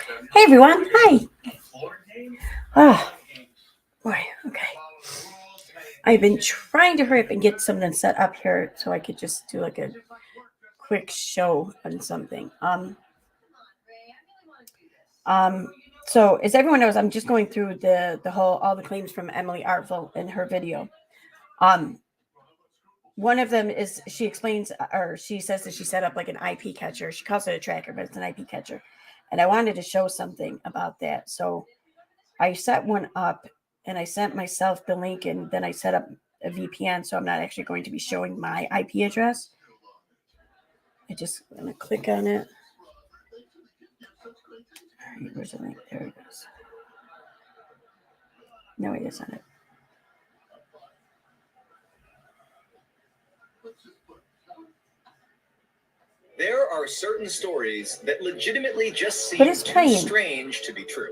Hey everyone, hi. Oh, boy, okay. I've been trying to hurry up and get something set up here so I could just do like a quick show on something. So as everyone knows, I'm just going through all the claims from Emily Artful in her video. One of them is she explains, or she says that she set up like an IP catcher. She calls it a tracker, but it's an IP catcher. And I wanted to show something about that. So I set one up and I sent myself the link, and then I set up a VPN. So I'm not actually going to be showing my IP address. I just going to click on it. All right, where's the link? There it goes. No, it isn't it. There are certain stories that legitimately just seem too strange to be true.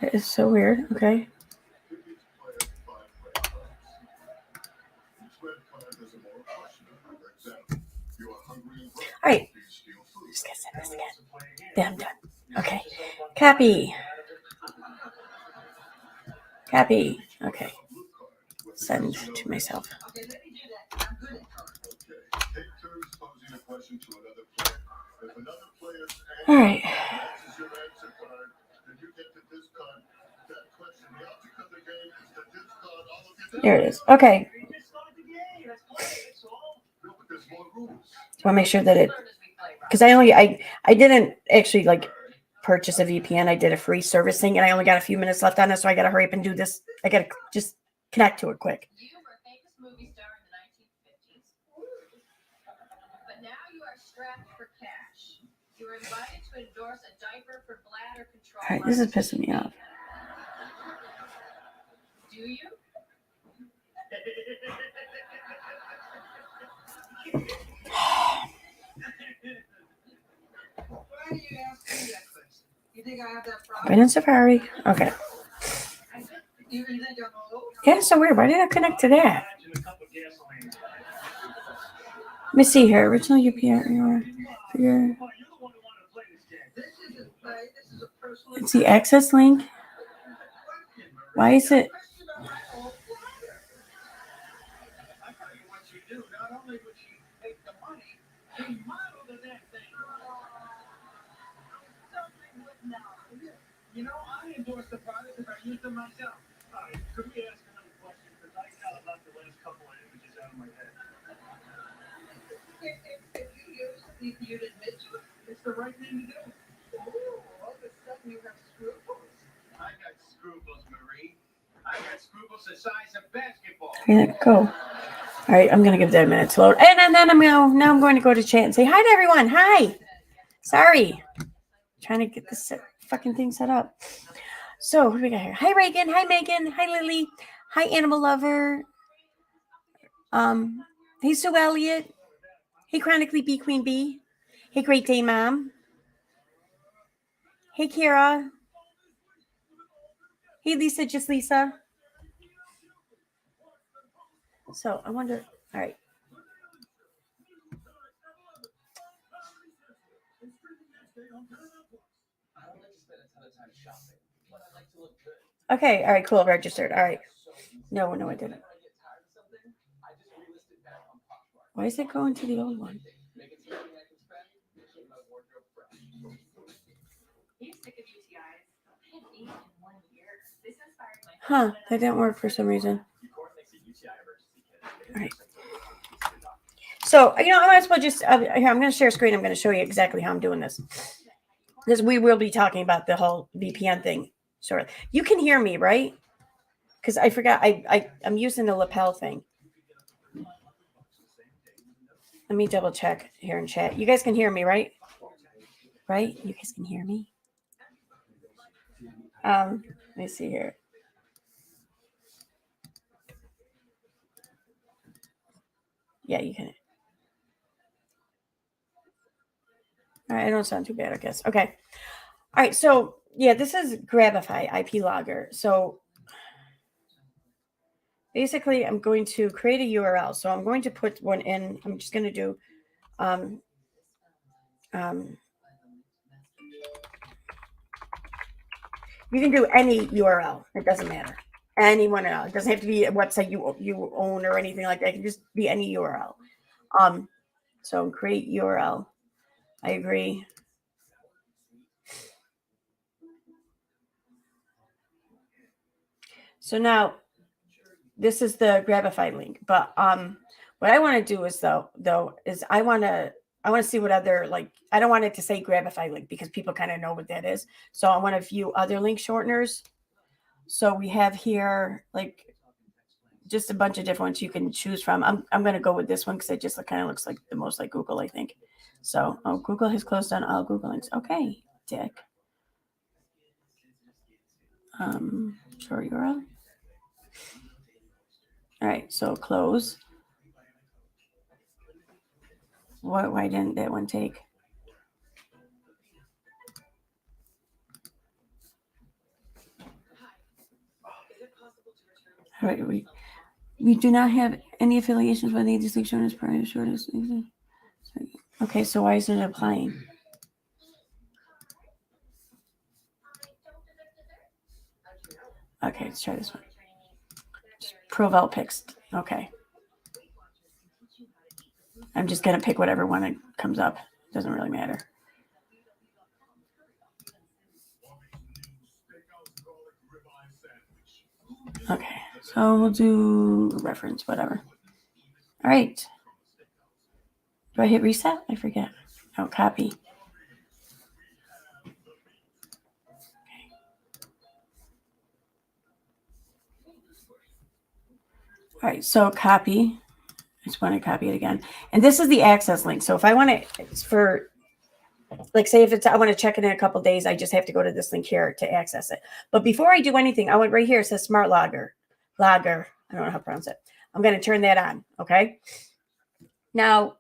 It is so weird. Okay. All right. Just gonna send this again. Then I'm done. Okay. Copy. Okay. Send to myself. All right. There it is. Okay. So I make sure that because I didn't actually like purchase a VPN. I did a free service thing, and I only got a few minutes left on it, so I got to hurry up and do this. I got to just connect to it quick. You were a famous movie star in the 1950s, but now you are strapped for cash. You were invited to endorse a diaper for bladder control. All right, this is pissing me off. Do you? Open in Safari. Okay. Yeah, it's so weird. Why did I connect to that? Let me see here. Original UPR. It's the access link. Why is it? You know, I endorse the product because I use them myself. All right, could we ask another question? Because I got about the last couple of images out of my head. If you'd admit to it, it's the right thing to do. Oh, all of a sudden you have scruples. I got scruples, Marie. I got scruples the size of basketball. Here, go. All right, I'm gonna give that a minute to load, and then I'm going to go to chat and say hi to everyone. Hi. Sorry, trying to get this fucking thing set up. So who do we got here? Hi Reagan. Hi Megan. Hi Lily. Hi Animal Lover. Hey Sue Elliott. Hey Chronically B Queen B. Hey Great Day Mom. Hey Kara. Hey Lisa, just Lisa. So I wonder. All right. Okay. All right. Cool. Registered. All right. No, I didn't. Why is it going to the old one? Huh, that didn't work for some reason. All right. So, I might as well just, here, I'm going to share a screen. I'm going to show you exactly how I'm doing this. Because we will be talking about the whole VPN thing. Sure. You can hear me, right? Because I forgot, I'm using the lapel thing. Let me double check here in chat. You guys can hear me, right? Right? You guys can hear me? Let me see here. Yeah, you can. All right, I don't sound too bad, I guess. Okay. All right, so yeah, this is Grabify IP Logger. So basically I'm going to create a URL. So I'm going to put one in. I'm just going to do you can do any URL. It doesn't matter. Anyone else. It doesn't have to be a website you own or anything like that. It can just be any URL. So create URL. I agree. So now this is the Grabify link, but what I want to do is though is I want to see what other, like, I don't want it to say Grabify link because people kind of know what that is. So I want to view other link shorteners. So we have here like just a bunch of different ones you can choose from. I'm going to go with this one because it just kind of looks like the most like Google, I think. So, Google has closed down all Google links. Okay, dick. Short URL. All right, so close. Why didn't that one take? All right, we do not have any affiliations with the distinct shown as prior shortest. Okay, so why isn't it applying? Okay, let's try this one. Profile pics. Okay. I'm just going to pick whatever one it comes up. Doesn't really matter. Okay, so we'll do reference, whatever. All right. Do I hit reset? I forget. Oh, copy. All right, so copy. I just want to copy it again. And this is the access link. So if I want to, it's for, like, say if it's, I want to check it in a couple days, I just have to go to this link here to access it. But before I do anything, I went right here. It says Smart Logger. I don't know how to pronounce it. I'm going to turn that on. Okay. Now,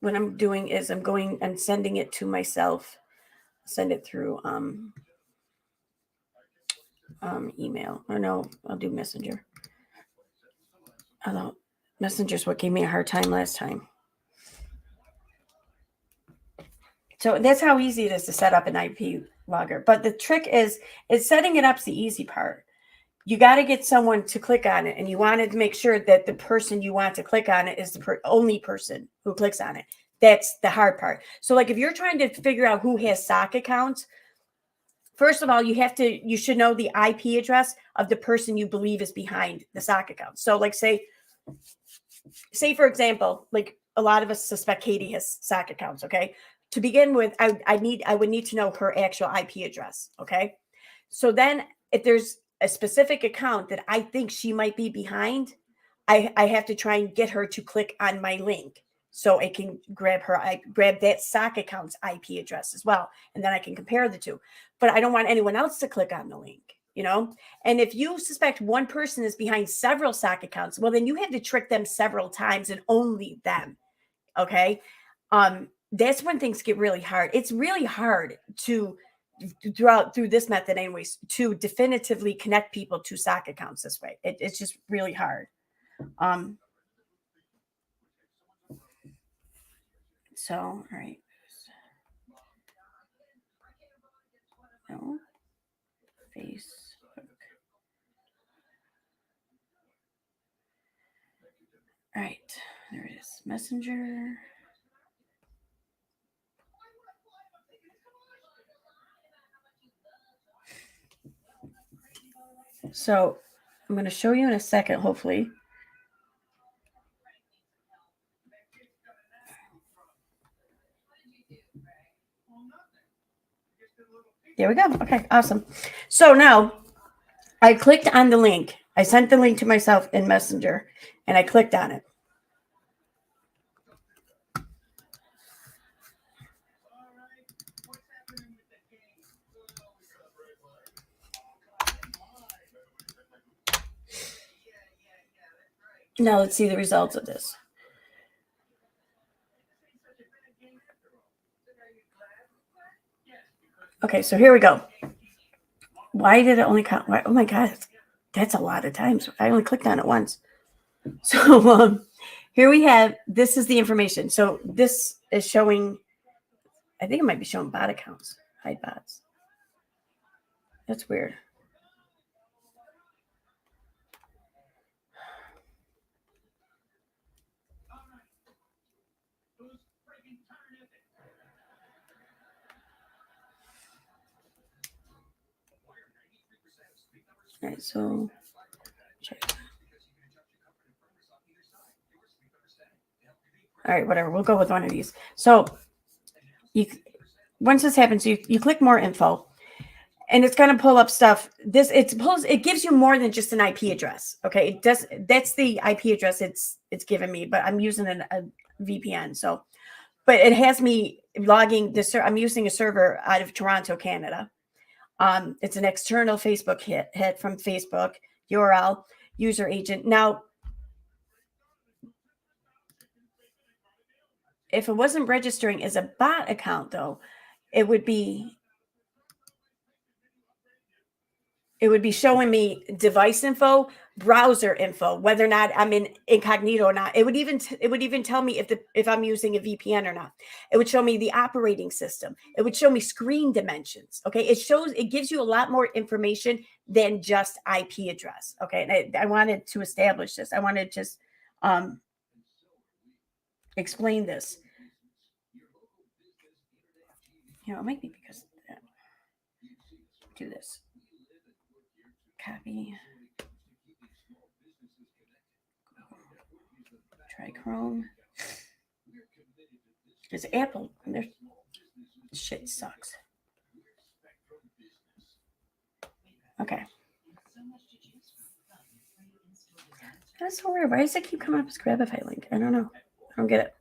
what I'm doing is I'm going and sending it to myself. Send it through email. Or no, I'll do Messenger. Although Messenger's what gave me a hard time last time. So that's how easy it is to set up an IP logger. But the trick is setting it up's the easy part. You got to get someone to click on it, and you wanted to make sure that the person you want to click on it is the only person who clicks on it. That's the hard part. So like if you're trying to figure out who has sock accounts, first of all, you should know the IP address of the person you believe is behind the sock account. So like say for example, like a lot of us suspect Katie has sock accounts. Okay. To begin with, I would need to know her actual IP address. Okay. So then if there's a specific account that I think she might be behind, I have to try and get her to click on my link so I can grab that sock account's IP address as well. And then I can compare the two. But I don't want anyone else to click on the link, you know? And if you suspect one person is behind several sock accounts, well, then you have to trick them several times and only them. Okay. That's when things get really hard. It's really hard to through this method anyways, to definitively connect people to sock accounts this way. It's just really hard. So, all right. No. Facebook. All right. There it is. Messenger. So I'm going to show you in a second, hopefully. There we go. Okay, awesome. So now I clicked on the link. I sent the link to myself in Messenger, and I clicked on it. Now let's see the results of this. Okay, so here we go. Why did it only count? Oh my God. That's a lot of times. I only clicked on it once. So here we have, this is the information. So this is showing, I think it might be showing bot accounts, hide bots. That's weird. All right, so check. All right, whatever. We'll go with one of these. So you, once this happens, you click more info, and it's going to pull up stuff. It gives you more than just an IP address. Okay, it does. That's the IP address it's given me, but I'm using a VPN. So, but it has me logging this. I'm using a server out of Toronto, Canada. It's an external Facebook hit from Facebook, URL, user agent. Now, if it wasn't registering as a bot account, though, it would be showing me device info, browser info, whether or not I'm in incognito or not. It would even tell me if I'm using a VPN or not. It would show me the operating system. It would show me screen dimensions. Okay, it gives you a lot more information than just IP address. Okay, and I wanted to establish this. I wanted to just explain this. You know, it might be because of that. Do this. Copy. Try Chrome. Because Apple, their shit sucks. Okay. That's so weird. Why does it keep coming up as Grabify link? I don't know. I don't get it.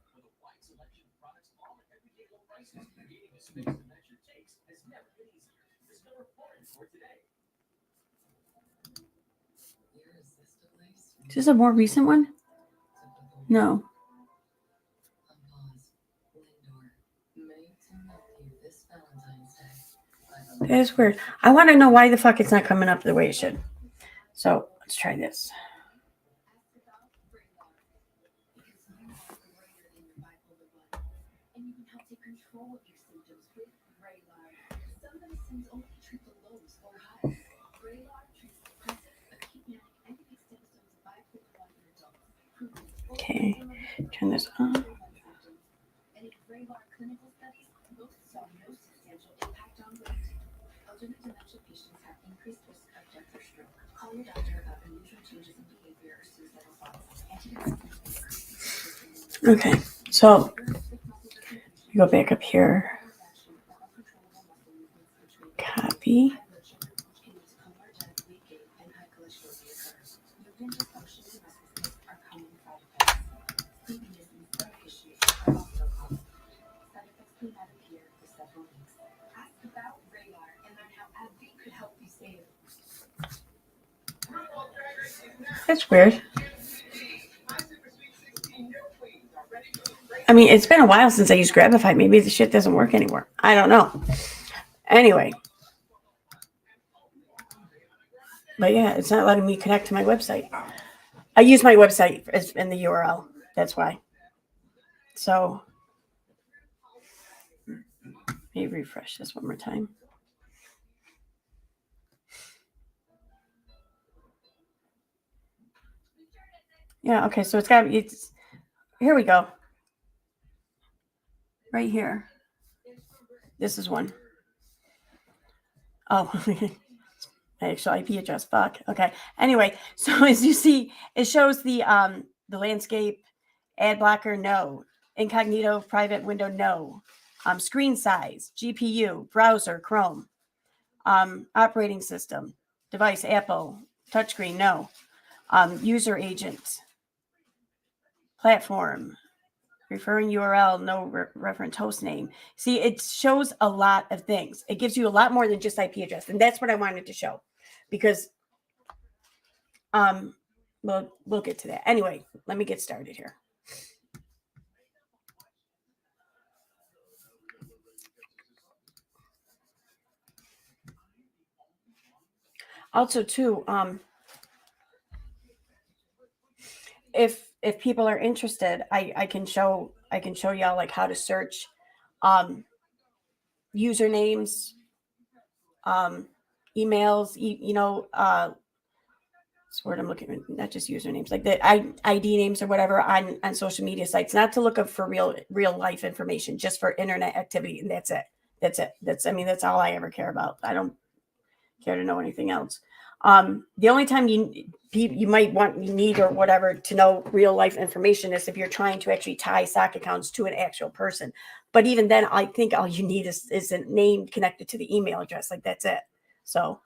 Is this a more recent one? No. That is weird. I want to know why the fuck it's not coming up the way it should. So let's try this. Okay, turn this on. Okay, so you go back up here. Copy. That's weird. I mean, it's been a while since I used Grabify. Maybe the shit doesn't work anymore. I don't know. Anyway. But yeah, it's not letting me connect to my website. I use my website as in the URL. That's why. So, let me refresh this one more time. Yeah, okay, so here we go. Right here. This is one. Oh, actual IP address. Fuck. Okay. Anyway, so as you see, it shows the landscape, ad blocker, no. Incognito, private window, no. Screen size, GPU, browser, Chrome. Operating system, device, Apple, touchscreen, no. User agent, platform, referring URL, no reference host name. See, it shows a lot of things. It gives you a lot more than just IP address. And that's what I wanted to show because we'll get to that. Anyway, let me get started here. Also, too, if people are interested, I can show y'all like how to search usernames, emails, that's the word I'm looking at, not just usernames, like the ID names or whatever on social media sites, not to look up for real life information, just for internet activity. And that's it. That's all I ever care about. I don't care to know anything else. The only time you might need or whatever to know real life information is if you're trying to actually tie stock accounts to an actual person. But even then, I think all you need is a name connected to the email address. Like, that's it. So.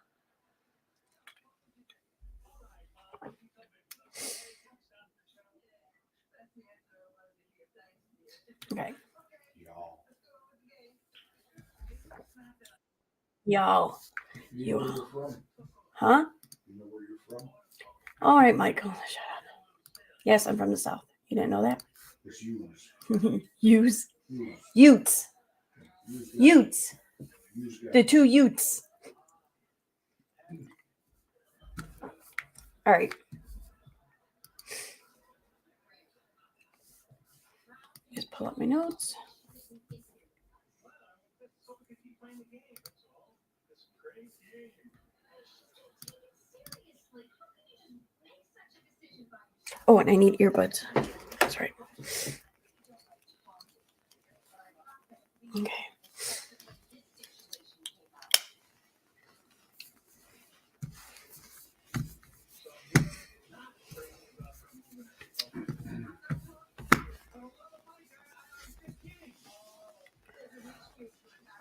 Okay. Y'all. You all. Huh? You know where you're from? All right, Michael. Shut up. Yes, I'm from the South. You didn't know that? It's Utes. Utes. Utes. The 2 Utes. All right. Just pull up my notes. Oh, and I need earbuds. That's right. Okay.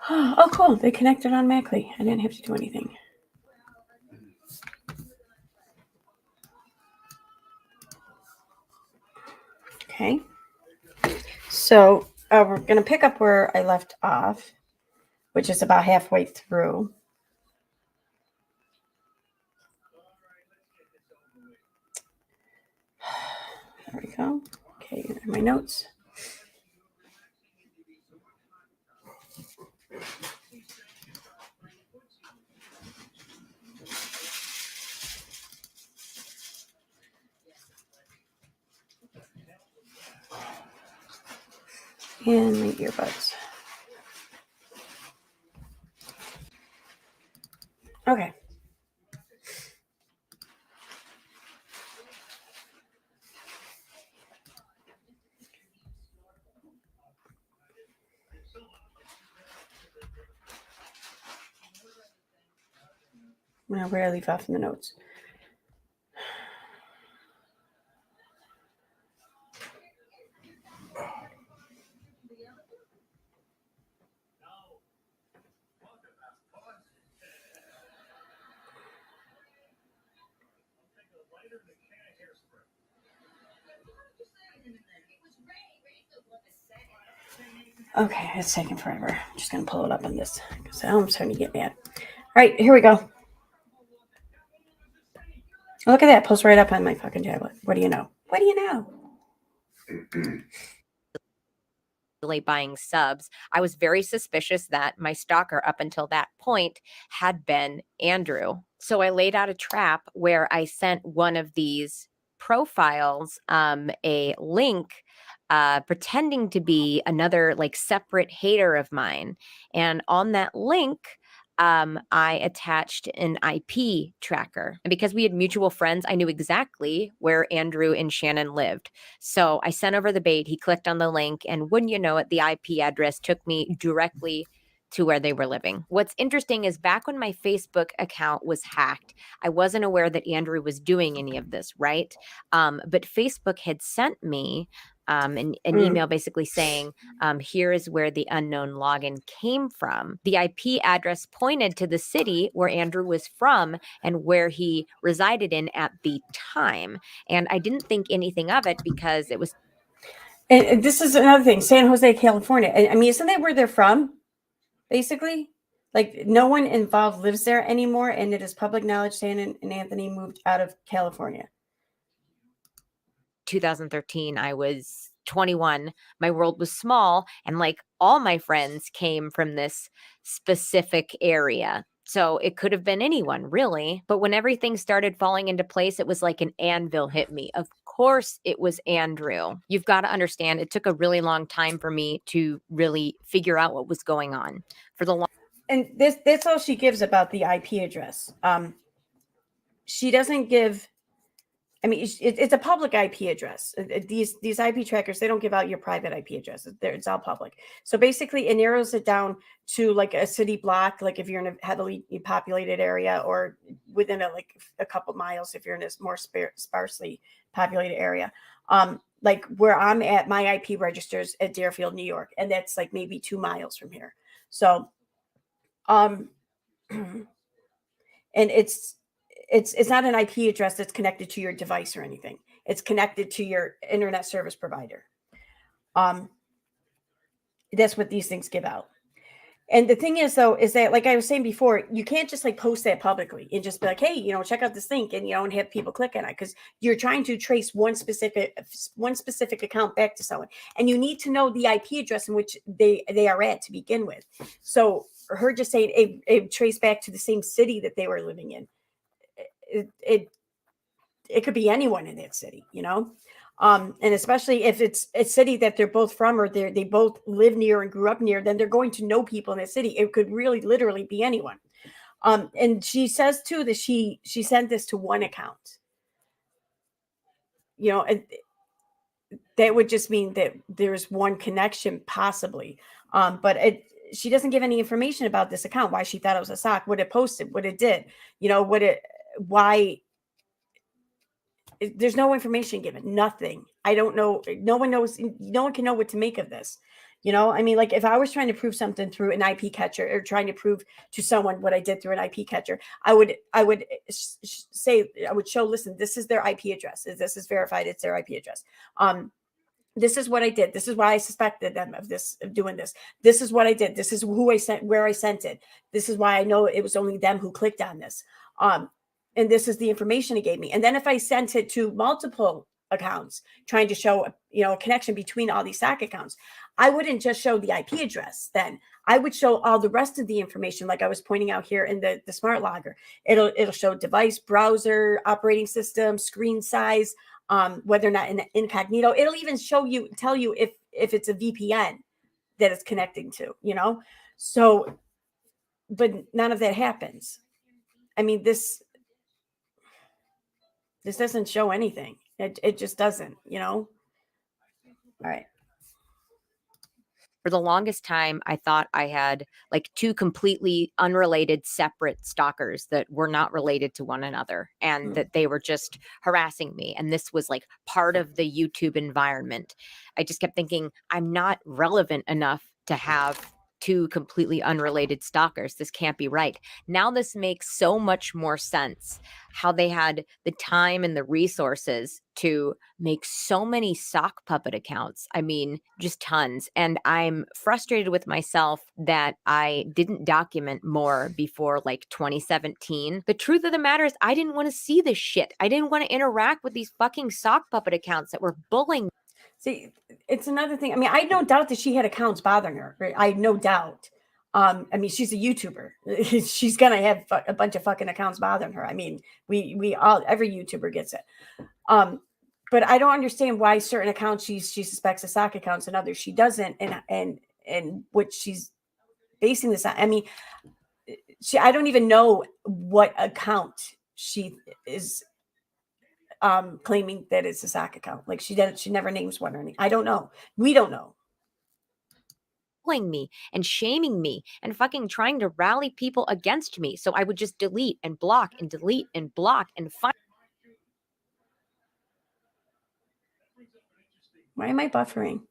Oh, cool. They connected on Mackley. I didn't have to do anything. Okay. So we're going to pick up where I left off, which is about halfway through. There we go. Okay, here are my notes. And my earbuds. Okay. Now, where did I leave off in the notes? Okay, it's taking forever. I'm just going to pull it up on this because I'm starting to get mad. All right, here we go. Look at that. Pulls right up on my fucking tablet. What do you know? What do you know? Buying subs, I was very suspicious that my stalker up until that point had been Andrew. So I laid out a trap where I sent one of these profiles a link pretending to be another like separate hater of mine. And on that link, I attached an IP tracker. And because we had mutual friends, I knew exactly where Andrew and Shannon lived. So I sent over the bait. He clicked on the link, and wouldn't you know it, the IP address took me directly to where they were living. What's interesting is back when my Facebook account was hacked, I wasn't aware that Andrew was doing any of this, right? But Facebook had sent me an email basically saying, here is where the unknown login came from. The IP address pointed to the city where Andrew was from and where he resided in at the time. And I didn't think anything of it because it was. And this is another thing, San Jose, California. I mean, isn't that where they're from? Basically, like no one involved lives there anymore. And it is public knowledge Shannon and Anthony moved out of California. 2013, I was 21. My world was small, and like all my friends came from this specific area. So it could have been anyone, really. But when everything started falling into place, it was like an anvil hit me. Of course it was Andrew. You've got to understand, it took a really long time for me to really figure out what was going on. For the long And that's all she gives about the IP address. She doesn't give, I mean, it's a public IP address. These IP trackers, they don't give out your private IP address. It's all public. So basically, it narrows it down to like a city block, like if you're in a heavily populated area, or within a couple miles if you're in a more sparsely populated area. Like where I'm at, my IP registers at Deerfield, New York, and that's like maybe 2 miles from here. So, and it's not an IP address that's connected to your device or anything. It's connected to your internet service provider. That's what these things give out. And the thing is, though, is that, like I was saying before, you can't just like post that publicly and just be like, hey, check out this link, and and have people click on it, because you're trying to trace one specific account back to someone, and you need to know the IP address in which they are at to begin with. So her just saying it traced back to the same city that they were living in, it could be anyone in that city, and especially if it's a city that they're both from, or they both live near and grew up near, then they're going to know people in that city. It could really literally be anyone. And she says too that she sent this to one account. That would just mean that there's one connection possibly. But she doesn't give any information about this account, why she thought it was a sock, what it posted, what it did, why. There's no information given, nothing. I don't know. No one knows. No one can know what to make of this. I mean, like if I was trying to prove something through an IP catcher, or trying to prove to someone what I did through an IP catcher, I would show, listen, this is their IP address. This is verified. It's their IP address. This is what I did. This is why I suspected them of doing this. This is what I did. This is who I sent, where I sent it. This is why I know it was only them who clicked on this. And this is the information it gave me. And then if I sent it to multiple accounts, trying to show, a connection between all these SAC accounts, I wouldn't just show the IP address. Then I would show all the rest of the information, like I was pointing out here in the smart logger. It'll show device, browser, operating system, screen size, whether or not in incognito. It'll even tell you if it's a VPN that it's connecting to, So, but none of that happens. I mean, this doesn't show anything. It just doesn't, All right. For the longest time, I thought I had like 2 completely unrelated separate stalkers that were not related to one another, and that they were just harassing me. And this was like part of the YouTube environment. I just kept thinking, I'm not relevant enough to have 2 completely unrelated stalkers. This can't be right. Now this makes so much more sense, how they had the time and the resources to make so many sock puppet accounts. I mean, just tons. And I'm frustrated with myself that I didn't document more before like 2017. The truth of the matter is, I didn't want to see this shit. I didn't want to interact with these fucking sock puppet accounts that were bullying. See, it's another thing. I mean, I had no doubt that she had accounts bothering her. Right? I had no doubt. I mean, she's a YouTuber. She's gonna have a bunch of fucking accounts bothering her. I mean, we all, every YouTuber gets it. But I don't understand why certain accounts she suspects are sock accounts and others she doesn't, and what she's basing this on. I mean, I don't even know what account she is claiming that it's a sock account. Like she never names one or anything. I don't know. We don't know. Me and shaming me and fucking trying to rally people against me. So I would just delete and block and delete and block and Why am I buffering?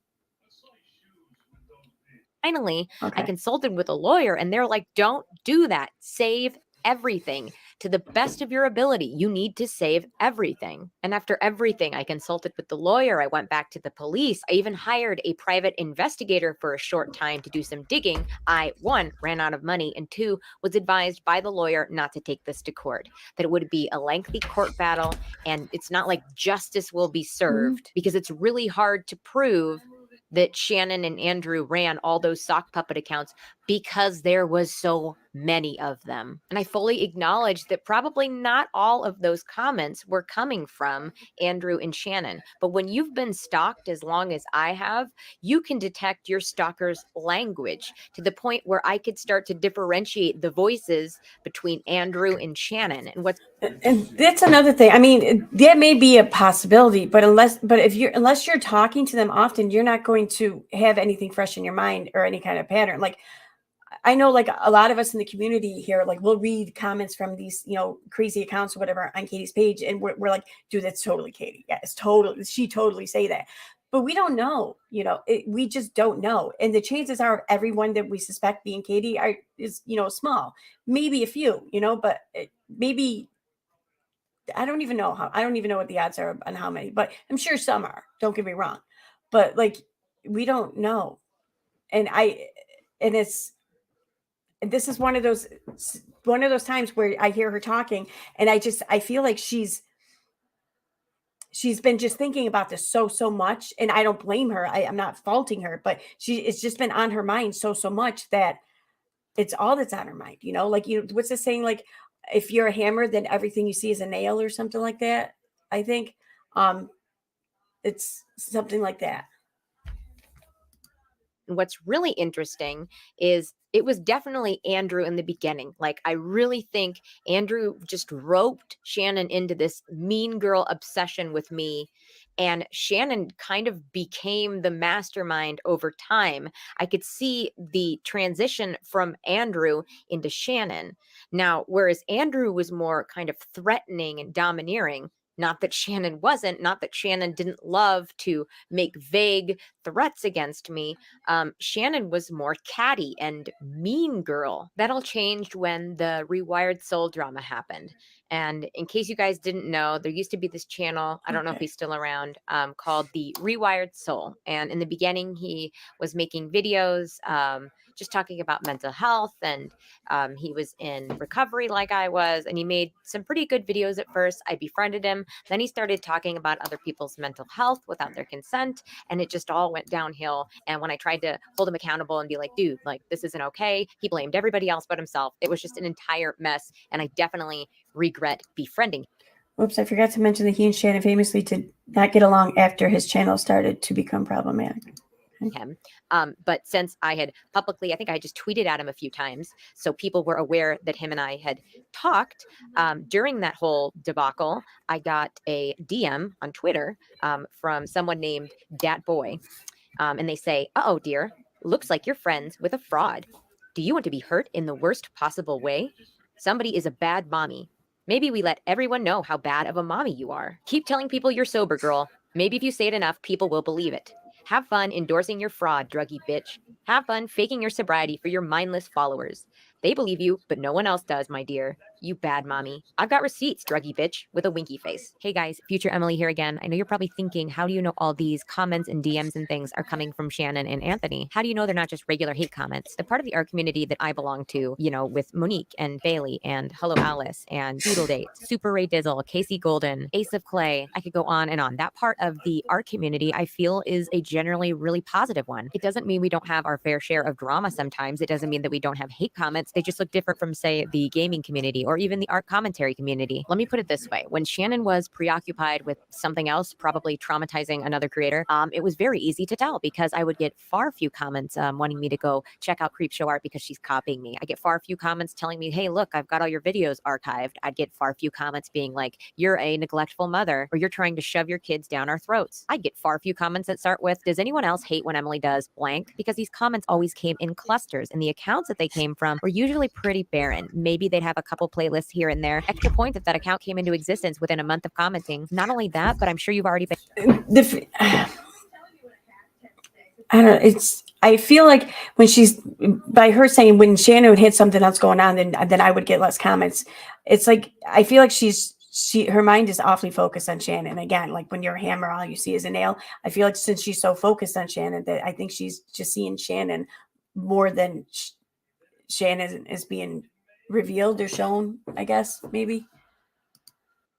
Finally, okay. I consulted with a lawyer, and they're like, don't do that. Save everything to the best of your ability. You need to save everything. And after everything, I consulted with the lawyer. I went back to the police. I even hired a private investigator for a short time to do some digging. I, 1, ran out of money, and 2, was advised by the lawyer not to take this to court, that it would be a lengthy court battle, and it's not like justice will be served, because it's really hard to prove that Shannon and Andrew ran all those sock puppet accounts, because there was so many of them. And I fully acknowledge that probably not all of those comments were coming from Andrew and Shannon. But when you've been stalked as long as I have, you can detect your stalker's language to the point where I could start to differentiate the voices between Andrew and Shannon. And that's another thing. I mean, that may be a possibility, but unless you're talking to them often, you're not going to have anything fresh in your mind or any kind of pattern. Like, I know, like, a lot of us in the community here, like, we'll read comments from these, you know, crazy accounts or whatever on Katie's page, and we're like, dude, that's totally Katie. Yeah, she totally say that. But we don't know, you know, we just don't know. And the chances are of everyone that we suspect being Katie is, you know, small, maybe a few, you know, but maybe, I don't even know what the odds are on how many, but I'm sure some are, don't get me wrong, but like, we don't know. And this is one of those times where I hear her talking and I feel like she's been just thinking about this so much, and I don't blame her. I'm not faulting her, but it's just been on her mind so much that it's all that's on her mind, you know, like, what's the saying? Like, if you're a hammer, then everything you see is a nail or something like that. I think it's something like that. And what's really interesting is it was definitely Andrew in the beginning. Like, I really think Andrew just roped Shannon into this mean girl obsession with me. And Shannon kind of became the mastermind over time. I could see the transition from Andrew into Shannon. Now, whereas Andrew was more kind of threatening and domineering, not that Shannon wasn't, not that Shannon didn't love to make vague threats against me. Shannon was more catty and mean girl. That all changed when the Rewired Soul drama happened. And in case you guys didn't know, there used to be this channel, I don't know if he's still around, called the Rewired Soul. And in the beginning, he was making videos just talking about mental health, and he was in recovery like I was, and he made some pretty good videos at first. I befriended him. Then he started talking about other people's mental health without their consent, and it just all went downhill. And when I tried to hold him accountable and be like, dude, like, this isn't okay, he blamed everybody else but himself. It was just an entire mess, and I definitely regret befriending. Whoops, I forgot to mention that he and Shannon famously did not get along after his channel started to become problematic. Him. But since I had publicly, I think I just tweeted at him a few times, so people were aware that him and I had talked. During that whole debacle, I got a DM on Twitter from someone named Dat Boy, and they say, "Uh-oh, dear, looks like you're friends with a fraud. Do you want to be hurt in the worst possible way? Somebody is a bad mommy. Maybe we let everyone know how bad of a mommy you are. Keep telling people you're sober, girl. Maybe if you say it enough, people will believe it. Have fun endorsing your fraud, druggy bitch. Have fun faking your sobriety for your mindless followers. They believe you, but no one else does, my dear. You bad mommy. I've got receipts, druggy bitch," with a winky face. Hey guys, future Emily here again. I know you're probably thinking, how do you know all these comments and DMs and things are coming from Shannon and Anthony? How do you know they're not just regular hate comments? The part of the art community that I belong to, you know, with Monique and Bailey and Hello Alice and Doodle Date, Super Ray Dizzle, Casey Golden, Ace of Clay, I could go on and on. That part of the art community, I feel, is a generally really positive one. It doesn't mean we don't have our fair share of drama sometimes. It doesn't mean that we don't have hate comments. They just look different from, say, the gaming community or even the art commentary community. Let me put it this way. When Shannon was preoccupied with something else, probably traumatizing another creator, it was very easy to tell because I would get far few comments wanting me to go check out Creepshow Art because she's copying me. I get far few comments telling me, hey, look, I've got all your videos archived. I'd get far few comments being like, you're a neglectful mother, or you're trying to shove your kids down our throats. I'd get far few comments that start with, does anyone else hate when Emily does blank? Because these comments always came in clusters, and the accounts that they came from were usually pretty barren. Maybe they'd have a couple playlists here and there. Extra point that account came into existence within a month of commenting. Not only that, but I'm sure you've already been. I don't know. I feel like when she's, by her saying when Shannon would hit something else going on, then I would get less comments. It's like, I feel like her mind is awfully focused on Shannon. Again, like when you're a hammer, all you see is a nail. I feel like since she's so focused on Shannon, that I think she's just seeing Shannon more than Shannon is being revealed or shown, I guess, maybe.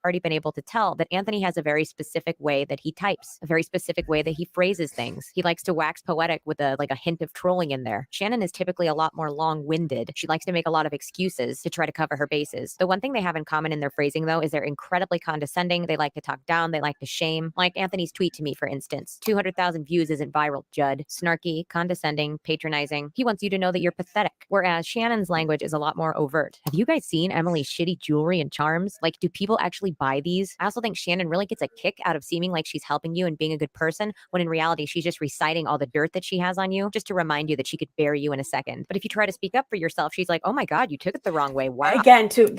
already been able to tell that Anthony has a very specific way that he types, a very specific way that he phrases things. He likes to wax poetic with a hint of trolling in there. Shannon is typically a lot more long-winded. She likes to make a lot of excuses to try to cover her bases. The one thing they have in common in their phrasing, though, is they're incredibly condescending. They like to talk down. They like to shame. Like Anthony's tweet to me, for instance. 200,000 views isn't viral, Judd. Snarky, condescending, patronizing. He wants you to know that you're pathetic. Whereas Shannon's language is a lot more overt. Have you guys seen Emily's shitty jewelry and charms? Like, do people actually buy these? I also think Shannon really gets a kick out of seeming like she's helping you and being a good person, when in reality, she's just reciting all the dirt that she has on you, just to remind you that she could bury you in a second. But if you try to speak up for yourself, she's like, oh my God, you took it the wrong way. Wow. Again, too,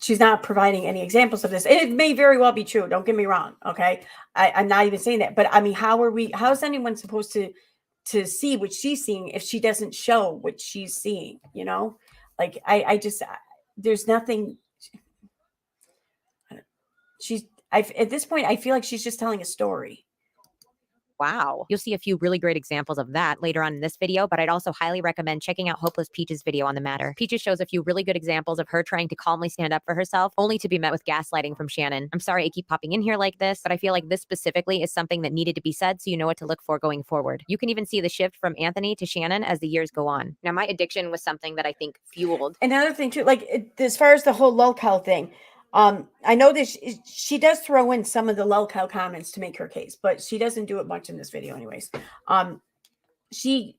she's not providing any examples of this. It may very well be true. Don't get me wrong. Okay. I'm not even saying that, but I mean, how's anyone supposed to see what she's seeing if she doesn't show what she's seeing, you know? Like, there's nothing. At this point, I feel like she's just telling a story. Wow. You'll see a few really great examples of that later on in this video, but I'd also highly recommend checking out Hopeless Peach's video on the matter. Peaches shows a few really good examples of her trying to calmly stand up for herself, only to be met with gaslighting from Shannon. I'm sorry I keep popping in here like this, but I feel like this specifically is something that needed to be said so you know what to look for going forward. You can even see the shift from Anthony to Shannon as the years go on. Now, my addiction was something that I think fueled. Another thing too, like as far as the whole lolcow thing, I know that she does throw in some of the lolcow comments to make her case, but she doesn't do it much in this video anyways. She's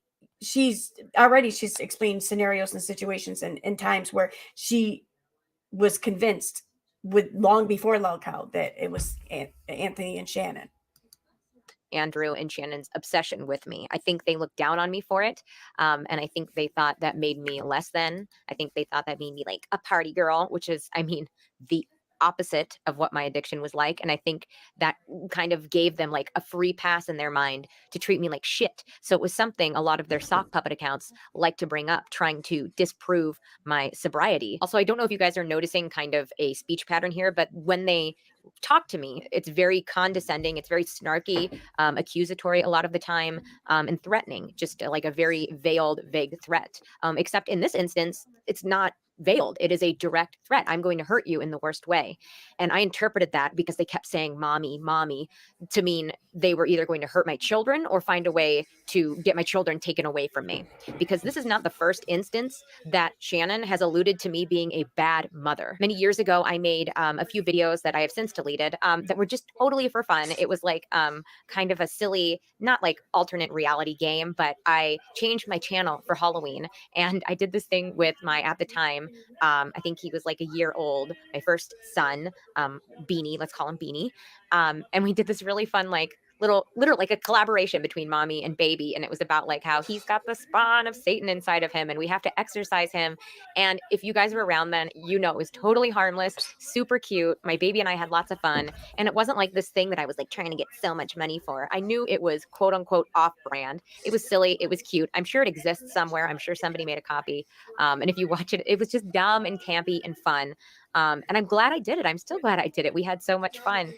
explained scenarios and situations and times where she was convinced long before lolcow that it was Anthony and Shannon. Andrew and Shannon's obsession with me. I think they looked down on me for it. And I think they thought that made me less than. I think they thought that made me like a party girl, which is, I mean, the opposite of what my addiction was like. And I think that kind of gave them like a free pass in their mind to treat me like shit. So it was something a lot of their sock puppet accounts like to bring up, trying to disprove my sobriety. Also, I don't know if you guys are noticing kind of a speech pattern here, but when they talk to me, it's very condescending, it's very snarky, accusatory a lot of the time, and threatening, just like a very veiled, vague threat. Except in this instance, it's not veiled. It is a direct threat. I'm going to hurt you in the worst way. And I interpreted that because they kept saying mommy, mommy, to mean they were either going to hurt my children or find a way to get my children taken away from me. Because this is not the first instance that Shannon has alluded to me being a bad mother. Many years ago, I made a few videos that I have since deleted that were just totally for fun. It was like kind of a silly, not like alternate reality game, but I changed my channel for Halloween. And I did this thing with my, at the time, I think he was like a year old, my first son, Beanie, let's call him Beanie. And we did this really fun, like literal like a collaboration between mommy and baby. And it was about like how he's got the spawn of Satan inside of him and we have to exorcise him. And if you guys were around then, you know, it was totally harmless, super cute. My baby and I had lots of fun. And it wasn't like this thing that I was like trying to get so much money for. I knew it was quote unquote off brand. It was silly. It was cute. I'm sure it exists somewhere. I'm sure somebody made a copy. And if you watch it, it was just dumb and campy and fun. And I'm glad I did it. I'm still glad I did it. We had so much fun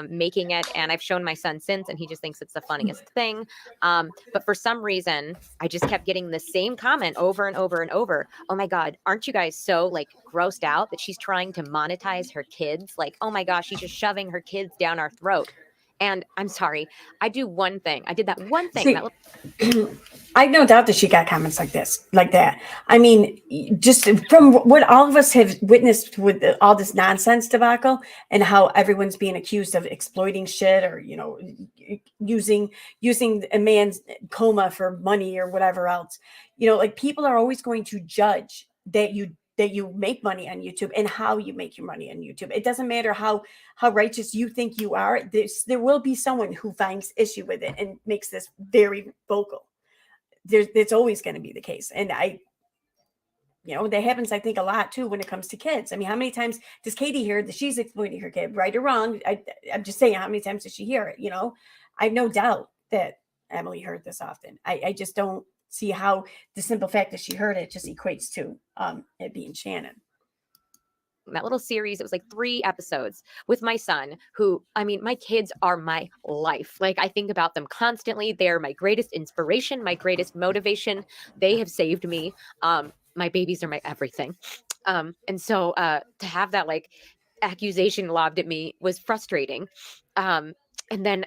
making it. And I've shown my son since, and he just thinks it's the funniest thing. But for some reason, I just kept getting the same comment over and over and over. Oh my God, aren't you guys so like grossed out that she's trying to monetize her kids? Like, oh my gosh, she's just shoving her kids down our throat. And I'm sorry, I do one thing. I did that one thing. I have no doubt that she got comments like this, like that. I mean, just from what all of us have witnessed with all this nonsense debacle and how everyone's being accused of exploiting shit or, you know, using a man's coma for money or whatever else, you know, like people are always going to judge that you make money on YouTube and how you make your money on YouTube. It doesn't matter how righteous you think you are. There will be someone who finds issue with it and makes this very vocal. It's always going to be the case. And you know, that happens, I think, a lot too, when it comes to kids. I mean, how many times does Katie hear that she's exploiting her kid, right or wrong? I'm just saying, how many times does she hear it? You know, I have no doubt that Emily heard this often. I just don't see how the simple fact that she heard it just equates to it being Shannon. That little series, it was like 3 episodes with my son, who, I mean, my kids are my life. Like, I think about them constantly. They're my greatest inspiration, my greatest motivation. They have saved me. My babies are my everything. And so to have that, like, accusation lobbed at me was frustrating. And then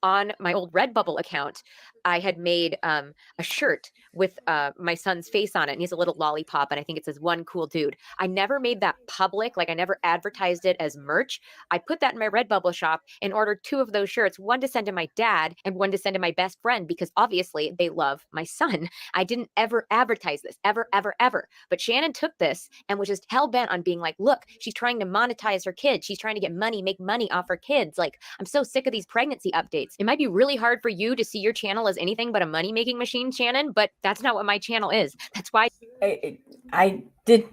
on my old Redbubble account, I had made a shirt with my son's face on it, and he's a little lollipop, and I think it says "One Cool Dude." I never made that public, like I never advertised it as merch. I put that in my Redbubble shop and ordered 2 of those shirts, one to send to my dad and one to send to my best friend, because obviously they love my son. I didn't ever advertise this, ever, ever, ever. But Shannon took this and was just hell bent on being like, look, she's trying to monetize her kids. She's trying to get money, make money off her kids. Like, I'm so sick of these pregnancy updates. It might be really hard for you to see your channel as anything but a money making machine, Shannon, but that's not what my channel is. That's why I did,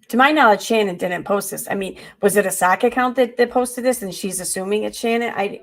to my knowledge, Shannon didn't post this. I mean, was it a sock account that posted this and she's assuming it's Shannon?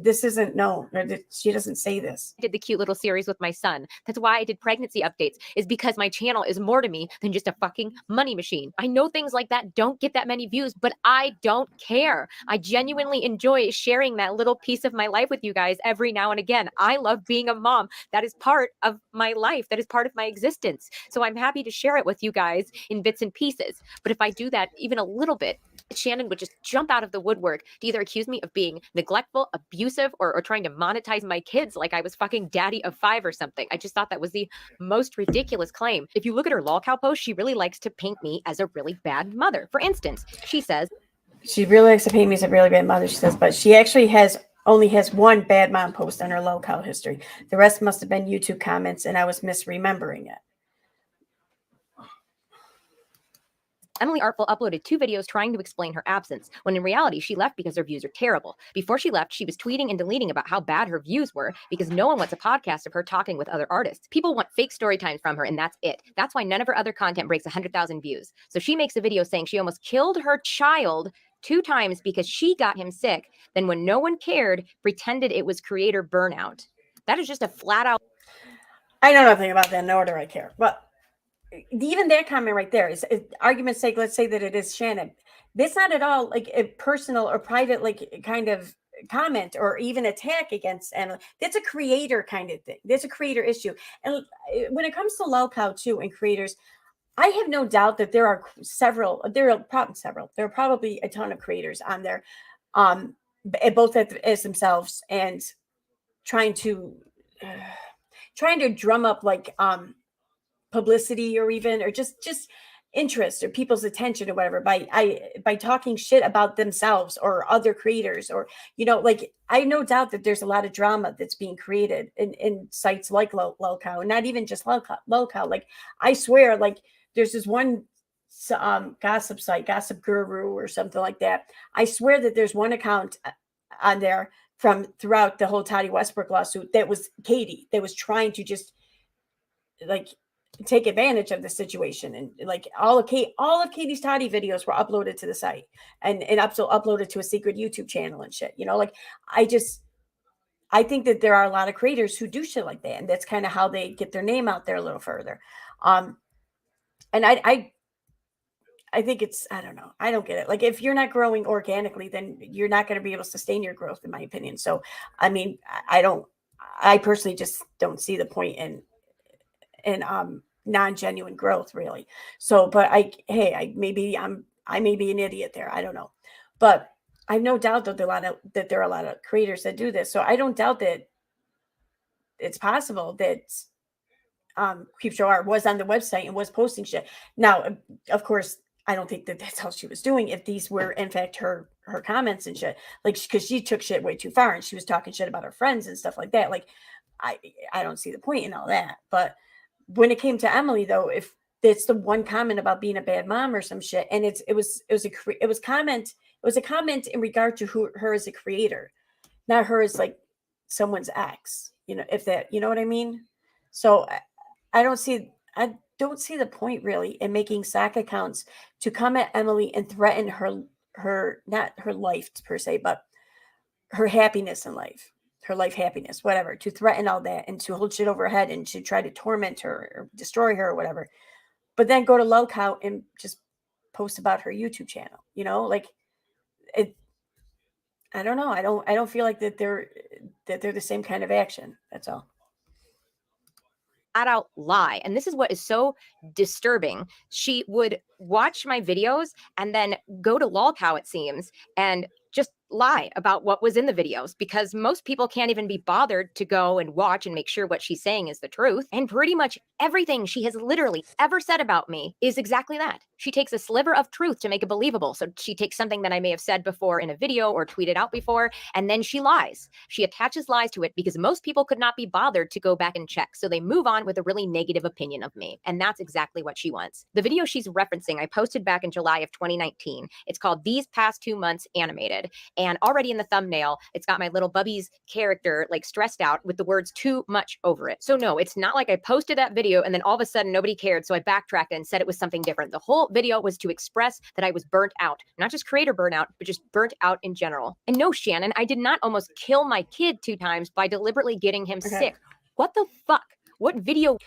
This isn't, no, she doesn't say this. I did the cute little series with my son. That's why I did pregnancy updates, is because my channel is more to me than just a fucking money machine. I know things like that don't get that many views, but I don't care. I genuinely enjoy sharing that little piece of my life with you guys every now and again. I love being a mom. That is part of my life. That is part of my existence. So I'm happy to share it with you guys in bits and pieces. But if I do that even a little bit, Shannon would just jump out of the woodwork to either accuse me of being neglectful, abusive, or trying to monetize my kids like I was fucking daddy of 5 or something. I just thought that was the most ridiculous claim. If you look at her lolcow post, she really likes to paint me as a really bad mother. For instance, she says, she really likes to paint me as a really bad mother, she says, but she actually only has one bad mom post on her lolcow history. The rest must have been YouTube comments, and I was misremembering it. Emily Artful uploaded 2 videos trying to explain her absence, when in reality, she left because her views are terrible. Before she left, she was tweeting and deleting about how bad her views were because no one wants a podcast of her talking with other artists. People want fake story times from her, and that's it. That's why none of her other content breaks 100,000 views. So she makes a video saying she almost killed her child 2 times because she got him sick. Then when no one cared, pretended it was creator burnout. That is just a flat out... I know nothing about that, nor do I care. But even that comment right there is, argument's sake, let's say that it is Shannon. That's not at all like a personal or private, like, kind of comment or even attack against Emily. That's a creator kind of thing. That's a creator issue. And when it comes to lolcow too and creators, I have no doubt that there are probably a ton of creators on there, both as themselves and trying to drum up like publicity or just interest or people's attention or whatever by talking shit about themselves or other creators, or like, I no doubt that there's a lot of drama that's being created in sites like lolcow, and not even just lolcow. Like, I swear, like, there's this one gossip site, Gossip Guru or something like that. I swear that there's one account on there from throughout the whole Toddy Westbrook lawsuit that was Katie, that was trying to just like take advantage of the situation, and like all of Katie's Toddy videos were uploaded to the site and uploaded to a secret YouTube channel and shit. Like, I think that there are a lot of creators who do shit like that, and that's kind of how they get their name out there a little further. And I think it's, I don't know, I don't get it. Like, if you're not growing organically, then you're not going to be able to sustain your growth, in my opinion. So, I mean, I personally just don't see the point in non-genuine growth, really. So, but I may be an idiot there, I don't know, but I have no doubt that there are a lot of creators that do this. So I don't doubt that it's possible that Creepshow Art was on the website and was posting shit. Now, of course, I don't think that that's how she was doing, if these were in fact her comments and shit, like, because she took shit way too far and she was talking shit about her friends and stuff like that. Like, I don't see the point in all that. But when it came to Emily, though, if it's the one comment about being a bad mom or some shit, and it was a comment in regard to her as a creator, not her as like someone's ex, if that, you know what I mean? So I don't see the point really in making sock accounts to come at Emily and threaten her not her life per se, but her happiness in life, her life happiness, whatever, to threaten all that and to hold shit over her head and to try to torment her or destroy her or whatever. But then go to lolcow and just post about her YouTube channel, like it. I don't know. I don't feel like that they're the same kind of action. That's all. out lie. And this is what is so disturbing. She would watch my videos and then go to lolcow, it seems, and just lie about what was in the videos, because most people can't even be bothered to go and watch and make sure what she's saying is the truth. And pretty much everything she has literally ever said about me is exactly that. She takes a sliver of truth to make it believable. So she takes something that I may have said before in a video or tweeted out before, and then she lies. She attaches lies to it because most people could not be bothered to go back and check. So they move on with a really negative opinion of me. And that's exactly what she wants. The video she's referencing, I posted back in July of 2019. It's called These Past 2 Months Animated. And already in the thumbnail, it's got my little Bubby's character like stressed out with the words too much over it. So no, it's not like I posted that video and then all of a sudden nobody cared. So I backtracked and said it was something different. The whole video was to express that I was burnt out, not just creator burnout, but just burnt out in general. And no, Shannon, I did not almost kill my kid 2 times by deliberately getting him sick. What the fuck? What video?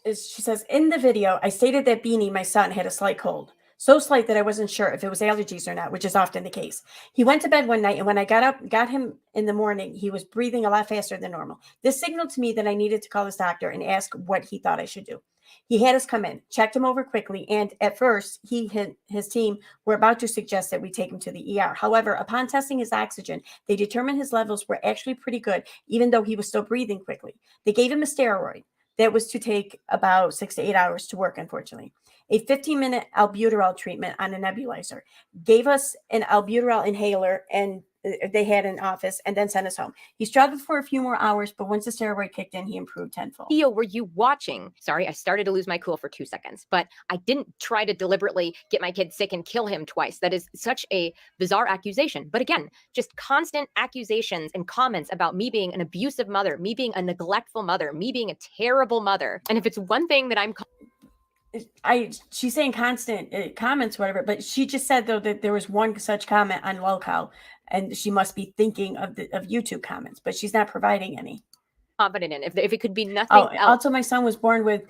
She says, in the video, I stated that Beanie, my son, had a slight cold. So slight that I wasn't sure if it was allergies or not, which is often the case. He went to bed one night, and when I got him in the morning, he was breathing a lot faster than normal. This signaled to me that I needed to call his doctor and ask what he thought I should do. He had us come in, checked him over quickly, and at first, he and his team were about to suggest that we take him to the ER. However, upon testing his oxygen, they determined his levels were actually pretty good, even though he was still breathing quickly. They gave him a steroid that was to take about 6 to 8 hours to work, unfortunately. A 15-minute albuterol treatment on a nebulizer, gave us an albuterol inhaler, and they had an office, and then sent us home. He struggled for a few more hours, but once the steroid kicked in, he improved tenfold. Video were you watching? Sorry, I started to lose my cool for 2 seconds, but I didn't try to deliberately get my kid sick and kill him twice. That is such a bizarre accusation. But again, just constant accusations and comments about me being an abusive mother, me being a neglectful mother, me being a terrible mother. And if it's one thing that she's saying constant comments, whatever, but she just said though that there was one such comment on lolcow, and she must be thinking of YouTube comments, but she's not providing any. Confident in, if it could be nothing else. Also, my son was born with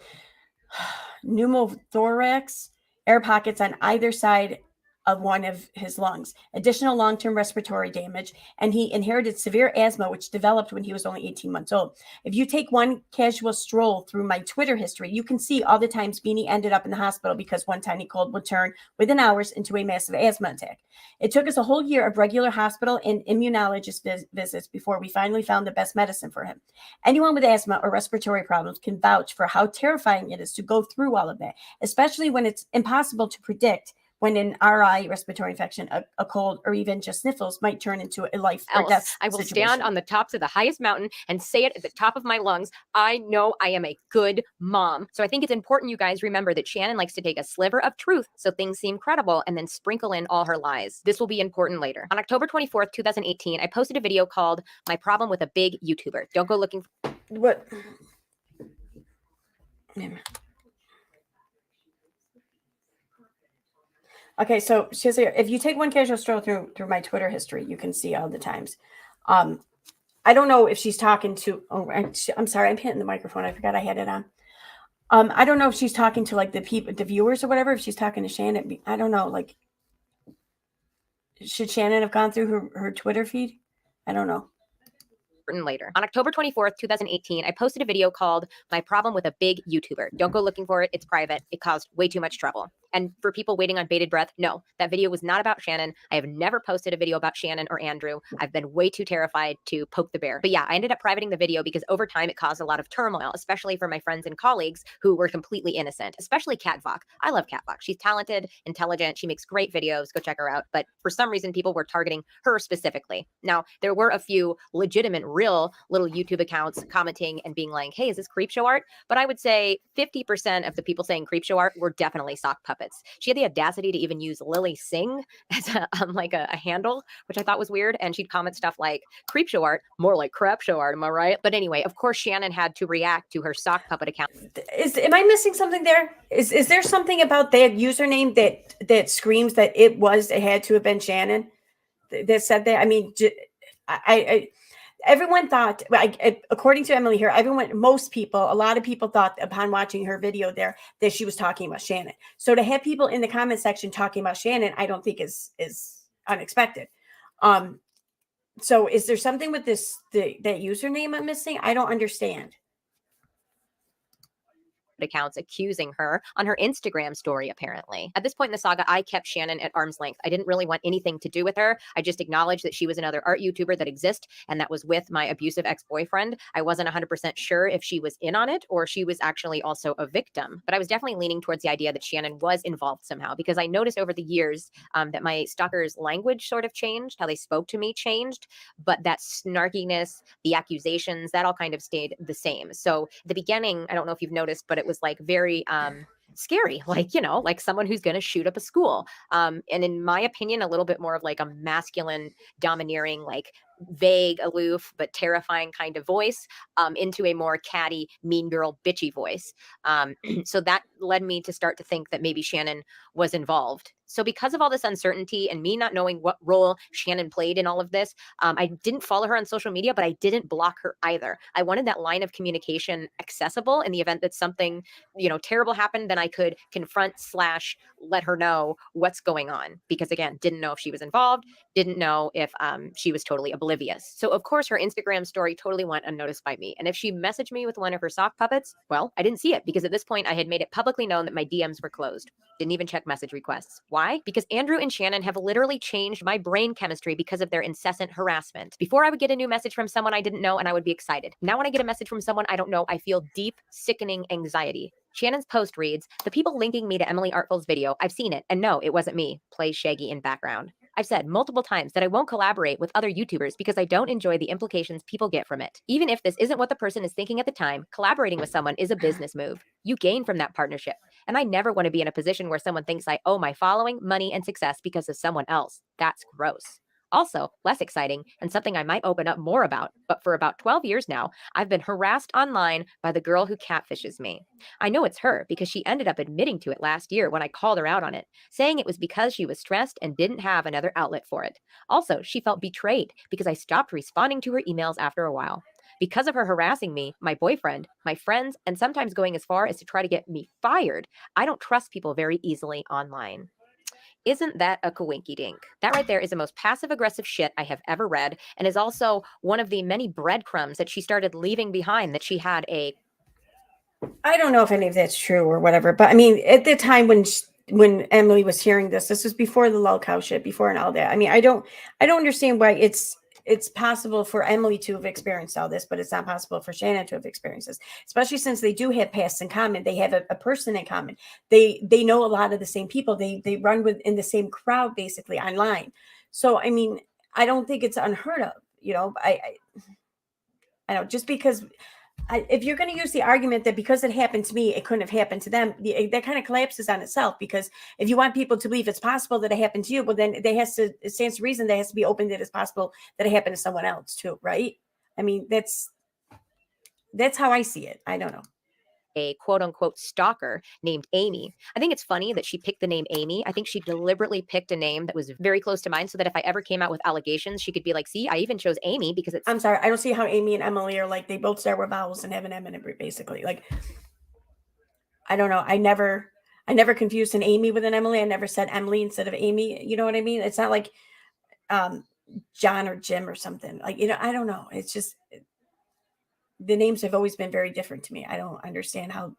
pneumothorax, air pockets on either side of one of his lungs, additional long-term respiratory damage, and he inherited severe asthma, which developed when he was only 18 months old. If you take one casual stroll through my Twitter history, you can see all the times Beanie ended up in the hospital because one tiny cold would turn within hours into a massive asthma attack. It took us a whole year of regular hospital and immunologist visits before we finally found the best medicine for him. Anyone with asthma or respiratory problems can vouch for how terrifying it is to go through all of that, especially when it's impossible to predict when an RI, respiratory infection, a cold, or even just sniffles might turn into a life or death I will situation. stand on the tops of the highest mountain and say it at the top of my lungs. I know I am a good mom. So I think it's important you guys remember that Shannon likes to take a sliver of truth so things seem credible and then sprinkle in all her lies. This will be important later. On October 24th, 2018, I posted a video called My Problem with a Big YouTuber. Don't go looking for what? Okay, so she says here, if you take one casual stroll through my Twitter history, you can see all the times. I don't know if she's talking to. Oh, I'm sorry, I'm hitting the microphone. I forgot I had it on. I don't know if she's talking to like the people, the viewers or whatever. If she's talking to Shannon, I don't know. Like, should Shannon have gone through her Twitter feed? I don't know. Later. On October 24th, 2018, I posted a video called My Problem with a Big YouTuber. Don't go looking for it. It's private. It caused way too much trouble. And for people waiting on bated breath, no, that video was not about Shannon. I have never posted a video about Shannon or Andrew. I've been way too terrified to poke the bear. But yeah, I ended up privating the video because over time it caused a lot of turmoil, especially for my friends and colleagues who were completely innocent, especially Kat Vok. I love Kat Vok. She's talented, intelligent. She makes great videos. Go check her out. But for some reason, people were targeting her specifically. Now, there were a few legitimate, real little YouTube accounts commenting and being like, hey, is this Creepshow Art? But I would say 50% of the people saying Creepshow Art were definitely sock puppets. She had the audacity to even use Lily Singh as a handle, which I thought was weird. And she'd comment stuff like Creepshow Art, more like crap show art. Am I right? But anyway, of course, Shannon had to react to her sock puppet account. Am I missing something there? Is there something about that username that screams that it had to have been Shannon that said that? I mean, everyone thought, according to Emily here, most people, a lot of people thought upon watching her video there that she was talking about Shannon. So to have people in the comment section talking about Shannon, I don't think is unexpected. So is there something with that username I'm missing? I don't understand. accounts accusing her on her Instagram story, apparently. At this point in the saga, I kept Shannon at arm's length. I didn't really want anything to do with her. I just acknowledged that she was another art YouTuber that exists, and that was with my abusive ex-boyfriend. I wasn't 100% sure if she was in on it or she was actually also a victim, but I was definitely leaning towards the idea that Shannon was involved somehow, because I noticed over the years that my stalker's language sort of changed, how they spoke to me changed, but that snarkiness, the accusations, that all kind of stayed the same. So the beginning, I don't know if you've noticed, but it was like very scary, like, you know, like someone who's going to shoot up a school. And in my opinion, a little bit more of like a masculine, domineering, like vague, aloof, but terrifying kind of voice into a more catty, mean girl, bitchy voice. So that led me to start to think that maybe Shannon was involved. So because of all this uncertainty and me not knowing what role Shannon played in all of this, I didn't follow her on social media, but I didn't block her either. I wanted that line of communication accessible in the event that something, you know, terrible happened, then I could confront / let her know what's going on. Because again, didn't know if she was involved, didn't know if she was totally oblivious. So of course, her Instagram story totally went unnoticed by me. And if she messaged me with one of her sock puppets, well, I didn't see it, because at this point I had made it publicly known that my DMs were closed. Didn't even check message requests. Why? Because Andrew and Shannon have literally changed my brain chemistry because of their incessant harassment. Before, I would get a new message from someone I didn't know and I would be excited. Now when I get a message from someone I don't know, I feel deep, sickening anxiety. Shannon's post reads, "The people linking me to Emily Artful's video, I've seen it, and no, it wasn't me," plays Shaggy in background. I've said multiple times that I won't collaborate with other YouTubers because I don't enjoy the implications people get from it. Even if this isn't what the person is thinking at the time, collaborating with someone is a business move. You gain from that partnership. And I never want to be in a position where someone thinks I owe my following, money, and success because of someone else. That's gross. Also, less exciting, and something I might open up more about, but for about 12 years now, I've been harassed online by the girl who catfishes me. I know it's her because she ended up admitting to it last year when I called her out on it, saying it was because she was stressed and didn't have another outlet for it. Also, she felt betrayed because I stopped responding to her emails after a while. Because of her harassing me, my boyfriend, my friends, and sometimes going as far as to try to get me fired, I don't trust people very easily online. Isn't that a coinky dink? That right there is the most passive aggressive shit I have ever read, and is also one of the many breadcrumbs that she started leaving behind that she had a. I don't know if any of that's true or whatever, but I mean, at the time when Emily was hearing this was before the lolcow shit, before and all that. I mean, I don't understand why it's possible for Emily to have experienced all this, but it's not possible for Shannon to have experienced this, especially since they do have pasts in common. They have a person in common. They know a lot of the same people. They run in the same crowd basically online. So I mean, I don't think it's unheard of. You know, I know, just because if you're going to use the argument that because it happened to me, it couldn't have happened to them, that kind of collapses on itself. Because if you want people to believe it's possible that it happened to you, well, then it stands to reason that has to be open that it's possible that it happened to someone else too, right? I mean, that's how I see it. I don't know. A quote unquote stalker named Amy. I think it's funny that she picked the name Amy. I think she deliberately picked a name that was very close to mine so that if I ever came out with allegations, she could be like, see, I even chose Amy because it's. I'm sorry. I don't see how Amy and Emily are like, they both start with vowels and have an M in it, basically. Like, I don't know. I never confused an Amy with an Emily. I never said Emily instead of Amy. You know what I mean? It's not like John or Jim or something. Like, you know, I don't know. It's just the names have always been very different to me. I don't understand how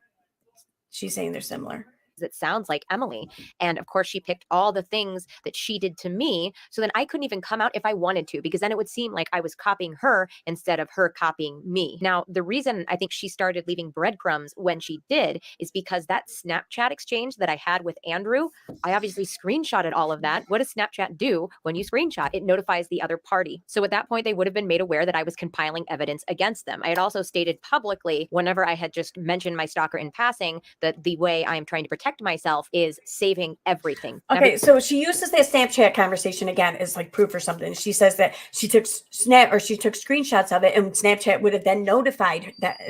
she's saying they're similar. It sounds like Emily. And of course, she picked all the things that she did to me. So then I couldn't even come out if I wanted to, because then it would seem like I was copying her instead of her copying me. Now, the reason I think she started leaving breadcrumbs when she did is because that Snapchat exchange that I had with Andrew, I obviously screenshotted all of that. What does Snapchat do when you screenshot? It notifies the other party. So at that point, they would have been made aware that I was compiling evidence against them. I had also stated publicly, whenever I had just mentioned my stalker in passing, that the way I am trying to protect myself is saving everything. Okay, so she uses that Snapchat conversation again as like proof or something. She says that she took screenshots of it, and Snapchat would have then notified that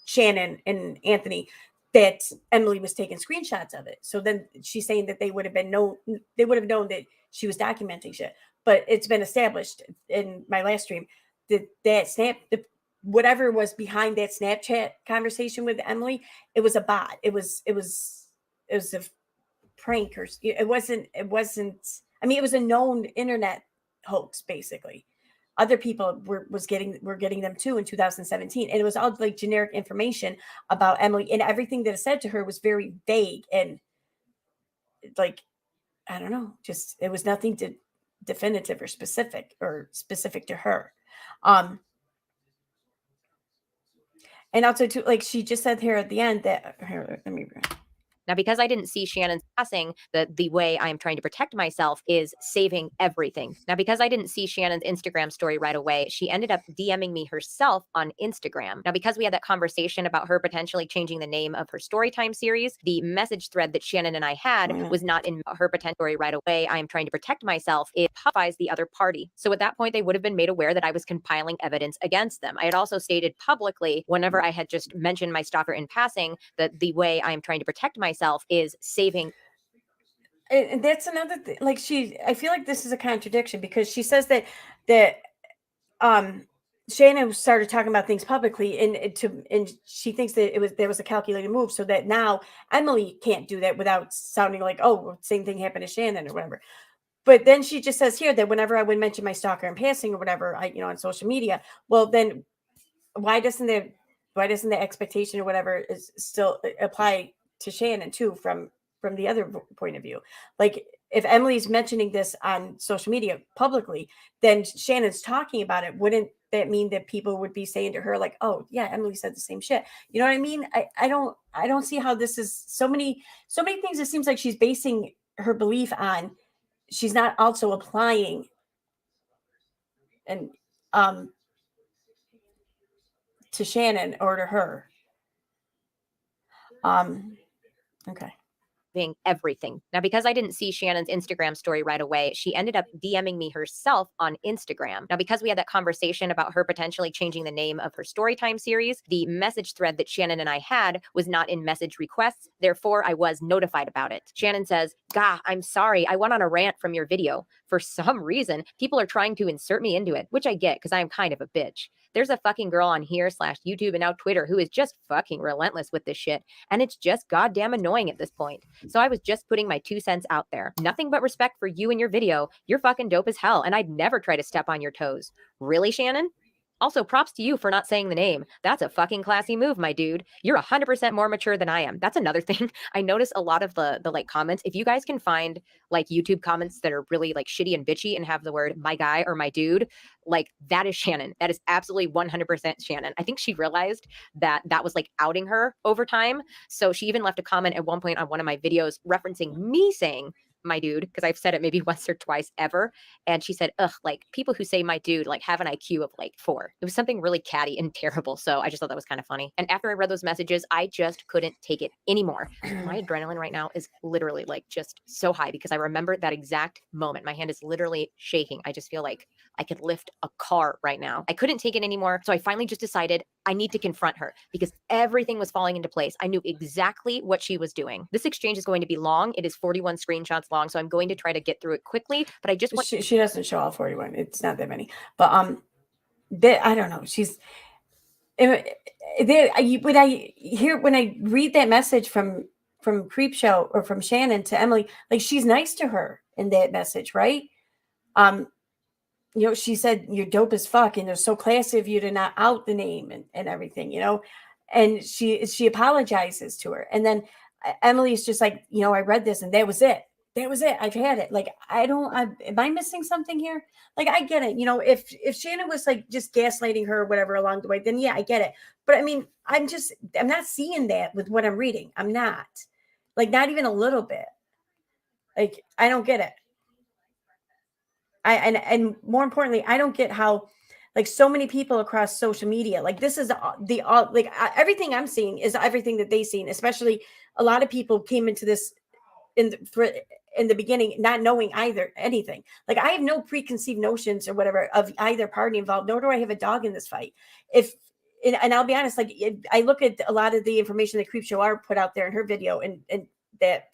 Shannon and Anthony that Emily was taking screenshots of it. So then she's saying that they would have known that she was documenting shit. But it's been established in my last stream that whatever was behind that Snapchat conversation with Emily, it was a bot. It was a prank, or it wasn't. I mean, it was a known internet hoax, basically. other people were getting them too in 2017. And it was all like generic information about Emily, and everything that it said to her was very vague and like, I don't know, just it was nothing definitive or specific to her. And also too, like she just said here at the end that here, let me Now, because I didn't see Shannon's passing, the way I am trying to protect myself is saving everything. Now, because I didn't see Shannon's Instagram story right away, she ended up DMing me herself on Instagram. Now, because we had that conversation about her potentially changing the name of her Storytime series, the message thread that Shannon and I had was not in her potential story right away. I am trying to protect myself. It puffies the other party. So at that point, they would have been made aware that I was compiling evidence against them. I had also stated publicly, whenever I had just mentioned my stalker in passing, that the way I am trying to protect myself is saving. And that's another thing. Like I feel like this is a contradiction because she says that Shannon started talking about things publicly, and she thinks that there was a calculated move so that now Emily can't do that without sounding like, oh, same thing happened to Shannon or whatever. But then she just says here that whenever I would mention my stalker in passing or whatever, on social media, well, then why doesn't the expectation or whatever is still apply to Shannon too from the other point of view? Like if Emily's mentioning this on social media publicly, then Shannon's talking about it. Wouldn't that mean that people would be saying to her like, oh yeah, Emily said the same shit? You know what I mean? I don't see how this is so many things. It seems like she's basing her belief on. She's not also applying and to Shannon or to her. Okay. Everything. Now, because I didn't see Shannon's Instagram story right away, she ended up DMing me herself on Instagram. Now, because we had that conversation about her potentially changing the name of her Storytime series, the message thread that Shannon and I had was not in message requests. Therefore, I was notified about it. Shannon says, "Gah, I'm sorry. I went on a rant from your video. For some reason, people are trying to insert me into it, which I get because I am kind of a bitch. There's a fucking girl on here /YouTube and now Twitter who is just fucking relentless with this shit. And it's just goddamn annoying at this point. So I was just putting my 2 cents out there. Nothing but respect for you and your video. You're fucking dope as hell. And I'd never try to step on your toes." Really, Shannon? Also, props to you for not saying the name. That's a fucking classy move, my dude. You're 100% more mature than I am. That's another thing. I notice a lot of the like comments. If you guys can find like YouTube comments that are really like shitty and bitchy and have the word my guy or my dude, like that is Shannon. That is absolutely 100% Shannon. I think she realized that was like outing her over time. So she even left a comment at one point on one of my videos referencing me saying my dude, because I've said it maybe once or twice ever. And she said, ugh, like people who say my dude like have an IQ of like 4. It was something really catty and terrible. So I just thought that was kind of funny. And after I read those messages, I just couldn't take it anymore. My adrenaline right now is literally like just so high because I remember that exact moment. My hand is literally shaking. I just feel like I could lift a car right now. I couldn't take it anymore. So I finally just decided I need to confront her because everything was falling into place. I knew exactly what she was doing. This exchange is going to be long. It is 41 screenshots long. So I'm going to try to get through it quickly, but I just want she doesn't show all 41. It's not that many, but I don't know. She's when I read that message from Creepshow or from Shannon to Emily, like she's nice to her in that message, right? She said you're dope as fuck and it's so classy of you to not out the name and everything, and she apologizes to her. And then Emily's just like, I read this and that was it. I've had it. Like, am I missing something here? Like, I get it. If Shannon was like just gaslighting her or whatever along the way, then yeah, I get it. But I mean, I'm not seeing that with what I'm reading. I'm not, like, not even a little bit. Like, I don't get it. And more importantly, I don't get how, like, so many people across social media, like this is everything I'm seeing is everything that they seen. Especially a lot of people came into this in the beginning not knowing anything. Like, I have no preconceived notions or whatever of either party involved, nor do I have a dog in this fight. And I'll be honest, like, I look at a lot of the information that Creepshow Art put out there in her video and that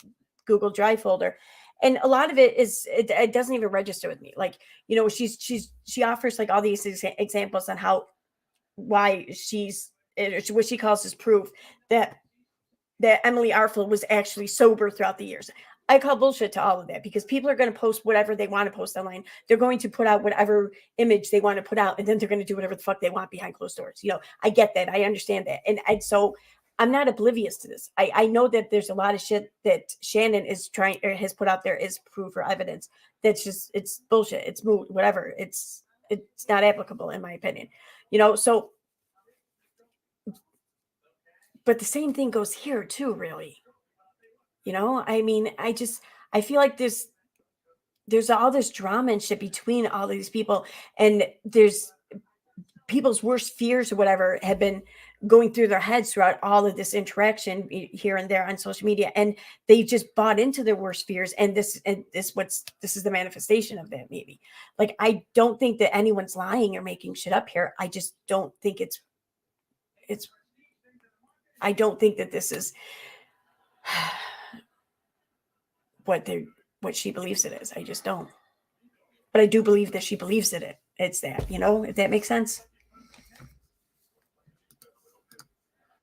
Google Drive folder. And a lot of it it doesn't even register with me. Like, she offers like all these examples on why she's what she calls as proof that Emily Artful was actually sober throughout the years. I call bullshit to all of that, because people are going to post whatever they want to post online. They're going to put out whatever image they want to put out, and then they're going to do whatever the fuck they want behind closed doors. I get that. I understand that. And so I'm not oblivious to this. I know that there's a lot of shit that Shannon is trying or has put out there as proof or evidence. That's just, it's bullshit. It's moot, whatever. It's not applicable in my opinion. So, but the same thing goes here too, really. I mean, I feel like there's all this drama and shit between all these people, and there's people's worst fears or whatever have been going through their heads throughout all of this interaction here and there on social media, and they just bought into their worst fears, and this is the manifestation of that. Maybe, like, I don't think that anyone's lying or making shit up here. I just don't think it's I don't think that this is what she believes it is. I just don't. But I do believe that she believes it. It's that, if that makes sense.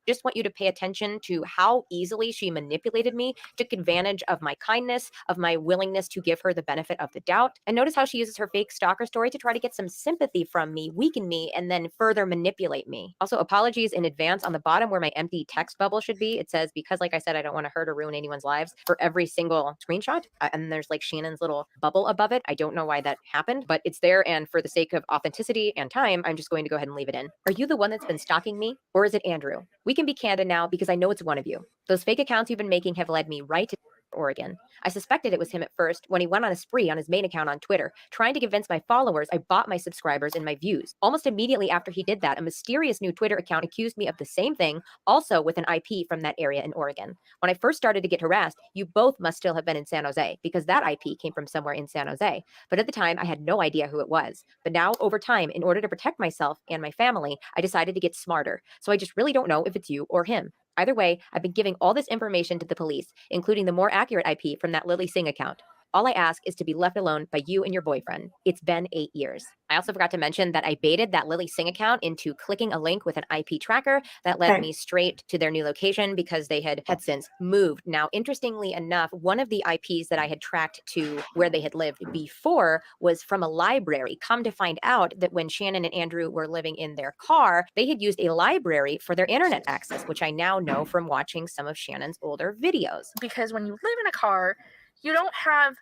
Just want you to pay attention to how easily she manipulated me, took advantage of my kindness, of my willingness to give her the benefit of the doubt. And notice how she uses her fake stalker story to try to get some sympathy from me, weaken me, and then further manipulate me. Also, apologies in advance. On the bottom where my empty text bubble should be, it says, because like I said, I don't want to hurt or ruin anyone's lives, for every single screenshot. And there's like Shannon's little bubble above it. I don't know why that happened, but it's there. And for the sake of authenticity and time, I'm just going to go ahead and leave it in. Are you the one that's been stalking me? Or is it Andrew? We can be candid now because I know it's one of you. Those fake accounts you've been making have led me right to Oregon. I suspected it was him at first when he went on a spree on his main account on Twitter, trying to convince my followers I bought my subscribers and my views. Almost immediately after he did that, a mysterious new Twitter account accused me of the same thing, also with an IP from that area in Oregon. When I first started to get harassed, you both must still have been in San Jose because that IP came from somewhere in San Jose. But at the time, I had no idea who it was. But now, over time, in order to protect myself and my family, I decided to get smarter. So I just really don't know if it's you or him. Either way, I've been giving all this information to the police, including the more accurate IP from that Lily Singh account. All I ask is to be left alone by you and your boyfriend. It's been 8 years. I also forgot to mention that I baited that Lily Singh account into clicking a link with an IP tracker that led me straight to their new location because they had since moved. Now, interestingly enough, one of the IPs that I had tracked to where they had lived before was from a library. Come to find out that when Shannon and Andrew were living in their car, they had used a library for their internet access, which I now know from watching some of Shannon's older videos. Because when you live in a car, you don't have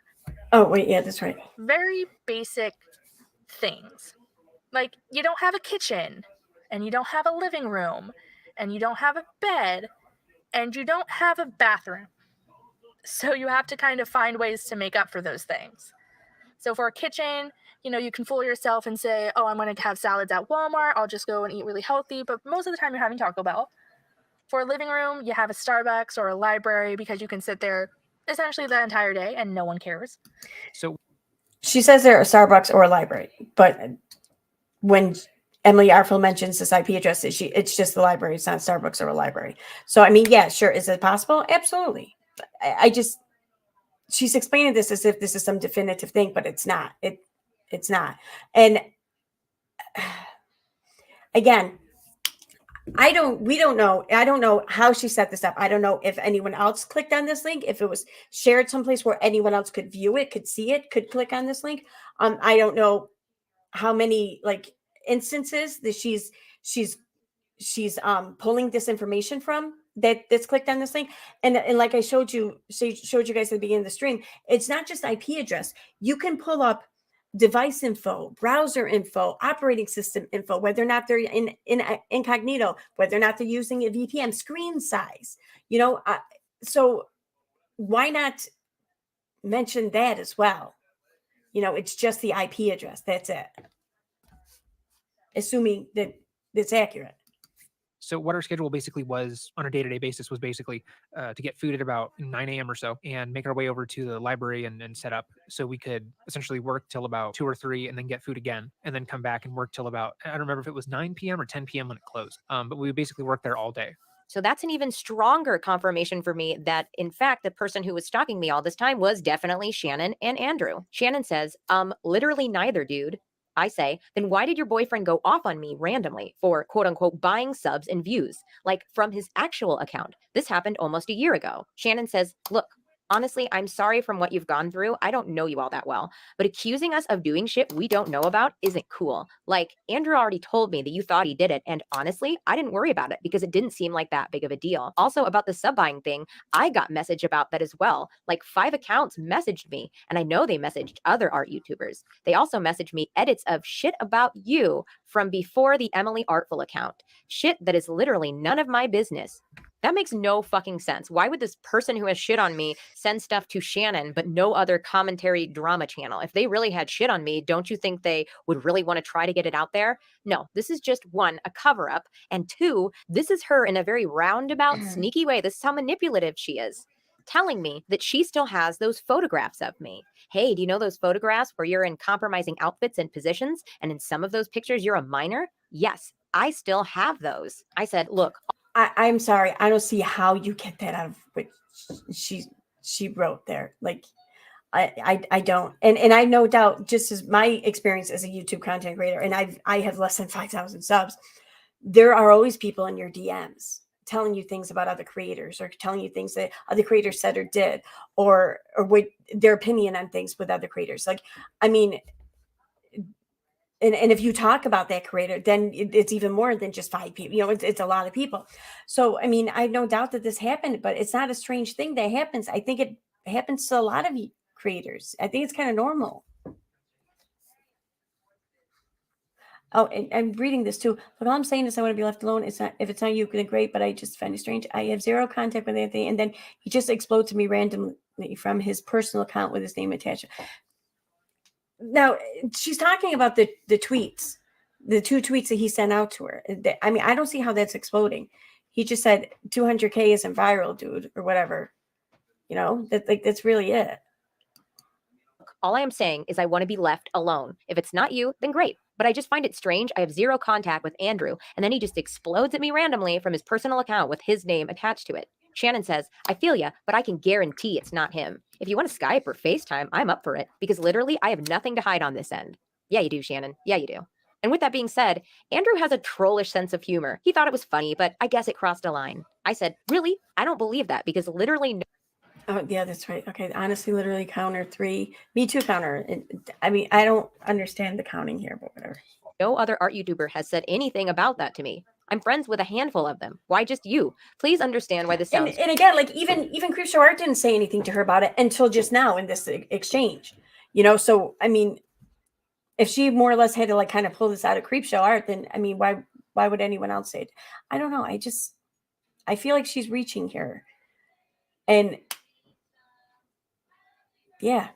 that's right. very basic things. Like, you don't have a kitchen, and you don't have a living room, and you don't have a bed, and you don't have a bathroom. So you have to kind of find ways to make up for those things. So for a kitchen, you can fool yourself and say, oh, I'm going to have salads at Walmart. I'll just go and eat really healthy. But most of the time you're having Taco Bell. For a living room, you have a Starbucks or a library because you can sit there essentially the entire day and no one cares. So she says they're a Starbucks or a library, but when Emily Artful mentions this IP address, it's just the library. It's not Starbucks or a library. So, I mean, yeah, sure. Is it possible? Absolutely. She's explaining this as if this is some definitive thing, but it's not. It's not. And again, we don't know. I don't know how she set this up. I don't know if anyone else clicked on this link, if it was shared someplace where anyone else could view it, could see it, could click on this link. I don't know how many instances that she's pulling this information from that's clicked on this link. And like I showed you guys at the beginning of the stream, it's not just IP address. You can pull up device info, browser info, operating system info, whether or not they're in incognito, whether or not they're using a VPN, screen size, so why not mention that as well? It's just the IP address. That's it. Assuming that it's accurate. So what our schedule basically was on a day-to-day basis was basically to get food at about 9 a.m. or so and make our way over to the library and set up so we could essentially work till about 2 or 3 and then get food again and then come back and work till about, I don't remember if it was 9 p.m. or 10 p.m. when it closed. But we would basically work there all day. So that's an even stronger confirmation for me that, in fact, the person who was stalking me all this time was definitely Shannon and Andrew. Shannon says, literally neither, dude. I say, then why did your boyfriend go off on me randomly for quote unquote buying subs and views, like from his actual account? This happened almost a year ago. Shannon says, look, Honestly, I'm sorry from what you've gone through. I don't know you all that well, but accusing us of doing shit we don't know about isn't cool. Like, Andrew already told me that you thought he did it, and honestly, I didn't worry about it because it didn't seem like that big of a deal. Also, about the sub buying thing, I got message about that as well. Like 5 accounts messaged me, and I know they messaged other art YouTubers. They also messaged me edits of shit about you from before the Emily Artful account. Shit that is literally none of my business. That makes no fucking sense. Why would this person who has shit on me send stuff to Shannon, but no other commentary drama channel? If they really had shit on me, don't you think they would really want to try to get it out there? No, this is just one, a cover up, and two, this is her in a very roundabout, sneaky way. This is how manipulative she is. Telling me that she still has those photographs of me. Hey, do you know those photographs where you're in compromising outfits and positions, and in some of those pictures you're a minor? Yes, I still have those. I said, look, I'm sorry. I don't see how you get that out of what she wrote there. Like, I don't. And I no doubt, just as my experience as a YouTube content creator, and I have less than 5,000 subs, there are always people in your DMs telling you things about other creators, or telling you things that other creators said or did, or what their opinion on things with other creators. Like, I mean, and if you talk about that creator, then it's even more than just 5 people. You know, it's a lot of people. So, I mean, I have no doubt that this happened, but it's not a strange thing that happens. I think it happens to a lot of creators. I think it's kind of normal. Oh, and I'm reading this too. Look, all I'm saying is I want to be left alone. It's not, if it's not you, then great, but I just find it strange. I have zero contact with Anthony, and then he just explodes to me randomly from his personal account with his name attached. Now, she's talking about the tweets, the 2 tweets that he sent out to her. I mean, I don't see how that's exploding. He just said 200K isn't viral, dude, or whatever. You know, that's really it. all I am saying is I want to be left alone. If it's not you, then great. But I just find it strange. I have zero contact with Andrew, and then he just explodes at me randomly from his personal account with his name attached to it. Shannon says, I feel ya, but I can guarantee it's not him. If you want to Skype or FaceTime, I'm up for it, because literally I have nothing to hide on this end. Yeah, you do, Shannon. Yeah, you do. And with that being said, Andrew has a trollish sense of humor. He thought it was funny, but I guess it crossed a line. I said, really? I don't believe that, because literally Oh, yeah, that's right. Okay. Honestly, literally counter 3. Me too counter. I mean, I don't understand the counting here, but whatever. no other art YouTuber has said anything about that to me. I'm friends with a handful of them. Why just you? Please understand why this sounds. And again, like even Creepshow Art didn't say anything to her about it until just now in this exchange. You know, so I mean, if she more or less had to like kind of pull this out of Creepshow Art, then I mean, why would anyone else say it? I don't know. I feel like she's reaching here. And yeah,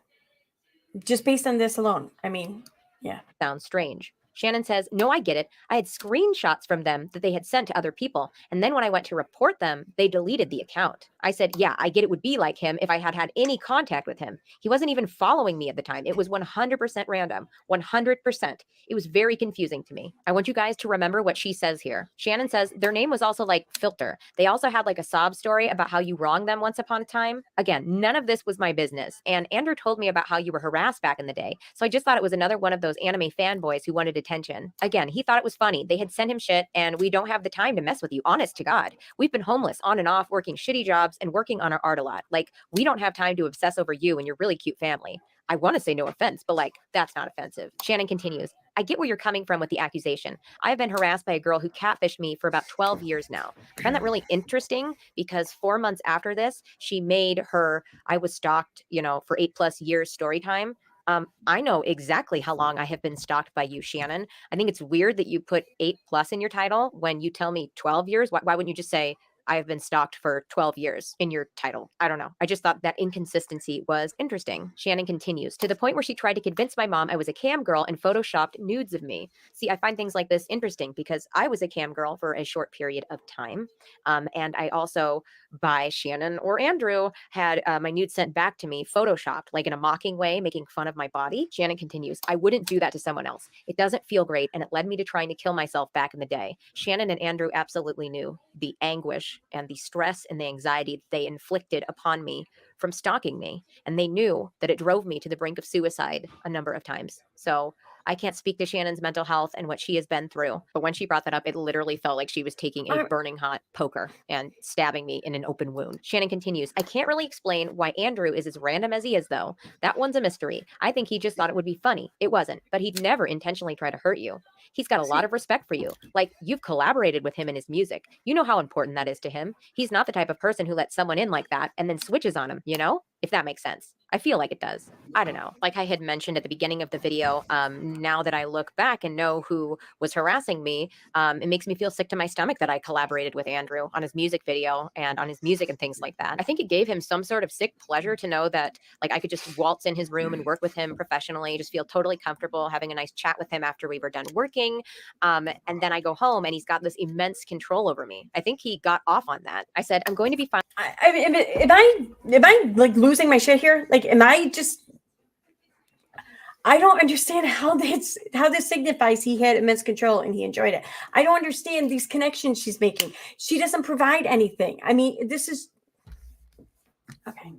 just based on this alone, I mean, yeah. Sounds strange. Shannon says, no, I get it. I had screenshots from them that they had sent to other people. And then when I went to report them, they deleted the account. I said, yeah, I get it would be like him if I had had any contact with him. He wasn't even following me at the time. It was 100% random. 100%. It was very confusing to me. I want you guys to remember what she says here. Shannon says their name was also like Filter. They also had like a sob story about how you wronged them once upon a time. Again, none of this was my business. And Andrew told me about how you were harassed back in the day. So I just thought it was another one of those anime fanboys who wanted attention. Again, he thought it was funny. They had sent him shit, and we don't have the time to mess with you. Honest to God. We've been homeless on and off, working shitty jobs and working on our art a lot. Like, we don't have time to obsess over you and your really cute family. I want to say no offense, but like, that's not offensive. Shannon continues, I get where you're coming from with the accusation. I've been harassed by a girl who catfished me for about 12 years now. I find that really interesting because 4 months after this, she made her I was stalked, for 8+ years story time. I know exactly how long I have been stalked by you, Shannon. I think it's weird that you put 8+ in your title when you tell me 12 years. Why wouldn't you just say, I have been stalked for 12 years in your title? I don't know. I just thought that inconsistency was interesting. Shannon continues, to the point where she tried to convince my mom I was a cam girl and photoshopped nudes of me. See, I find things like this interesting because I was a cam girl for a short period of time. And I also, by Shannon or Andrew, had my nudes sent back to me, photoshopped, like in a mocking way, making fun of my body. Shannon continues, I wouldn't do that to someone else. It doesn't feel great, and it led me to trying to kill myself back in the day. Shannon and Andrew absolutely knew the anguish and the stress and the anxiety that they inflicted upon me from stalking me. And they knew that it drove me to the brink of suicide a number of times. So I can't speak to Shannon's mental health and what she has been through. But when she brought that up, it literally felt like she was taking a burning hot poker and stabbing me in an open wound. Shannon continues, I can't really explain why Andrew is as random as he is, though. That one's a mystery. I think he just thought it would be funny. It wasn't, but he'd never intentionally try to hurt you. He's got a lot of respect for you. Like, you've collaborated with him in his music. You know how important that is to him. He's not the type of person who lets someone in like that and then switches on him, you know? If that makes sense. I feel like it does. I don't know. Like I had mentioned at the beginning of the video, now that I look back and know who was harassing me, it makes me feel sick to my stomach that I collaborated with Andrew on his music video and on his music and things like that. I think it gave him some sort of sick pleasure to know that like I could just waltz in his room and work with him professionally, just feel totally comfortable having a nice chat with him after we were done working. And then I go home and he's got this immense control over me. I think he got off on that. I said, I'm going to be fine. Am I like losing my shit here? Like, I don't understand how this signifies he had immense control and he enjoyed it. I don't understand these connections she's making. She doesn't provide anything. I mean, this is okay.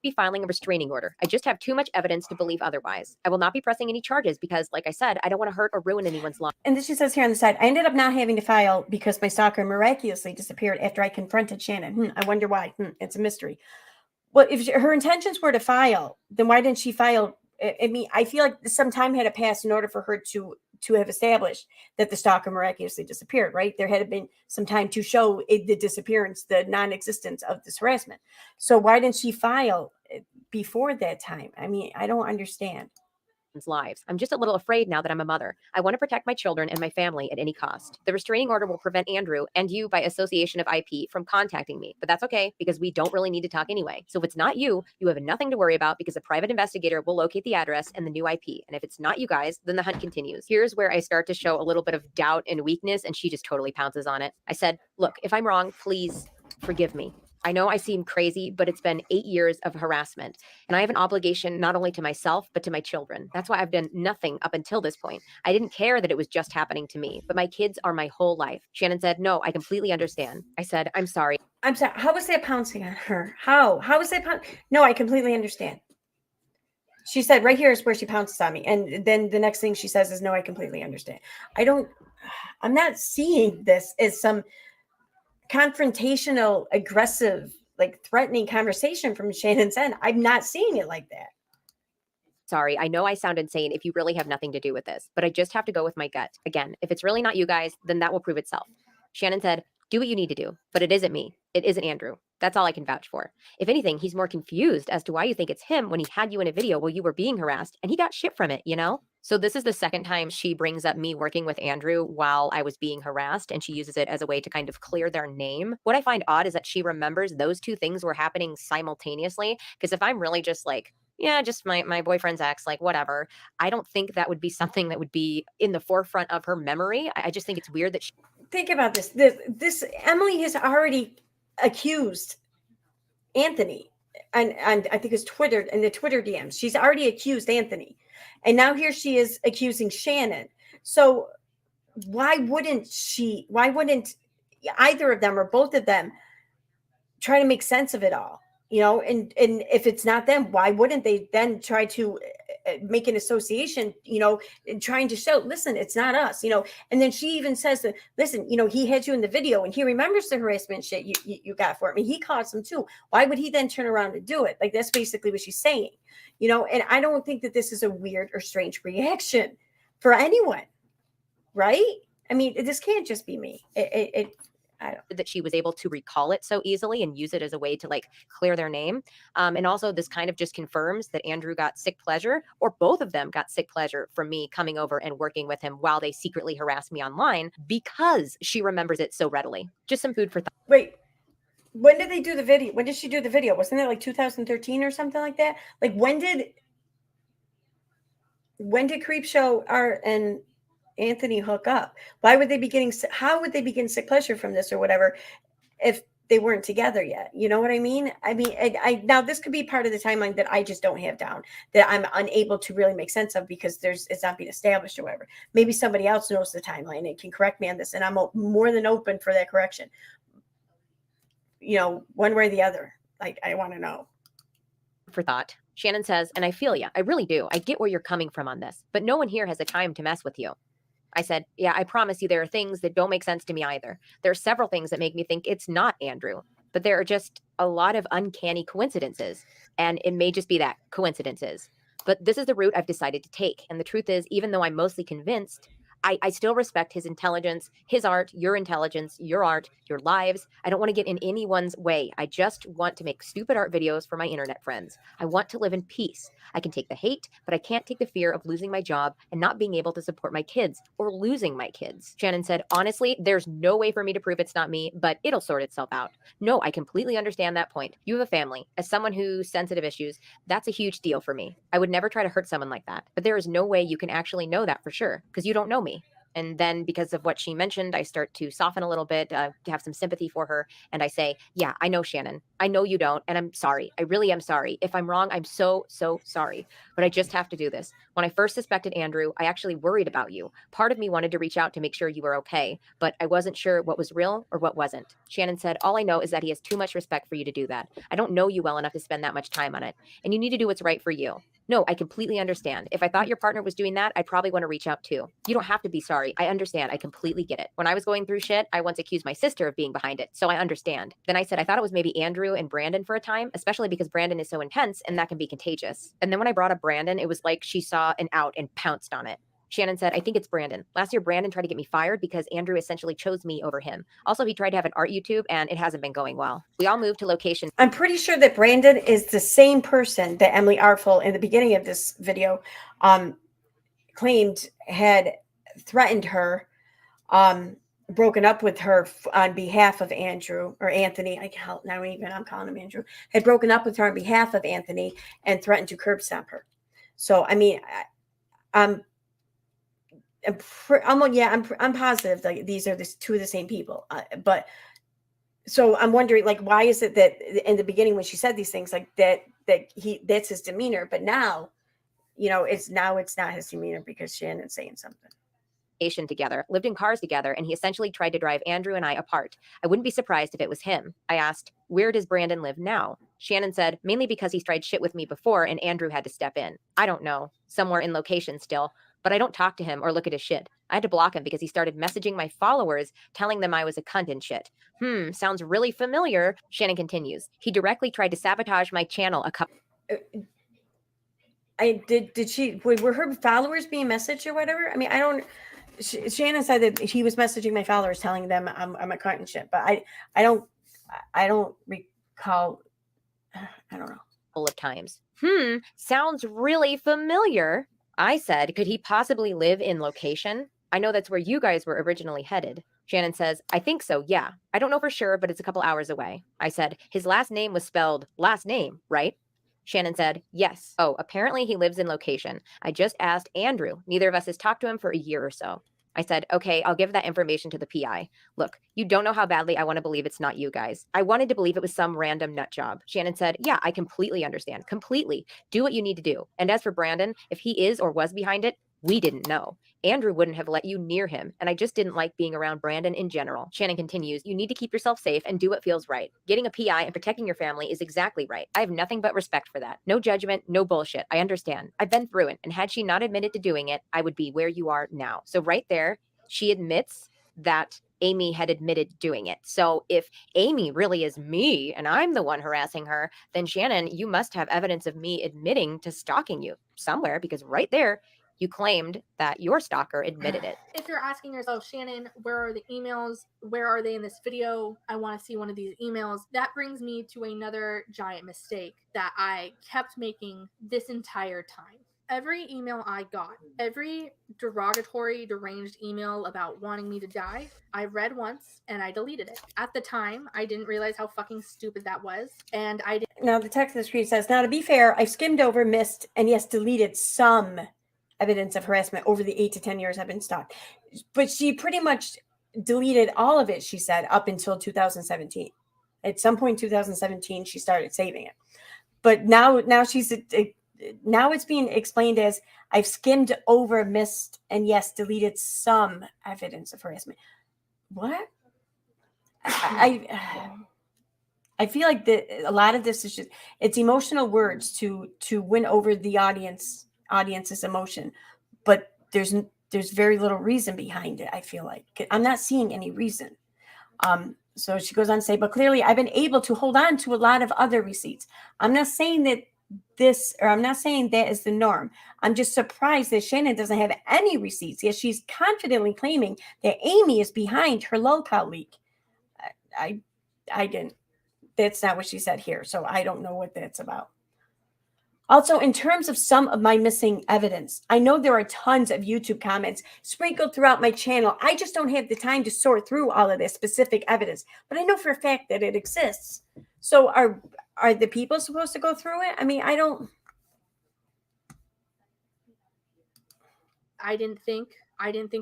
Be filing a restraining order. I just have too much evidence to believe otherwise. I will not be pressing any charges because, like I said, I don't want to hurt or ruin anyone's life. And then she says here on the side, I ended up not having to file because my stalker miraculously disappeared after I confronted Shannon. I wonder why. It's a mystery. Well, if her intentions were to file, then why didn't she file? I mean, I feel like some time had to pass in order for her to have established that the stalker miraculously disappeared, right? There had been some time to show the disappearance, the non-existence of this harassment. So why didn't she file before that time? I mean, I don't understand. Lives. I'm just a little afraid now that I'm a mother. I want to protect my children and my family at any cost. The restraining order will prevent Andrew and you by association of IP from contacting me, but that's okay because we don't really need to talk anyway. So if it's not you, you have nothing to worry about because a private investigator will locate the address and the new IP. And if it's not you guys, then the hunt continues. Here's where I start to show a little bit of doubt and weakness, and she just totally pounces on it. I said, look, if I'm wrong, please forgive me. I know I seem crazy, but it's been 8 years of harassment, and I have an obligation not only to myself, but to my children. That's why I've done nothing up until this point. I didn't care that it was just happening to me, but my kids are my whole life. Shannon said, no, I completely understand. I said, I'm sorry. I'm sorry. How was that pouncing on her? How was that pouncing? No, I completely understand. She said right here is where she pounces on me. And then the next thing she says is, no, I completely understand. I'm not seeing this as some confrontational, aggressive, like threatening conversation from Shannon's end. I'm not seeing it like that. Sorry, I know I sound insane if you really have nothing to do with this, but I just have to go with my gut. Again, if it's really not you guys, then that will prove itself. Shannon said, do what you need to do, but it isn't me. It isn't Andrew. That's all I can vouch for. If anything, he's more confused as to why you think it's him when he had you in a video while you were being harassed and he got shit from it, you know? So this is the second time she brings up me working with Andrew while I was being harassed, and she uses it as a way to kind of clear their name. What I find odd is that she remembers those two things were happening simultaneously, because if I'm really just like, yeah, just my boyfriend's ex, like whatever, I don't think that would be something that would be in the forefront of her memory. I just think it's weird that she... Think about this. This Emily has already accused Anthony, and I think it's Twitter, in the Twitter DMs. She's already accused Anthony. And now here she is accusing Shannon. So why wouldn't either of them or both of them try to make sense of it all? You know, and if it's not them, why wouldn't they then try to make an association, you know, trying to show, listen, it's not us, you know? And then she even says that, listen, you know, he had you in the video and he remembers the harassment shit you got for him. And he caused them too. Why would he then turn around and do it? Like, that's basically what she's saying, you know? And I don't think that this is a weird or strange reaction for anyone, right? I mean, this can't just be me. That she was able to recall it so easily and use it as a way to like clear their name. And also this kind of just confirms that Andrew got sick pleasure, or both of them got sick pleasure from me coming over and working with him while they secretly harassed me online, because she remembers it so readily. Just some food for thought. Wait, when did they do the video? When did she do the video? Wasn't it like 2013 or something like that? Like when did Creepshow Art and Anthony hook up? Why would they be getting, how would they be getting sick pleasure from this or whatever if they weren't together yet? You know what I mean? I mean, I now this could be part of the timeline that I just don't have down, that I'm unable to really make sense of because it's not being established or whatever. Maybe somebody else knows the timeline and can correct me on this, and I'm more than open for that correction. You know, one way or the other. Like, I want to know. For thought. Shannon says, and I feel ya. I really do. I get where you're coming from on this, but no one here has the time to mess with you. I said, yeah, I promise you there are things that don't make sense to me either. There are several things that make me think it's not Andrew, but there are just a lot of uncanny coincidences. And it may just be that, coincidences. But this is the route I've decided to take. And the truth is, even though I'm mostly convinced, I still respect his intelligence, his art, your intelligence, your art, your lives. I don't want to get in anyone's way. I just want to make stupid art videos for my internet friends. I want to live in peace. I can take the hate, but I can't take the fear of losing my job and not being able to support my kids or losing my kids. Shannon said, honestly, there's no way for me to prove it's not me, but it'll sort itself out. No, I completely understand that point. You have a family. As someone who's sensitive issues, that's a huge deal for me. I would never try to hurt someone like that. But there is no way you can actually know that for sure, because you don't know me. And then because of what she mentioned, I start to soften a little bit, to have some sympathy for her. And I say, yeah, I know, Shannon. I know you don't. And I'm sorry. I really am sorry. If I'm wrong, I'm so sorry. But I just have to do this. When I first suspected Andrew, I actually worried about you. Part of me wanted to reach out to make sure you were okay, but I wasn't sure what was real or what wasn't. Shannon said, all I know is that he has too much respect for you to do that. I don't know you well enough to spend that much time on it. And you need to do what's right for you. No, I completely understand. If I thought your partner was doing that, I'd probably want to reach out too. You don't have to be sorry. I understand. I completely get it. When I was going through shit, I once accused my sister of being behind it, so I understand. Then I said I thought it was maybe Andrew and Brandon for a time, especially because Brandon is so intense and that can be contagious. And then when I brought up Brandon, it was like she saw an out and pounced on it. Shannon said, I think it's Brandon. Last year, Brandon tried to get me fired because Andrew essentially chose me over him. Also, he tried to have an art YouTube and it hasn't been going well. We all moved to locations. I'm pretty sure that Brandon is the same person that Emily Artful in the beginning of this video claimed had threatened her, broken up with her on behalf of Andrew or Anthony. I'm calling him Andrew. Had broken up with her on behalf of Anthony and threatened to curb stomp her. So, I mean, I'm positive that these are two of the same people. But so I'm wondering, like, why is it that in the beginning when she said these things, like that's his demeanor, but now, it's not his demeanor because Shannon's saying something. Together, lived in cars together, and he essentially tried to drive Andrew and I apart. I wouldn't be surprised if it was him. I asked, where does Brandon live now? Shannon said, mainly because he's tried shit with me before and Andrew had to step in. I don't know, somewhere in location still, but I don't talk to him or look at his shit. I had to block him because he started messaging my followers, telling them I was a cunt and shit. Sounds really familiar. Shannon continues. He directly tried to sabotage my channel a couple. Were her followers being messaged or whatever? I mean, I don't. Shannon said that he was messaging my followers, telling them I'm a cunt and shit. But I don't recall. I don't know. Of times. Sounds really familiar. I said, could he possibly live in location? I know that's where you guys were originally headed. Shannon says, I think so, yeah. I don't know for sure, but it's a couple hours away. I said, his last name was spelled last name, right? Shannon said, yes. Oh, apparently he lives in location. I just asked Andrew. Neither of us has talked to him for a year or so. I said, okay, I'll give that information to the PI. Look, you don't know how badly I want to believe it's not you guys. I wanted to believe it was some random nut job. Shannon said, yeah, I completely understand. Completely. Do what you need to do. And as for Brandon, if he is or was behind it, we didn't know. Andrew wouldn't have let you near him, and I just didn't like being around Brandon in general. Shannon continues, you need to keep yourself safe and do what feels right. Getting a PI and protecting your family is exactly right. I have nothing but respect for that. No judgment, no bullshit. I understand. I've been through it, and had she not admitted to doing it, I would be where you are now. So right there, she admits that Amy had admitted doing it. So if Amy really is me and I'm the one harassing her, then Shannon, you must have evidence of me admitting to stalking you somewhere, because right there, you claimed that your stalker admitted it. If you're asking yourself, Shannon, where are the emails? Where are they in this video? I want to see one of these emails. That brings me to another giant mistake that I kept making this entire time. Every email I got, every derogatory, deranged email about wanting me to die, I read once and I deleted it. At the time, I didn't realize how fucking stupid that was. And I didn't. Now, the text on the screen says, now to be fair, I've skimmed over, missed, and yes, deleted some evidence of harassment over the 8 to 10 years I've been stalked. But she pretty much deleted all of it, she said, up until 2017. At some point in 2017, she started saving it. But now it's being explained as I've skimmed over, missed, and yes, deleted some evidence of harassment. What? I I feel like a lot of this is just, it's emotional words to win over the audience's emotion, but there's very little reason behind it. I feel like I'm not seeing any reason. So she goes on to say, but clearly I've been able to hold on to a lot of other receipts. I'm not saying that I'm not saying that is the norm. I'm just surprised that Shannon doesn't have any receipts, yet she's confidently claiming that Amy is behind her lolcow leak. I didn't. That's not what she said here, so I don't know what that's about. Also, in terms of some of my missing evidence, I know there are tons of YouTube comments sprinkled throughout my channel. I just don't have the time to sort through all of this specific evidence, but I know for a fact that it exists. So are the people supposed to go through it? I mean, I didn't think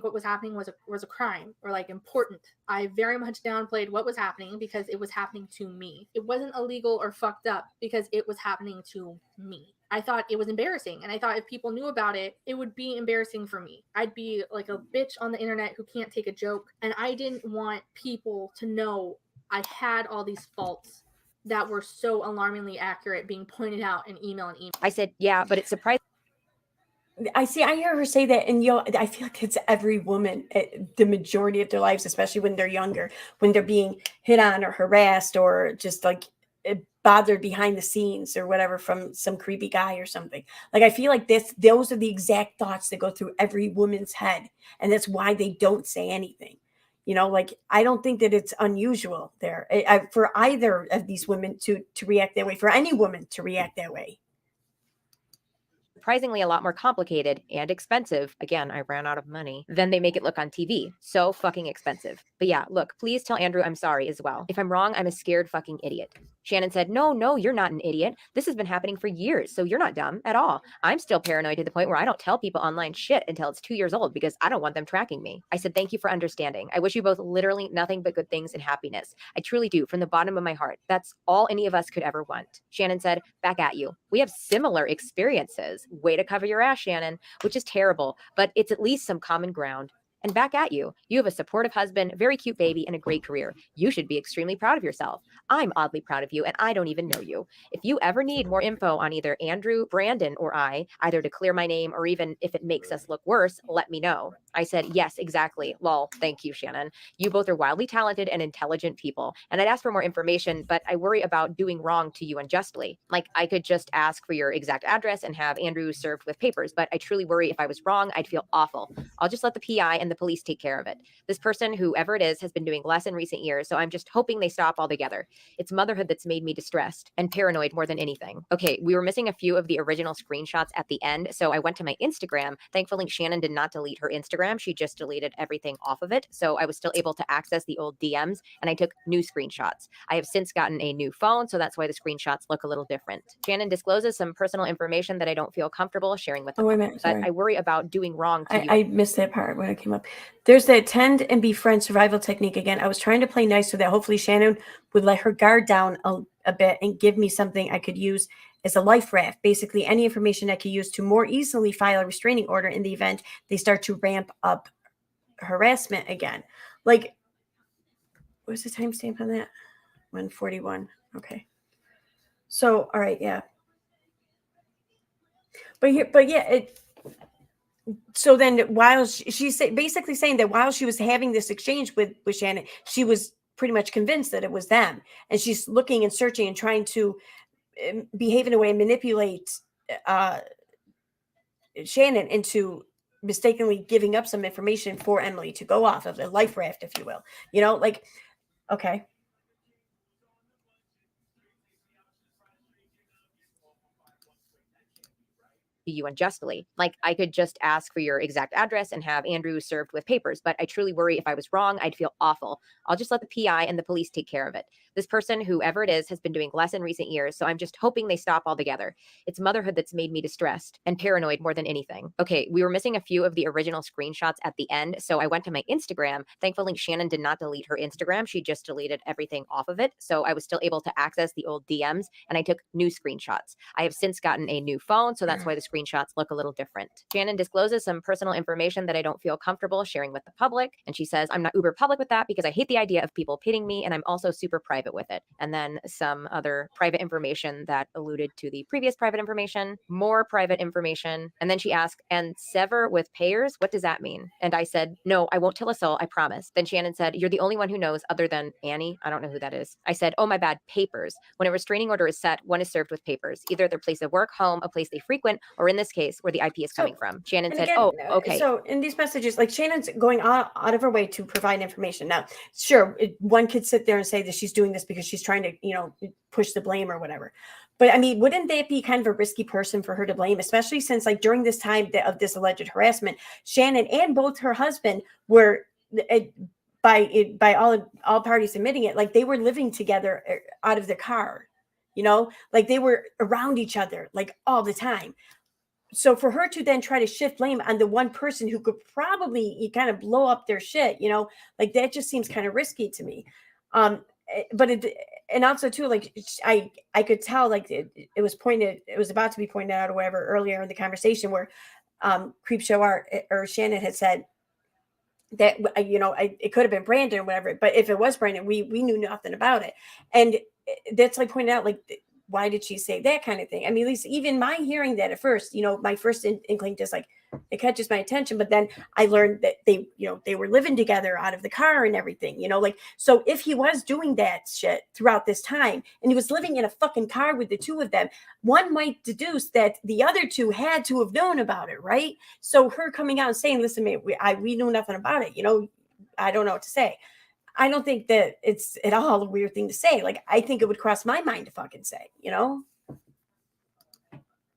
what was happening was a crime or like important. I very much downplayed what was happening because it was happening to me. It wasn't illegal or fucked up because it was happening to me. I thought it was embarrassing, and I thought if people knew about it, it would be embarrassing for me. I'd be like a bitch on the internet who can't take a joke, and I didn't want people to know I had all these faults that were so alarmingly accurate being pointed out in email. I said, yeah, but it's surprising. I hear her say that, and I feel like it's every woman, the majority of their lives, especially when they're younger, when they're being hit on or harassed or just like bothered behind the scenes or whatever from some creepy guy or something. Like, I feel like those are the exact thoughts that go through every woman's head, and that's why they don't say anything. You know, like, I don't think that it's unusual there for either of these women to react that way, for any woman to react that way. Surprisingly a lot more complicated and expensive. Again, I ran out of money. Then they make it look on TV. So fucking expensive. But yeah, look, please tell Andrew I'm sorry as well. If I'm wrong, I'm a scared fucking idiot. Shannon said, no, you're not an idiot. This has been happening for years, so you're not dumb at all. I'm still paranoid to the point where I don't tell people online shit until it's 2 years old because I don't want them tracking me. I said, thank you for understanding. I wish you both literally nothing but good things and happiness. I truly do, from the bottom of my heart. That's all any of us could ever want. Shannon said, back at you. We have similar experiences. Way to cover your ass, Shannon, which is terrible, but it's at least some common ground. And back at you. You have a supportive husband, very cute baby, and a great career. You should be extremely proud of yourself. I'm oddly proud of you, and I don't even know you. If you ever need more info on either Andrew, Brandon, or I, either to clear my name or even if it makes us look worse, let me know. I said, yes, exactly. Lol, thank you, Shannon. You both are wildly talented and intelligent people, and I'd ask for more information, but I worry about doing wrong to you unjustly. Like, I could just ask for your exact address and have Andrew served with papers, but I truly worry if I was wrong, I'd feel awful. I'll just let the PI and the police take care of it. This person, whoever it is, has been doing less in recent years, so I'm just hoping they stop altogether. It's motherhood that's made me distressed and paranoid more than anything. Okay, we were missing a few of the original screenshots at the end, so I went to my Instagram. Thankfully, Shannon did not delete her Instagram. She just deleted everything off of it, so I was still able to access the old DMs, and I took new screenshots. I have since gotten a new phone, so that's why the screenshots look a little different. Shannon discloses some personal information that I don't feel comfortable sharing with them, wait a minute, but I worry about doing wrong to you. I missed that part when it came up. There's the attend and befriend survival technique again. I was trying to play nice so that hopefully Shannon would let her guard down a bit and give me something I could use as a life raft. Basically, any information I could use to more easily file a restraining order in the event they start to ramp up harassment again. Like, what's the timestamp on that? 1:41. Okay. So, all right, yeah. But yeah, so then while she's basically saying that while she was having this exchange with Shannon, she was pretty much convinced that it was them, and she's looking and searching and trying to behave in a way and manipulate Shannon into mistakenly giving up some information for Emily to go off of a life raft, if you will. You know, like, okay. You unjustly. Like, I could just ask for your exact address and have Andrew served with papers, but I truly worry if I was wrong, I'd feel awful. I'll just let the PI and the police take care of it. This person, whoever it is, has been doing less in recent years, so I'm just hoping they stop altogether. It's motherhood that's made me distressed and paranoid more than anything. Okay, we were missing a few of the original screenshots at the end, so I went to my Instagram. Thankfully, Shannon did not delete her Instagram. She just deleted everything off of it, so I was still able to access the old DMs, and I took new screenshots. I have since gotten a new phone, so that's why the screenshots screenshots look a little different. Shannon discloses some personal information that I don't feel comfortable sharing with the public. And she says, I'm not uber public with that because I hate the idea of people pitting me, and I'm also super private with it. And then some other private information that alluded to the previous private information, more private information. And then she asked, and sever with payers, what does that mean? And I said, no, I won't tell a soul, I promise. Then Shannon said, you're the only one who knows other than Annie. I don't know who that is. I said, oh, my bad, papers. When a restraining order is set, one is served with papers, either their place of work, home, a place they frequent, or in this case, where the IP is coming from. Shannon said, oh, okay. So in these messages, like Shannon's going out of her way to provide information. Now, sure, one could sit there and say that she's doing this because she's trying to, push the blame or whatever. But I mean, wouldn't that be kind of a risky person for her to blame, especially since like during this time of this alleged harassment, Shannon and both her husband were, by all parties admitting it, like they were living together out of the car, like they were around each other like all the time. So for her to then try to shift blame on the one person who could probably kind of blow up their shit, like that just seems kind of risky to me. But and also too, like I could tell like it was about to be pointed out or whatever earlier in the conversation where Creepshow Art or Shannon had said that, it could have been Brandon or whatever, but if it was Brandon, we knew nothing about it. And that's like pointed out, like, why did she say that kind of thing? I mean, at least even my hearing that at first, my first inkling just like, it catches my attention. But then I learned that they were living together out of the car and everything, like, so if he was doing that shit throughout this time and he was living in a fucking car with the two of them, one might deduce that the other two had to have known about it, right? So her coming out and saying, listen, man, we knew nothing about it, I don't know what to say. I don't think that it's at all a weird thing to say. Like, I think it would cross my mind to fucking say,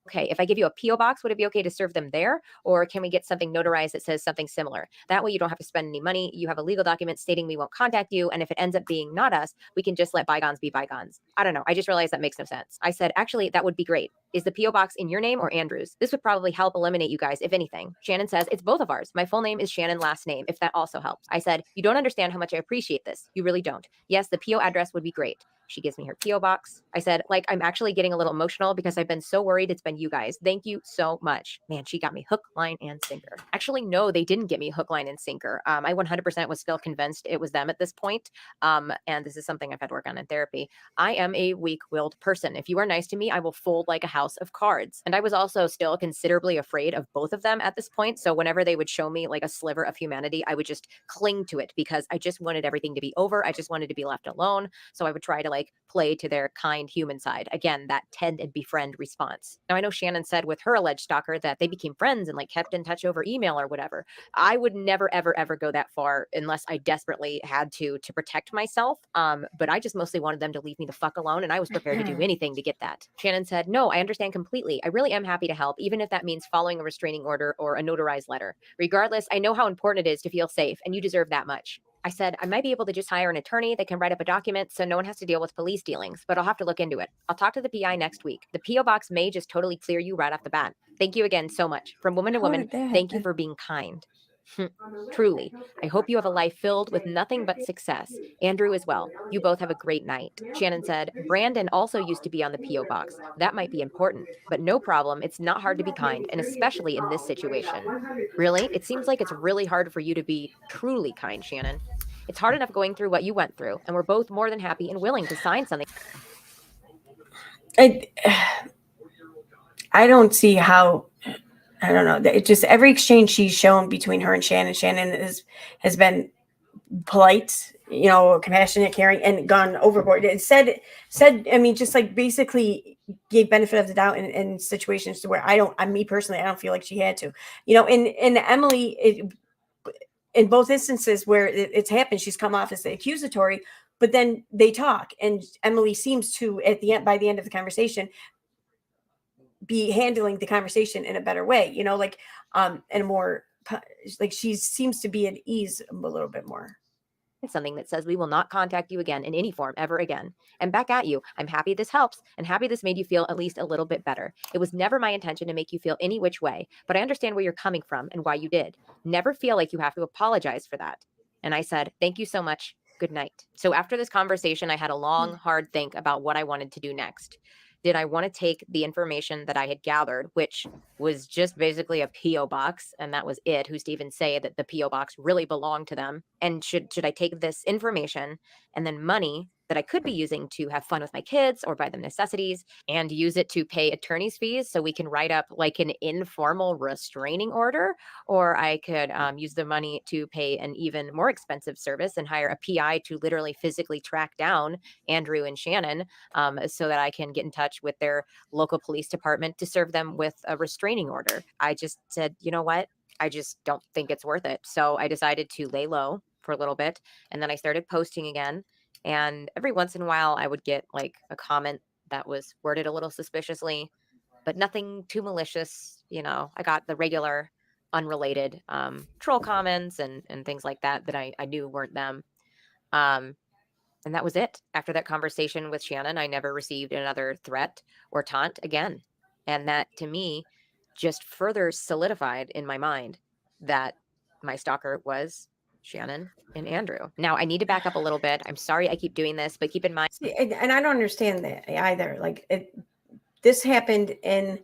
Okay, if I give you a P.O. box, would it be okay to serve them there? Or can we get something notarized that says something similar? That way you don't have to spend any money. You have a legal document stating we won't contact you. And if it ends up being not us, we can just let bygones be bygones. I don't know. I just realized that makes no sense. I said, actually, that would be great. Is the P.O. box in your name or Andrew's? This would probably help eliminate you guys, if anything. Shannon says, it's both of ours. My full name is Shannon, last name, if that also helps. I said, you don't understand how much I appreciate this. You really don't. Yes, the P.O. address would be great. She gives me her P.O. box. I said, like, I'm actually getting a little emotional because I've been so worried it's been you guys. Thank you so much. Man, she got me hook, line, and sinker. Actually, no, they didn't get me hook, line, and sinker. I 100% was still convinced it was them at this point. And this is something I've had to work on in therapy. I am a weak-willed person. If you are nice to me, I will fold like a house of cards. And I was also still considerably afraid of both of them at this point. So whenever they would show me like a sliver of humanity, I would just cling to it because I just wanted everything to be over. I just wanted to be left alone. So I would try to like play to their kind human side. Again, that tend and befriend response. Now, I know Shannon said with her alleged stalker that they became friends and like kept in touch over email or whatever. I would never, ever, ever go that far unless I desperately had to protect myself. But I just mostly wanted them to leave me the fuck alone. And I was prepared to do anything to get that. Shannon said, no, I understand completely. I really am happy to help, even if that means following a restraining order or a notarized letter. Regardless, I know how important it is to feel safe, and you deserve that much. I said, I might be able to just hire an attorney that can write up a document so no one has to deal with police dealings, but I'll have to look into it. I'll talk to the PI next week. The P.O. box may just totally clear you right off the bat. Thank you again so much. From woman to woman, thank you for being kind. Truly, I hope you have a life filled with nothing but success. Andrew as well. You both have a great night. Shannon said, Brandon also used to be on the P.O. box. That might be important, but no problem. It's not hard to be kind, and especially in this situation. Really? It seems like it's really hard for you to be truly kind, Shannon. It's hard enough going through what you went through, and we're both more than happy and willing to sign something. I don't see how. I don't know. It just every exchange she's shown between her and Shannon has been polite, compassionate, caring, and gone overboard. It said, I mean, just like basically gave benefit of the doubt in situations to where I don't feel like she had to, in Emily, in both instances where it's happened, she's come off as the accusatory, but then they talk and Emily seems to, by the end of the conversation, be handling the conversation in a better way, and more like she seems to be at ease a little bit more. Something that says we will not contact you again in any form ever again. And back at you, I'm happy this helps and happy this made you feel at least a little bit better. It was never my intention to make you feel any which way, but I understand where you're coming from and why you did. Never feel like you have to apologize for that. And I said, thank you so much. Good night. So after this conversation, I had a long, hard think about what I wanted to do next. did I want to take the information that I had gathered, which was just basically a P.O. box, and that was it, who's to even say that the P.O. box really belonged to them? And should I take this information and then money that I could be using to have fun with my kids or buy them necessities and use it to pay attorney's fees so we can write up like an informal restraining order? Or I could use the money to pay an even more expensive service and hire a PI to literally physically track down Andrew and Shannon, so that I can get in touch with their local police department to serve them with a restraining order. I just said, you know what? I just don't think it's worth it. So I decided to lay low for a little bit. And then I started posting again. And every once in a while, I would get like a comment that was worded a little suspiciously, but nothing too malicious. I got the regular unrelated troll comments and things like that I knew weren't them. And that was it. After that conversation with Shannon, I never received another threat or taunt again. And that, to me, just further solidified in my mind that my stalker was Shannon and Andrew. Now, I need to back up a little bit. I'm sorry I keep doing this, but keep in mind. See, and I don't understand that either. Like, this happened in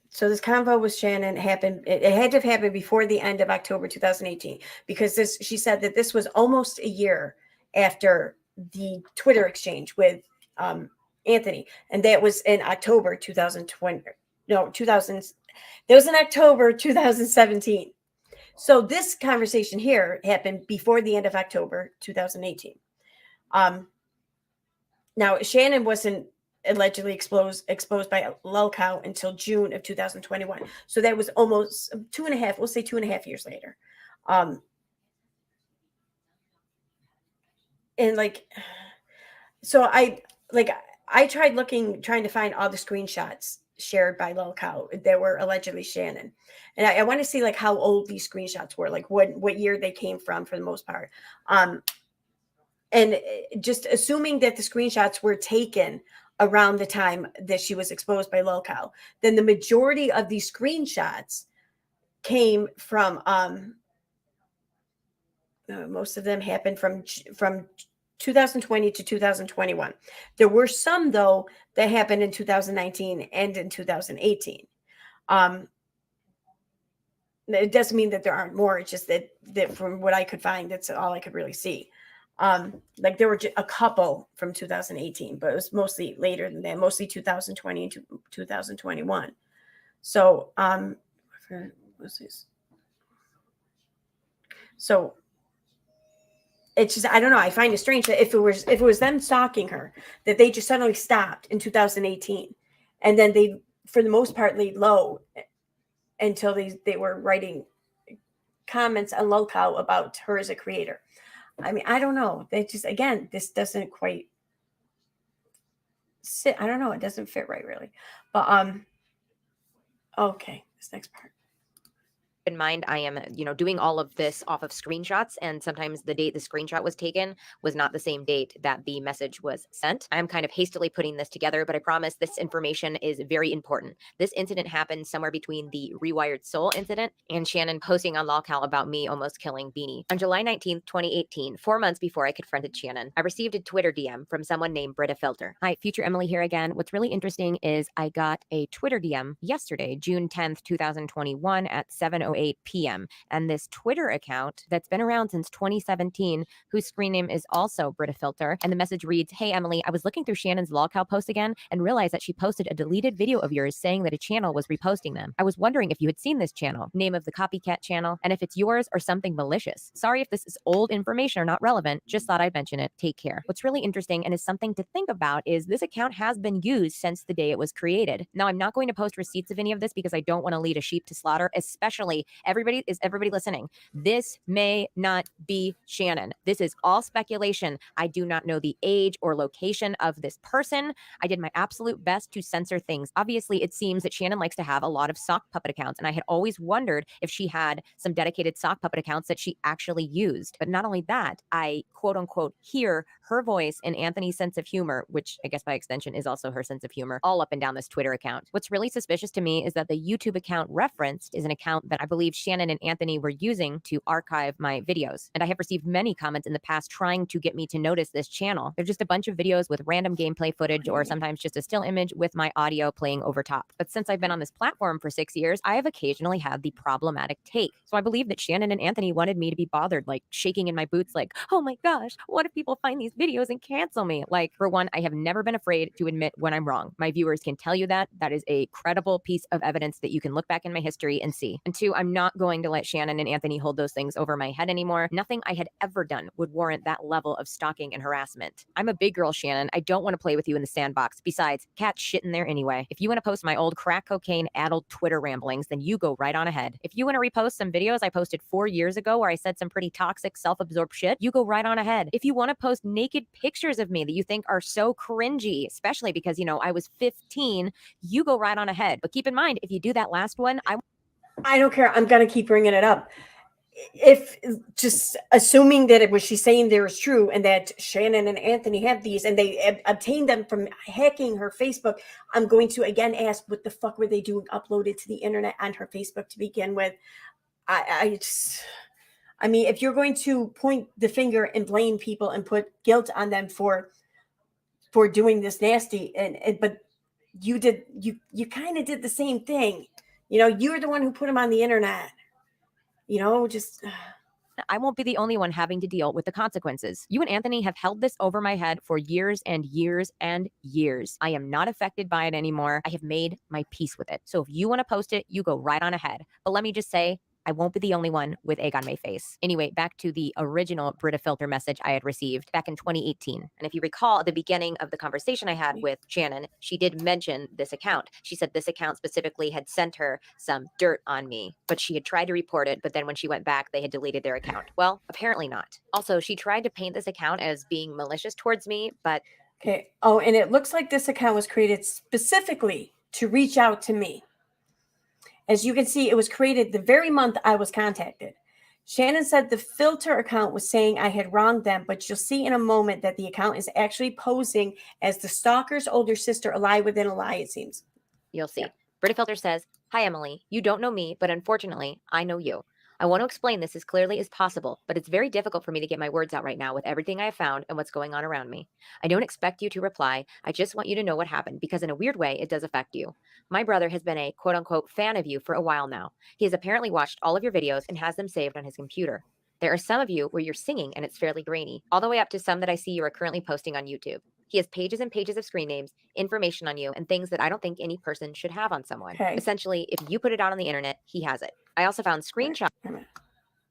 so this convo with Shannon happened. It had to have happened before the end of October 2018, because she said that this was almost a year after the Twitter exchange with Anthony, and that was in October 2020. No, 2000. That was in October 2017. So this conversation here happened before the end of October 2018. Now Shannon wasn't allegedly exposed by lolcow until June of 2021. So that was almost 2.5, we'll say 2.5 years later. And so I tried trying to find all the screenshots shared by lolcow that were allegedly Shannon. And I want to see how old these screenshots were, what year they came from for the most part. And just assuming that the screenshots were taken around the time that she was exposed by lolcow, then the majority of these screenshots came from most of them happened from 2020 to 2021. There were some, though, that happened in 2019 and in 2018. It doesn't mean that there aren't more. It's just that from what I could find, that's all I could really see. There were a couple from 2018, but it was mostly later than that, mostly 2020 and 2021. So, what's this? So it's just, I don't know. I find it strange that if it was them stalking her, that they just suddenly stopped in 2018, and then they, for the most part, laid low until they were writing comments on lolcow about her as a creator. I mean, I don't know. They just, again, this doesn't quite sit. I don't know. It doesn't fit right, really. But okay, this next part. In mind, I am, doing all of this off of screenshots, and sometimes the date the screenshot was taken was not the same date that the message was sent. I'm kind of hastily putting this together, but I promise this information is very important. This incident happened somewhere between the Rewired Soul incident and Shannon posting on lolcow about me almost killing Beanie. On July 19th, 2018, 4 months before I confronted Shannon, I received a Twitter DM from someone named Britta Filter. Hi, future Emily here again. What's really interesting is I got a Twitter DM yesterday, June 10th, 2021 at 7:08 p.m. And this Twitter account that's been around since 2017, whose screen name is also Britta Filter. And the message reads, "Hey, Emily, I was looking through Shannon's lolcow post again and realized that she posted a deleted video of yours saying that a channel was reposting them. I was wondering if you had seen this channel, name of the copycat channel, and if it's yours or something malicious. Sorry if this is old information or not relevant. Just thought I'd mention it. Take care." What's really interesting and is something to think about is this account has been used since the day it was created. Now, I'm not going to post receipts of any of this because I don't want to lead a sheep to slaughter, especially everybody listening. This may not be Shannon. This is all speculation. I do not know the age or location of this person. I did my absolute best to censor things. Obviously, it seems that Shannon likes to have a lot of sock puppet accounts, and I had always wondered if she had some dedicated sock puppet accounts that she actually used. But not only that, I quote unquote hear her voice and Anthony's sense of humor, which I guess by extension is also her sense of humor, all up and down this Twitter account. What's really suspicious to me is that the YouTube account referenced is an account that I believe believe Shannon and Anthony were using to archive my videos. And I have received many comments in the past trying to get me to notice this channel. They're just a bunch of videos with random gameplay footage or sometimes just a still image with my audio playing over top. But since I've been on this platform for 6 years, I have occasionally had the problematic take. So I believe that Shannon and Anthony wanted me to be bothered, like shaking in my boots, like, oh my gosh, what if people find these videos and cancel me? Like, for one, I have never been afraid to admit when I'm wrong. My viewers can tell you that. That is a credible piece of evidence that you can look back in my history and see. And two, I'm not going to let Shannon and Anthony hold those things over my head anymore. Nothing I had ever done would warrant that level of stalking and harassment. I'm a big girl, Shannon. I don't want to play with you in the sandbox. Besides, cat's shit in there anyway. If you want to post my old crack cocaine addled Twitter ramblings, then you go right on ahead. If you want to repost some videos I posted 4 years ago where I said some pretty toxic, self-absorbed shit, you go right on ahead. If you want to post naked pictures of me that you think are so cringy, especially because, you know, I was 15, you go right on ahead. But keep in mind, if you do that last one, I don't care. I'm going to keep bringing it up. If just assuming that it was she's saying there is true and that Shannon and Anthony have these and they obtained them from hacking her Facebook, I'm going to again ask, what the fuck were they doing uploaded to the internet on her Facebook to begin with? I mean, if you're going to point the finger and blame people and put guilt on them for doing this nasty, but you kind of did the same thing. You know, you're the one who put them on the internet. You know, just I won't be the only one having to deal with the consequences. You and Anthony have held this over my head for years and years and years. I am not affected by it anymore. I have made my peace with it. So if you want to post it, you go right on ahead. But let me just say, I won't be the only one with egg on my face. Anyway, back to the original Brita Filter message I had received back in 2018. And if you recall, at the beginning of the conversation I had with Shannon, she did mention this account. She said this account specifically had sent her some dirt on me, but she had tried to report it. But then when she went back, they had deleted their account. Well, apparently not. Also, she tried to paint this account as being malicious towards me, but... Okay. Oh, and it looks like this account was created specifically to reach out to me. As you can see, it was created the very month I was contacted. Shannon said the filter account was saying I had wronged them, but you'll see in a moment that the account is actually posing as the stalker's older sister, a lie within a lie, it seems. You'll see. Yeah. Brita Filter says, hi, Emily. You don't know me, but unfortunately, I know you. I want to explain this as clearly as possible, but it's very difficult for me to get my words out right now with everything I have found and what's going on around me. I don't expect you to reply. I just want you to know what happened because in a weird way, it does affect you. My brother has been a quote-unquote fan of you for a while now. He has apparently watched all of your videos and has them saved on his computer. There are some of you where you're singing and it's fairly grainy, all the way up to some that I see you are currently posting on YouTube. He has pages and pages of screen names, information on you, and things that I don't think any person should have on someone. Okay. Essentially, if you put it out on the internet, he has it. I also found screenshots.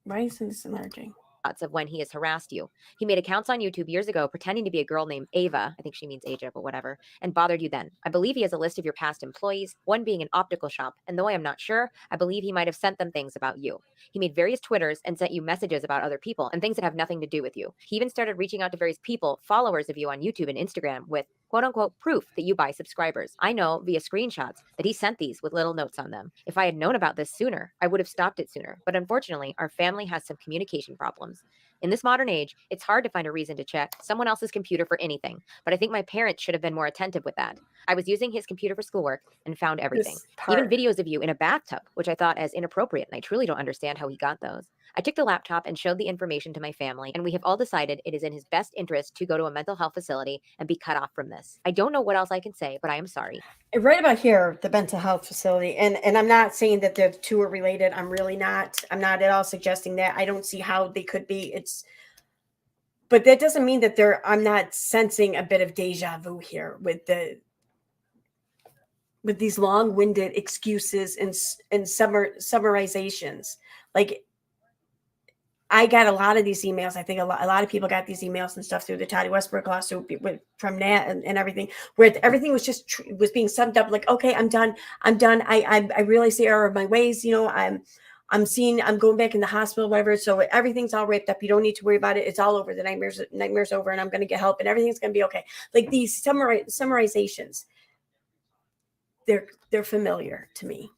Why isn't this enlarging? Of when he has harassed you. He made accounts on YouTube years ago pretending to be a girl named Ava, I think she means Aja, but whatever, and bothered you then. I believe he has a list of your past employees, one being an optical shop, and though I am not sure, I believe he might have sent them things about you. He made various Twitters and sent you messages about other people and things that have nothing to do with you. He even started reaching out to various people, followers of you on YouTube and Instagram with quote-unquote proof that you buy subscribers. I know via screenshots that he sent these with little notes on them. If I had known about this sooner, I would have stopped it sooner. But unfortunately, our family has some communication problems. In this modern age, it's hard to find a reason to check someone else's computer for anything, but I think my parents should have been more attentive with that. I was using his computer for schoolwork and found everything. Even videos of you in a bathtub, which I thought as inappropriate, and I truly don't understand how he got those. I took the laptop and showed the information to my family, and we have all decided it is in his best interest to go to a mental health facility and be cut off from this. I don't know what else I can say, but I am sorry. Right about here, the mental health facility, and I'm not saying that the two are related. I'm really not. I'm not at all suggesting that. I don't see how they could be. But that doesn't mean that I'm not sensing a bit of deja vu here with these long-winded excuses and summarizations. Like, I got a lot of these emails. I think a lot of people got these emails and stuff through the Toddy Westbrook lawsuit from Nat and everything, where everything was just was being summed up like, okay, I'm done. I realize the error of my ways. You know, I'm going back in the hospital, whatever. So everything's all wrapped up. You don't need to worry about it. It's all over. The nightmare's over, and I'm going to get help, and everything's going to be okay. Like these summarizations, they're familiar to me.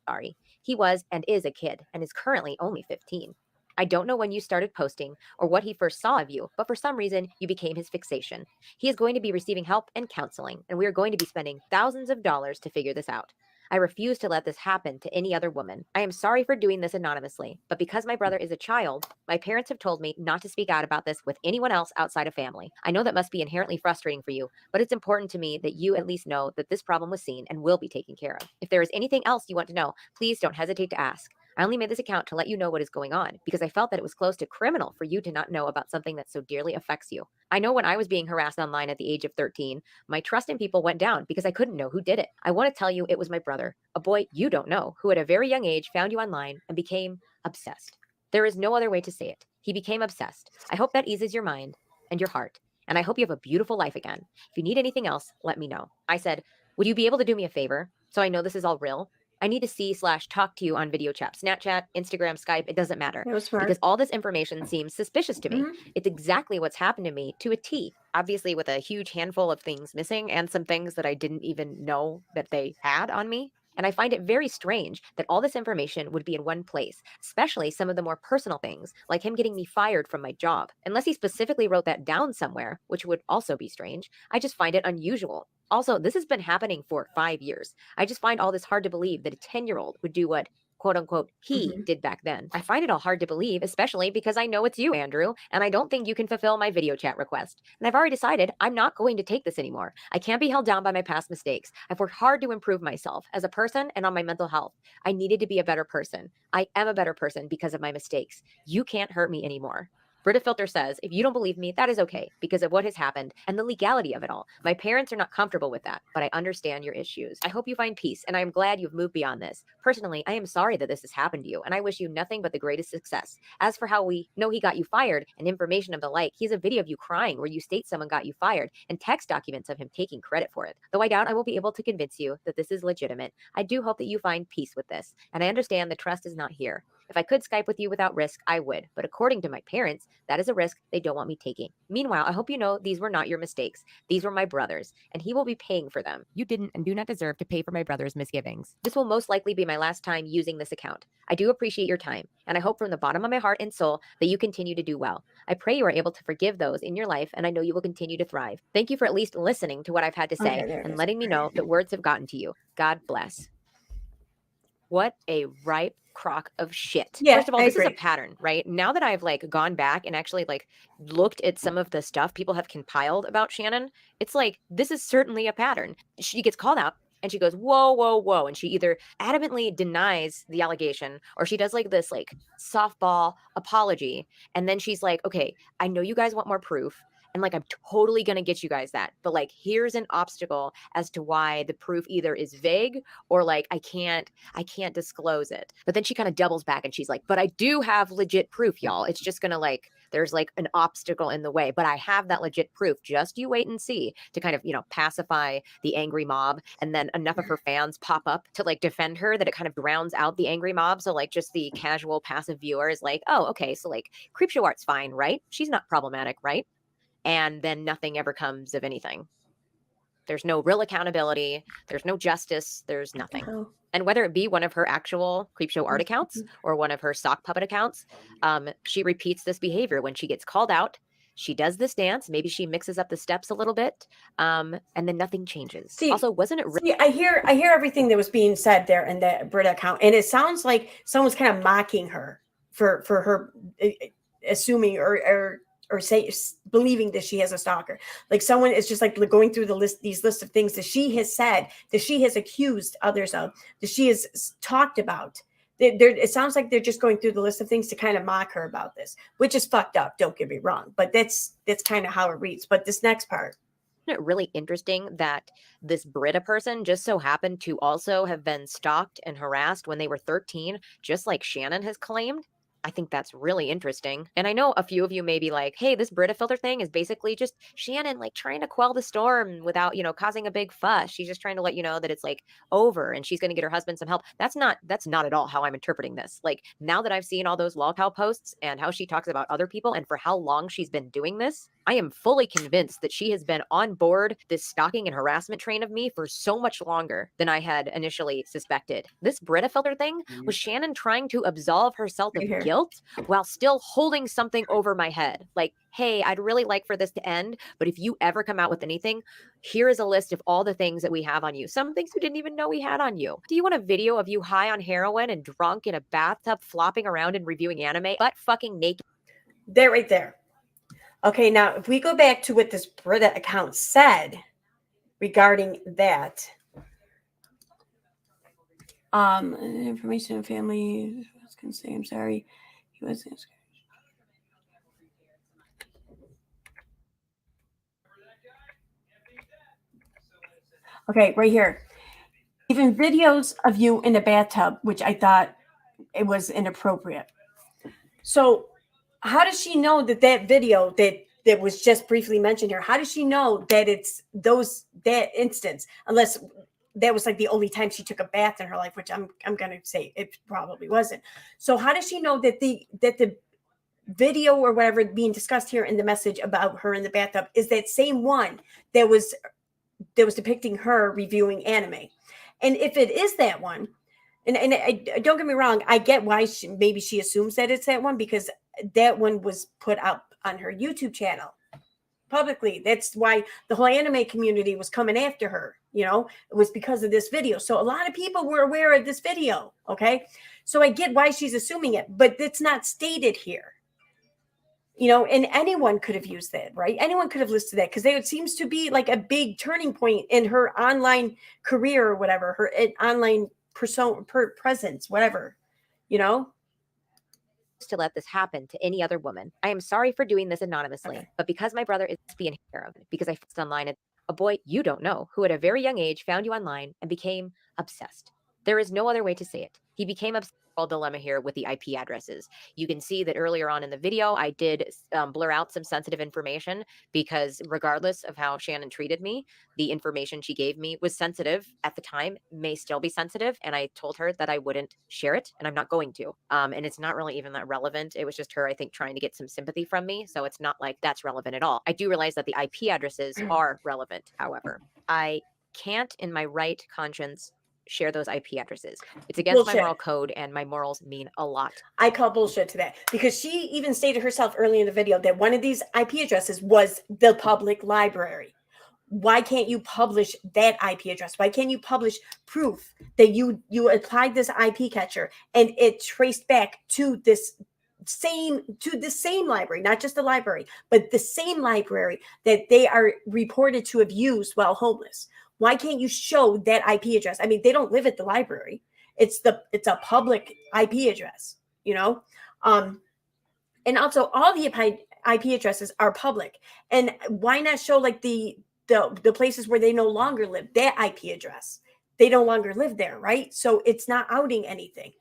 Sorry. He was and is a kid and is currently only 15. I don't know when you started posting or what he first saw of you, but for some reason, you became his fixation. He is going to be receiving help and counseling, and we are going to be spending thousands of dollars to figure this out. I refuse to let this happen to any other woman. I am sorry for doing this anonymously, but because my brother is a child, my parents have told me not to speak out about this with anyone else outside of family. I know that must be inherently frustrating for you, but it's important to me that you at least know that this problem was seen and will be taken care of. If there is anything else you want to know, please don't hesitate to ask. I only made this account to let you know what is going on because I felt that it was close to criminal for you to not know about something that so dearly affects you. I know when I was being harassed online at the age of 13, my trust in people went down because I couldn't know who did it. I want to tell you it was my brother, a boy you don't know, who at a very young age found you online and became obsessed. There is no other way to say it. He became obsessed. I hope that eases your mind and your heart, and I hope you have a beautiful life again. If you need anything else, let me know. I said, would you be able to do me a favor so I know this is all real? I need to see/talk to you on video chat, Snapchat, Instagram, Skype, it doesn't matter. It was smart. Because all this information seems suspicious to me. Mhm. It's exactly what's happened to me to a T. Obviously with a huge handful of things missing and some things that I didn't even know that they had on me. And I find it very strange that all this information would be in one place, especially some of the more personal things, like him getting me fired from my job. Unless he specifically wrote that down somewhere, which would also be strange, I just find it unusual. Also, this has been happening for 5 years. I just find all this hard to believe that a 10-year-old would do what quote unquote he did back then. I find it all hard to believe, especially because I know it's you, Andrew, and I don't think you can fulfill my video chat request. And I've already decided I'm not going to take this anymore. I can't be held down by my past mistakes. I've worked hard to improve myself as a person and on my mental health. I needed to be a better person. I am a better person because of my mistakes. You can't hurt me anymore. Brita Filter says, if you don't believe me, that is okay because of what has happened and the legality of it all. My parents are not comfortable with that, but I understand your issues. I hope you find peace, and I am glad you've moved beyond this. Personally, I am sorry that this has happened to you, and I wish you nothing but the greatest success. As for how we know he got you fired and information of the like, he has a video of you crying where you state someone got you fired and text documents of him taking credit for it. Though I doubt I will be able to convince you that this is legitimate, I do hope that you find peace with this, and I understand the trust is not here. If I could Skype with you without risk, I would. But according to my parents, that is a risk they don't want me taking. Meanwhile, I hope you know these were not your mistakes. These were my brother's, and he will be paying for them. You didn't and do not deserve to pay for my brother's misgivings. This will most likely be my last time using this account. I do appreciate your time, and I hope from the bottom of my heart and soul that you continue to do well. I pray you are able to forgive those in your life, and I know you will continue to thrive. Thank you for at least listening to what I've had to say Okay, there it and is. letting me know that words have gotten to you. God bless. What a ripe crock of shit. Yeah, First of all, I this is a agree. pattern, right? Now that I've like gone back and actually like looked at some of the stuff people have compiled about Shannon, it's like this is certainly a pattern. She gets called out and she goes, whoa, whoa, whoa. And she either adamantly denies the allegation or she does like this like softball apology. And then she's like, okay, I know you guys want more proof. And like, I'm totally going to get you guys that. But like, here's an obstacle as to why the proof either is vague or like, I can't disclose it. But then she kind of doubles back and she's like, but I do have legit proof, y'all. It's just going to like, there's like an obstacle in the way, but I have that legit proof. Just you wait and see to kind of, you know, pacify the angry mob. And then enough of her fans pop up to like defend her that it kind of drowns out the angry mob. So like just the casual passive viewer is like, oh, okay. So like Creepshow Art's fine, right? She's not problematic, right? And then nothing ever comes of anything. There's no real accountability. There's no justice. There's nothing. Oh. And whether it be one of her actual Creepshow Art accounts or one of her sock puppet accounts, she repeats this behavior. When she gets called out, she does this dance. Maybe she mixes up the steps a little bit, and then nothing changes. See, also, wasn't it? See, I hear everything that was being said there in the Brita account, and it sounds like someone's kind of mocking her for her assuming or say believing that she has a stalker. Like someone is just like going through these lists of things that she has said, that she has accused others of, that she has talked about. It sounds like they're just going through the list of things to kind of mock her about this, which is fucked up. Don't get me wrong, but that's kind of how it reads. But this next part. Isn't it really interesting that this Brita person just so happened to also have been stalked and harassed when they were 13, just like Shannon has claimed? I think that's really interesting. And I know a few of you may be like, hey, this Brita filter thing is basically just Shannon like trying to quell the storm without, you know, causing a big fuss. She's just trying to let you know that it's like over and she's going to get her husband some help. That's not at all how I'm interpreting this. Like now that I've seen all those lolcow posts and how she talks about other people and for how long she's been doing this, I am fully convinced that she has been on board this stalking and harassment train of me for so much longer than I had initially suspected. This Brita filter thing was Shannon trying to absolve herself of guilt while still holding something over my head. Like, hey, I'd really like for this to end, but if you ever come out with anything, here is a list of all the things that we have on you. Some things we didn't even know we had on you. Do you want a video of you high on heroin and drunk in a bathtub flopping around and reviewing anime, butt fucking naked? There, right there. Okay, now if we go back to what this Brita account said regarding that, information on family. I was gonna say, I'm sorry, he was. Okay, right here. Even videos of you in a bathtub, which I thought it was inappropriate. So how does she know that video that was just briefly mentioned here, how does she know that it's that instance, unless that was like the only time she took a bath in her life, which I'm gonna say it probably wasn't. So how does she know that the video or whatever being discussed here in the message about her in the bathtub is that same one that was depicting her reviewing anime? And if it is that one, and I, don't get me wrong, I get why maybe she assumes that it's that one, because that one was put up on her YouTube channel publicly. That's why the whole anime community was coming after her. It was because of this video. So a lot of people were aware of this video. Okay. So I get why she's assuming it, but it's not stated here. And anyone could have used that, right? Anyone could have listed that, because it seems to be like a big turning point in her online career or whatever, her online presence, whatever, to let this happen to any other woman. I am sorry for doing this anonymously, but because my brother is being care of, because I found online a boy you don't know who at a very young age found you online and became obsessed. There is no other way to say it. He became obsessed. Dilemma here with the IP addresses. You can see that earlier on in the video, I did blur out some sensitive information, because regardless of how Shannon treated me, the information she gave me was sensitive at the time, may still be sensitive. And I told her that I wouldn't share it, and I'm not going to. And it's not really even that relevant. It was just her, I think, trying to get some sympathy from me. So it's not like that's relevant at all. I do realize that the IP addresses are relevant. However, I can't in my right conscience share those IP addresses. It's against my moral code, and my morals mean a lot. I call bullshit to that, because she even stated herself early in the video that one of these IP addresses was the public library. Why can't you publish that IP address? Why can't you publish proof that you applied this IP catcher and it traced back to the same library, not just the library, but the same library that they are reported to have used while homeless? Why can't you show that IP address? I mean, they don't live at the library. It's a public IP address, and also all the IP addresses are public. And why not show like the places where they no longer live, that IP address? They no longer live there, right? So it's not outing anything.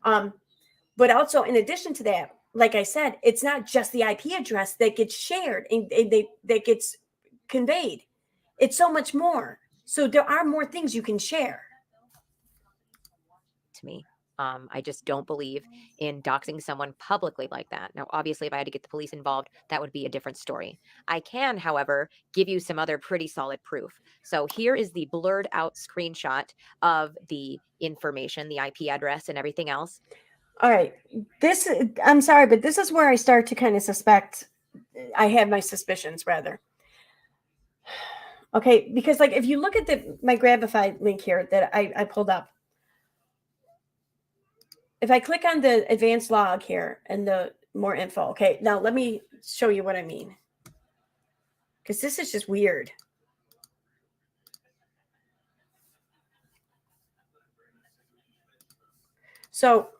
But also, in addition to that, like I said, it's not just the IP address that gets shared and that gets conveyed. It's so much more. So there are more things you can share. To me, I just don't believe in doxing someone publicly like that. Now, obviously, if I had to get the police involved, that would be a different story. I can, however, give you some other pretty solid proof. So here is the blurred out screenshot of the information, the IP address and everything else. All right. I'm sorry, but this is where I start to kind of suspect. I have my suspicions, rather. Okay, because like if you look at my Grabify link here that I pulled up, if I click on the advanced log here and the more info, okay, now let me show you what I mean, because this is just weird. So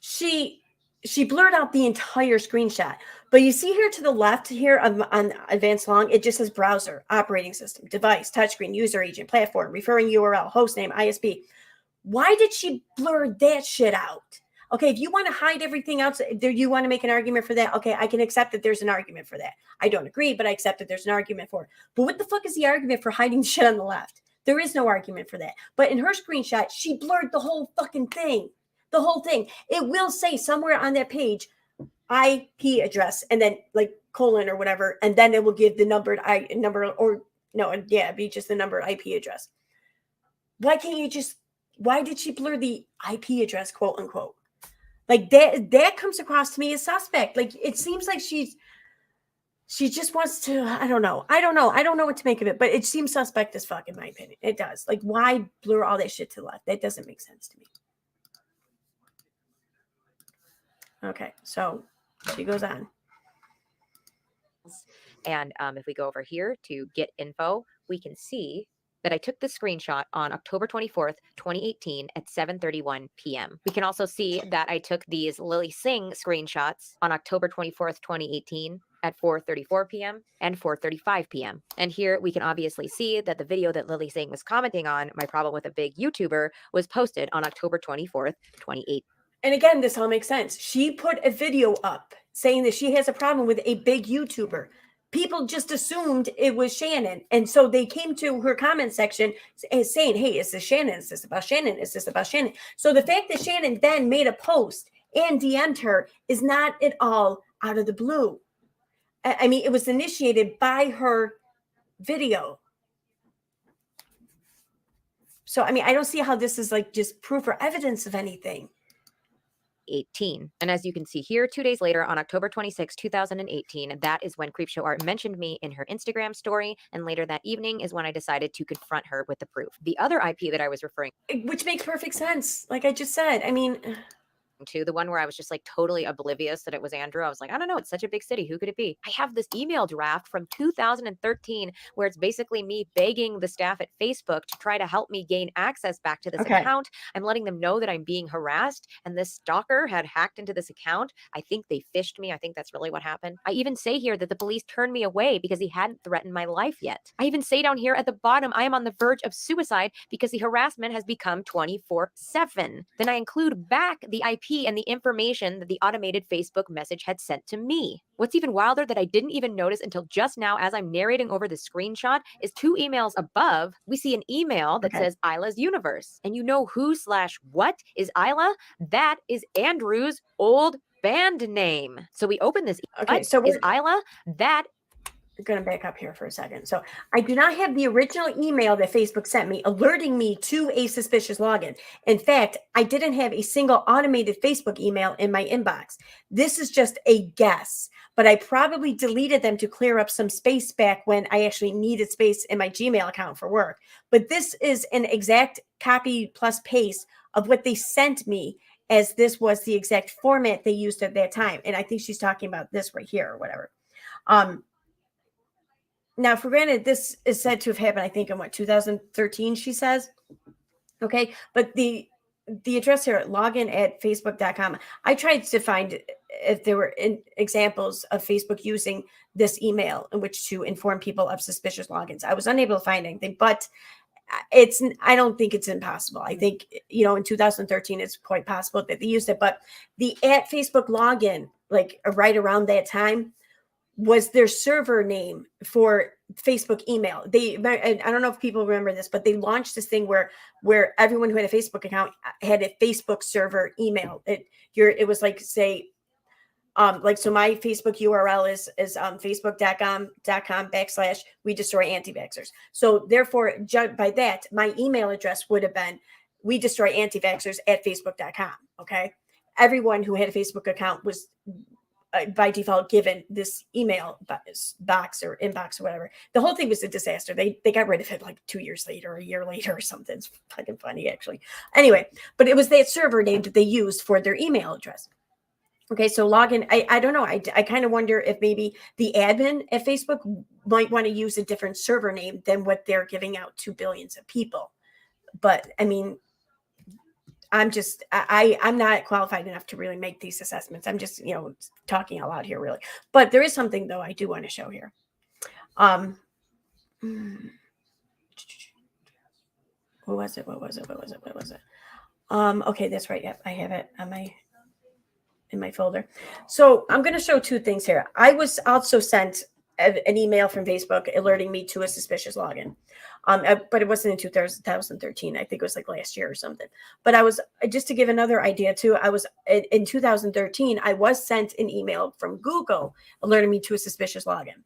she blurred out the entire screenshot. But you see here to the left here on advanced log, it just says browser, operating system, device, touchscreen, user agent, platform, referring URL, hostname, ISP. Why did she blur that shit out? Okay, if you want to hide everything else, you want to make an argument for that, okay, I can accept that there's an argument for that. I don't agree, but I accept that there's an argument for it. But what the fuck is the argument for hiding shit on the left? There is no argument for that. But in her screenshot, she blurred the whole fucking thing. The whole thing. It will say somewhere on that page, IP address and then like colon or whatever, and then it will give the number or no, yeah, it'd be just the numbered IP address. Why can't you just? Why did she blur the IP address, quote unquote? Like that comes across to me as suspect. Like it seems like she just wants to. I don't know. I don't know what to make of it, but it seems suspect as fuck in my opinion. It does. Like why blur all that shit to the left? That doesn't make sense to me. Okay, so she goes on. And if we go over here to get info, we can see that I took the screenshot on October 24th, 2018 at 7:31 p.m. We can also see that I took these Lily Singh screenshots on October 24th, 2018 at 4:34 p.m. and 4:35 p.m. And here we can obviously see that the video that Lily Singh was commenting on, my problem with a big YouTuber, was posted on October 24th, 2018. And again, this all makes sense. She put a video up saying that she has a problem with a big YouTuber. People just assumed it was Shannon. And so they came to her comment section saying, hey, is this Shannon? Is this about Shannon? Is this about Shannon? So the fact that Shannon then made a post and DM'd her is not at all out of the blue. I mean, it was initiated by her video. So, I mean, I don't see how this is like just proof or evidence of anything. 18. And as you can see here, 2 days later on October 26, 2018, that is when Creepshow Art mentioned me in her Instagram story. And later that evening is when I decided to confront her with the proof. The other IP that I was referring Which makes perfect sense. Like I just said, I mean, to, the one where I was just like totally oblivious that it was Andrew. I was like, I don't know, it's such a big city. Who could it be? I have this email draft from 2013 where it's basically me begging the staff at Facebook to try to help me gain access back to this account. I'm letting them know that I'm being harassed, and this stalker had hacked into this account. I think they phished me. I think that's really what happened. I even say here that the police turned me away because he hadn't threatened my life yet. I even say down here at the bottom, I am on the verge of suicide because the harassment has become 24/7. Then I include back the IP and the information that the automated Facebook message had sent to me. What's even wilder that I didn't even notice until just now as I'm narrating over the screenshot is 2 emails above, we see an email that says Isla's Universe. And you know who/what is Isla? That is Andrew's old band name. So we open this. Okay, so is Isla that I'm going to back up here for a second. So I do not have the original email that Facebook sent me alerting me to a suspicious login. In fact, I didn't have a single automated Facebook email in my inbox. This is just a guess, but I probably deleted them to clear up some space back when I actually needed space in my Gmail account for work. But this is an exact copy plus paste of what they sent me, as this was the exact format they used at that time. And I think she's talking about this right here or whatever. Now, for granted, this is said to have happened, I think, in 2013, she says. Okay, but the address here, login@facebook.com, I tried to find if there were examples of Facebook using this email in which to inform people of suspicious logins. I was unable to find anything, but I don't think it's impossible. I think, in 2013, it's quite possible that they used it, but the @Facebook login, like right around that time, was their server name for Facebook email. I don't know if people remember this, but they launched this thing where everyone who had a Facebook account had a Facebook server email. It was like, say, so my Facebook URL is facebook.com/we destroy anti-vaxxers. So therefore, judged by that, my email address would have been we destroy anti-vaxxers @facebook.com. Okay. Everyone who had a Facebook account was by default given this email box or inbox or whatever. The whole thing was a disaster. They got rid of it like 2 years later, a year later or something. It's fucking funny, actually. Anyway, but it was that server name that they used for their email address. Okay, so login, I don't know. I kind of wonder if maybe the admin at Facebook might want to use a different server name than what they're giving out to billions of people. But I mean, I'm not qualified enough to really make these assessments. I'm just, talking out loud here, really. But there is something, though, I do want to show here. What was it? Okay, that's right. Yep, I have it on in my folder. So I'm going to show 2 things here. I was also sent an email from Facebook alerting me to a suspicious login. But it wasn't in 2013. I think it was like last year or something. But I was, just to give another idea too, I was in 2013, I was sent an email from Google alerting me to a suspicious login.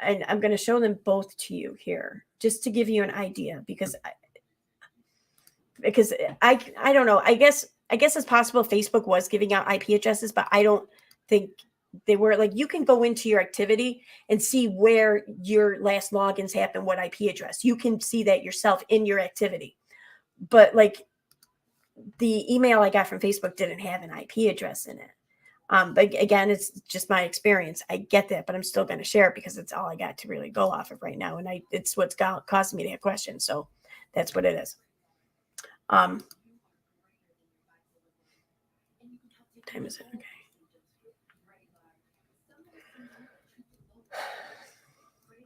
And I'm going to show them both to you here, just to give you an idea, because I don't know. I guess it's possible Facebook was giving out IP addresses, but I don't think they were. Like, you can go into your activity and see where your last logins happen, what IP address. You can see that yourself in your activity. But like, the email I got from Facebook didn't have an IP address in it. But again, it's just my experience. I get that, but I'm still going to share it because it's all I got to really go off of right now. And it's what's causing me to have questions. So that's what it is. What time is it? Okay.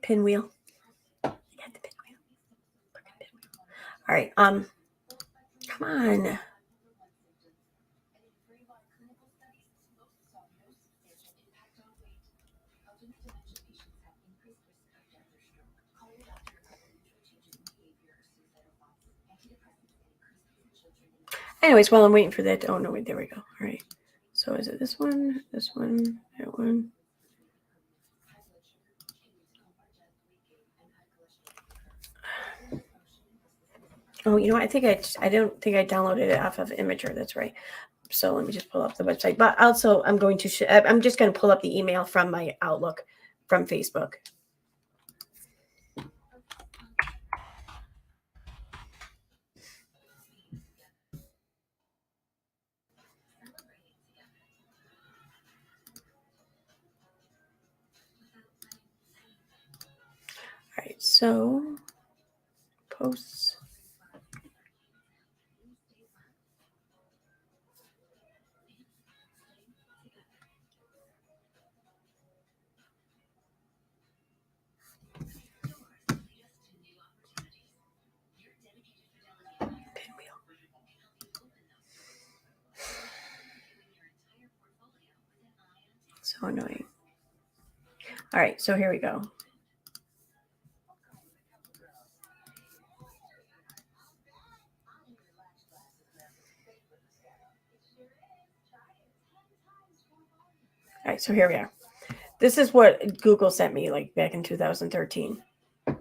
Pinwheel. I got the pinwheel. All right. Come on. Anyways, while I'm waiting for that. Oh no, wait, there we go. All right. So is it this one, that one? Oh, you know what? I don't think I downloaded it off of Imager. That's right. So let me just pull up the website. But also, I'm just going to pull up the email from my Outlook from Facebook. All right. So posts. Pinwheel. So annoying. All right. So here we go. All right, so here we are. This is what Google sent me like back in 2013. I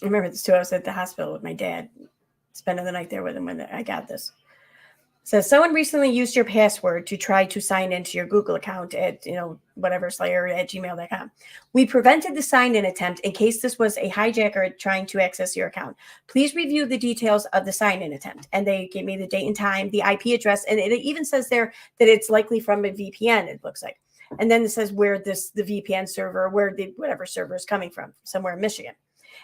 remember this too. I was at the hospital with my dad, spending the night there with him when I got this. It says, someone recently used your password to try to sign into your Google account at, whatever, slayer@gmail.com. We prevented the sign-in attempt in case this was a hijacker trying to access your account. Please review the details of the sign-in attempt. And they gave me the date and time, the IP address, and it even says there that it's likely from a VPN, it looks like. And then it says where the VPN server, where the whatever server is coming from, somewhere in Michigan.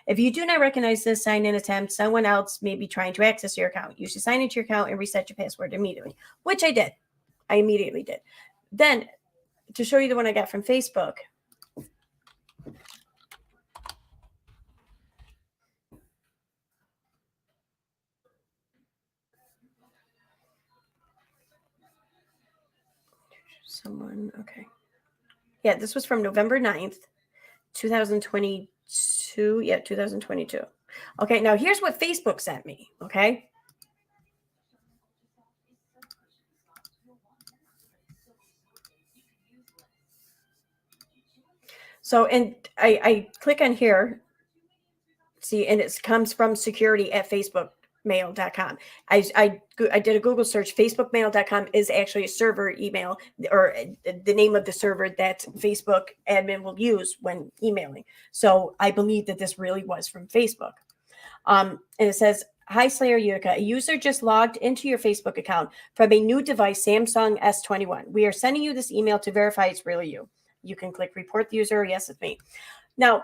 If you do not recognize this sign-in attempt, someone else may be trying to access your account. You should sign into your account and reset your password immediately, which I did. I immediately did. Then, to show you the one I got from Facebook. Okay. Yeah, this was from November 9th, 2022. Yeah, 2022. Okay, now here's what Facebook sent me, okay? So, and I click on here, see, and it comes from security@facebookmail.com. I did a Google search. Facebookmail.com is actually a server email, or the name of the server that Facebook admin will use when emailing. So I believe that this really was from Facebook. And it says, hi, Slayer Utica. A user just logged into your Facebook account from a new device, Samsung S21. We are sending you this email to verify it's really you. You can click report the user. Yes, it's me. Now,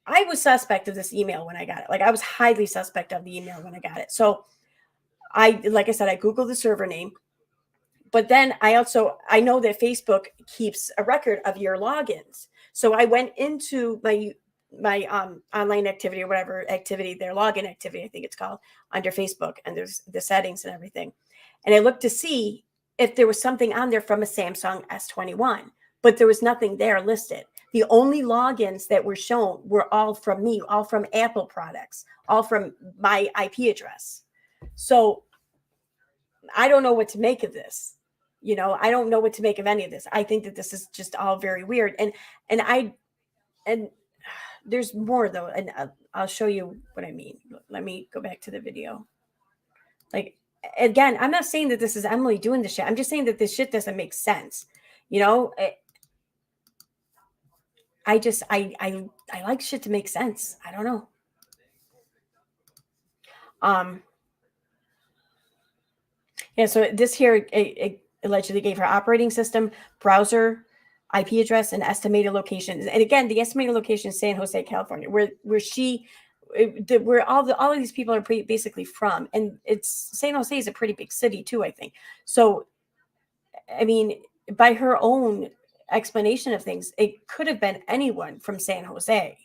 I was suspect of this email when I got it. Like, I was highly suspect of the email when I got it. So like I said, I Googled the server name, but then I know that Facebook keeps a record of your logins. So I went into my online activity, or whatever activity, their login activity, I think it's called, under Facebook, and there's the settings and everything. And I looked to see if there was something on there from a Samsung S21, but there was nothing there listed. The only logins that were shown were all from me, all from Apple products, all from my IP address. So I don't know what to make of this. You know, I don't know what to make of any of this. I think that this is just all very weird. And there's more though. And I'll show you what I mean. Let me go back to the video. Like, again, I'm not saying that this is Emily doing this shit. I'm just saying that this shit doesn't make sense. You know, I like shit to make sense. I don't know. Yeah, so this here it allegedly gave her operating system, browser, IP address, and estimated location. And again, the estimated location is San Jose, California, where all of these people are basically from. And it's San Jose is a pretty big city too, I think. So, I mean, by her own explanation of things, it could have been anyone from San Jose.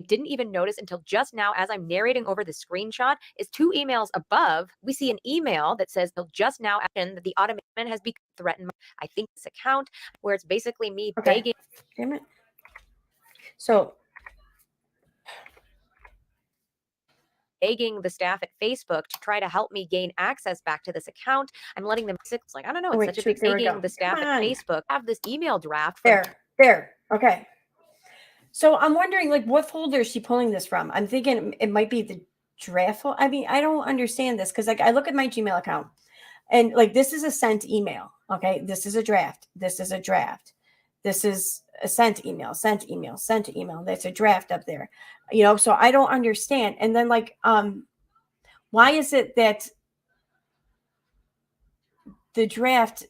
Didn't even notice until just now as I'm narrating over the screenshot is 2 emails above. We see an email that says just now that the automation has become threatened. I think this account where it's basically me begging. Damn it. So begging the staff at Facebook to try to help me gain access back to this account. I'm letting them like, I don't know. It's such a big begging the staff at Facebook have this email draft. There. Okay. So I'm wondering, like, what folder is she pulling this from? I'm thinking it might be the draft. I mean, I don't understand this because, like, I look at my Gmail account and, like, this is a sent email. Okay. This is a draft. This is a draft. This is a sent email, sent email, sent email. That's a draft up there, you know? So I don't understand. And then, like, why is it that the draft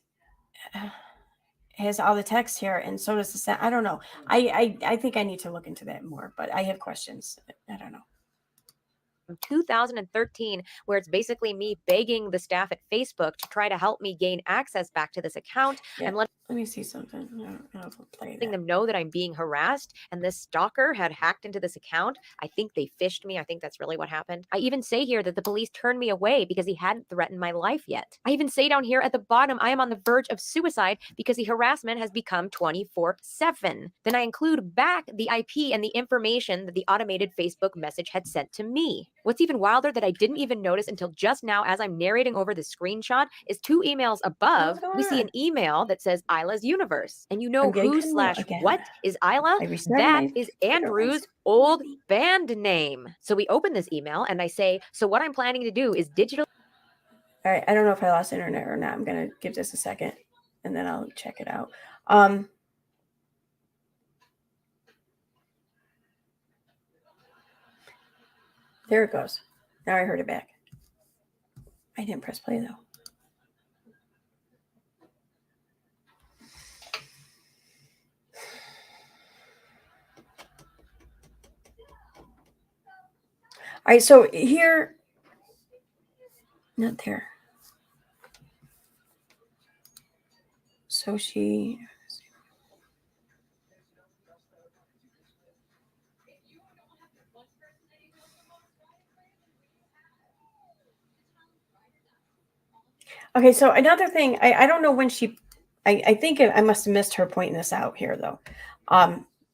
has all the text here and so does the sent? I don't know. I think I need to look into that more, but I have questions. I don't know. 2013, where it's basically me begging the staff at Facebook to try to help me gain access back to this account. Yeah. And let me see something. letting them know that I'm being harassed, and this stalker had hacked into this account. I think they phished me. I think that's really what happened. I even say here that the police turned me away because he hadn't threatened my life yet. I even say down here at the bottom, I am on the verge of suicide because the harassment has become 24/7. Then I include back the IP and the information that the automated Facebook message had sent to me. What's even wilder that I didn't even notice until just now as I'm narrating over the screenshot is 2 emails above. We see an email that says Isla's Universe. And you know who/what is Isla? That is Andrew's old band name. So we open this email and I say, so what I'm planning to do is digital. All right. I don't know if I lost internet or not. I'm going to give this a second and then I'll check it out. There it goes. Now I heard it back. I didn't press play though. All right, so here, not there. So she. Okay, so another thing, I don't know when she, I think I must have missed her pointing this out here though.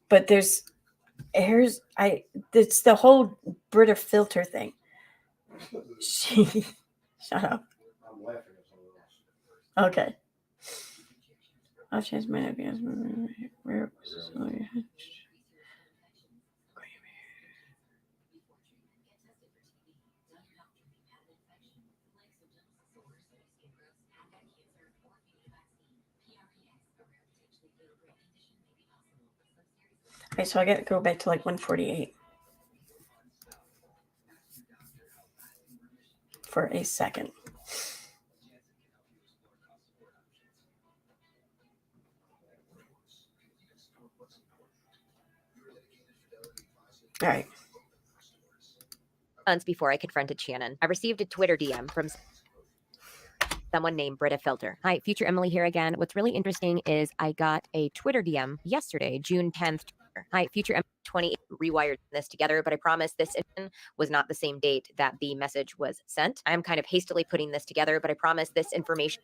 But it's the whole Brita filter thing. Shut up. I'm laughing at someone else. Okay. I'll change my ideas. Where was this? Okay, so I got to go back to like 148 for a second. All right. Months before I confronted Shannon, I received a Twitter DM from someone named Brita Filter. Hi, future Emily here again. What's really interesting is I got a Twitter DM yesterday, June 10th. Hi, future Emily 28 rewired this together, but I promise this was not the same date that the message was sent. I'm kind of hastily putting this together, but I promise this information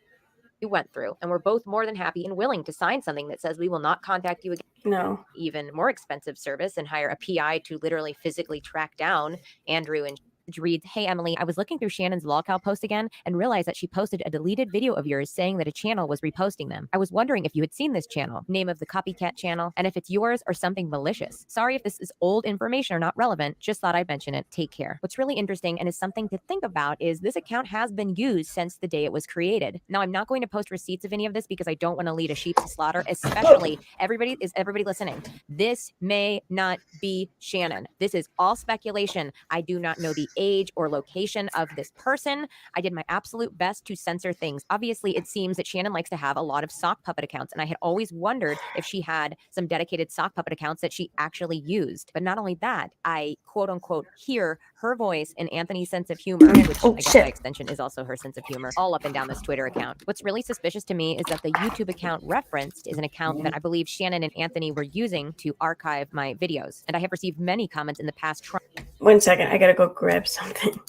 went through, and we're both more than happy and willing to sign something that says we will not contact you again. No. Even more expensive service and hire a PI to literally physically track down Andrew and reads, "Hey, Emily, I was looking through Shannon's lolcow post again and realized that she posted a deleted video of yours saying that a channel was reposting them. I was wondering if you had seen this channel, name of the copycat channel, and if it's yours or something malicious. Sorry if this is old information or not relevant. Just thought I'd mention it. Take care." What's really interesting and is something to think about is this account has been used since the day it was created. Now, I'm not going to post receipts of any of this because I don't want to lead a sheep to slaughter, especially everybody listening. This may not be Shannon. This is all speculation. I do not know the age or location of this person. I did my absolute best to censor things. Obviously, it seems that Shannon likes to have a lot of sock puppet accounts, and I had always wondered if she had some dedicated sock puppet accounts that she actually used. But not only that, I quote unquote hear her voice and Anthony's sense of humor, which I guess by extension is also her sense of humor, all up and down this Twitter account. What's really suspicious to me is that the YouTube account referenced is an account that I believe Shannon and Anthony were using to archive my videos. And I have received many comments in the past. 1 second, I gotta go grab something.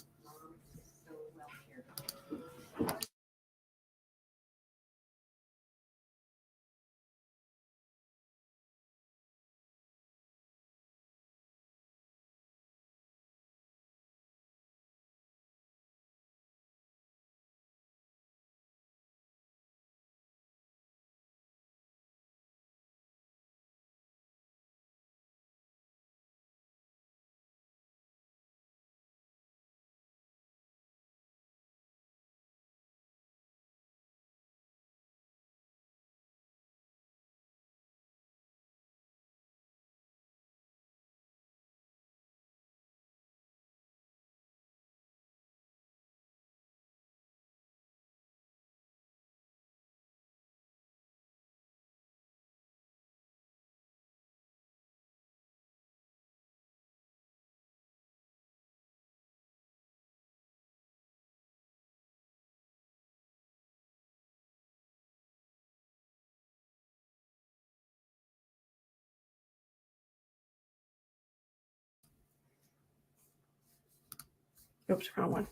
Oops, wrong one.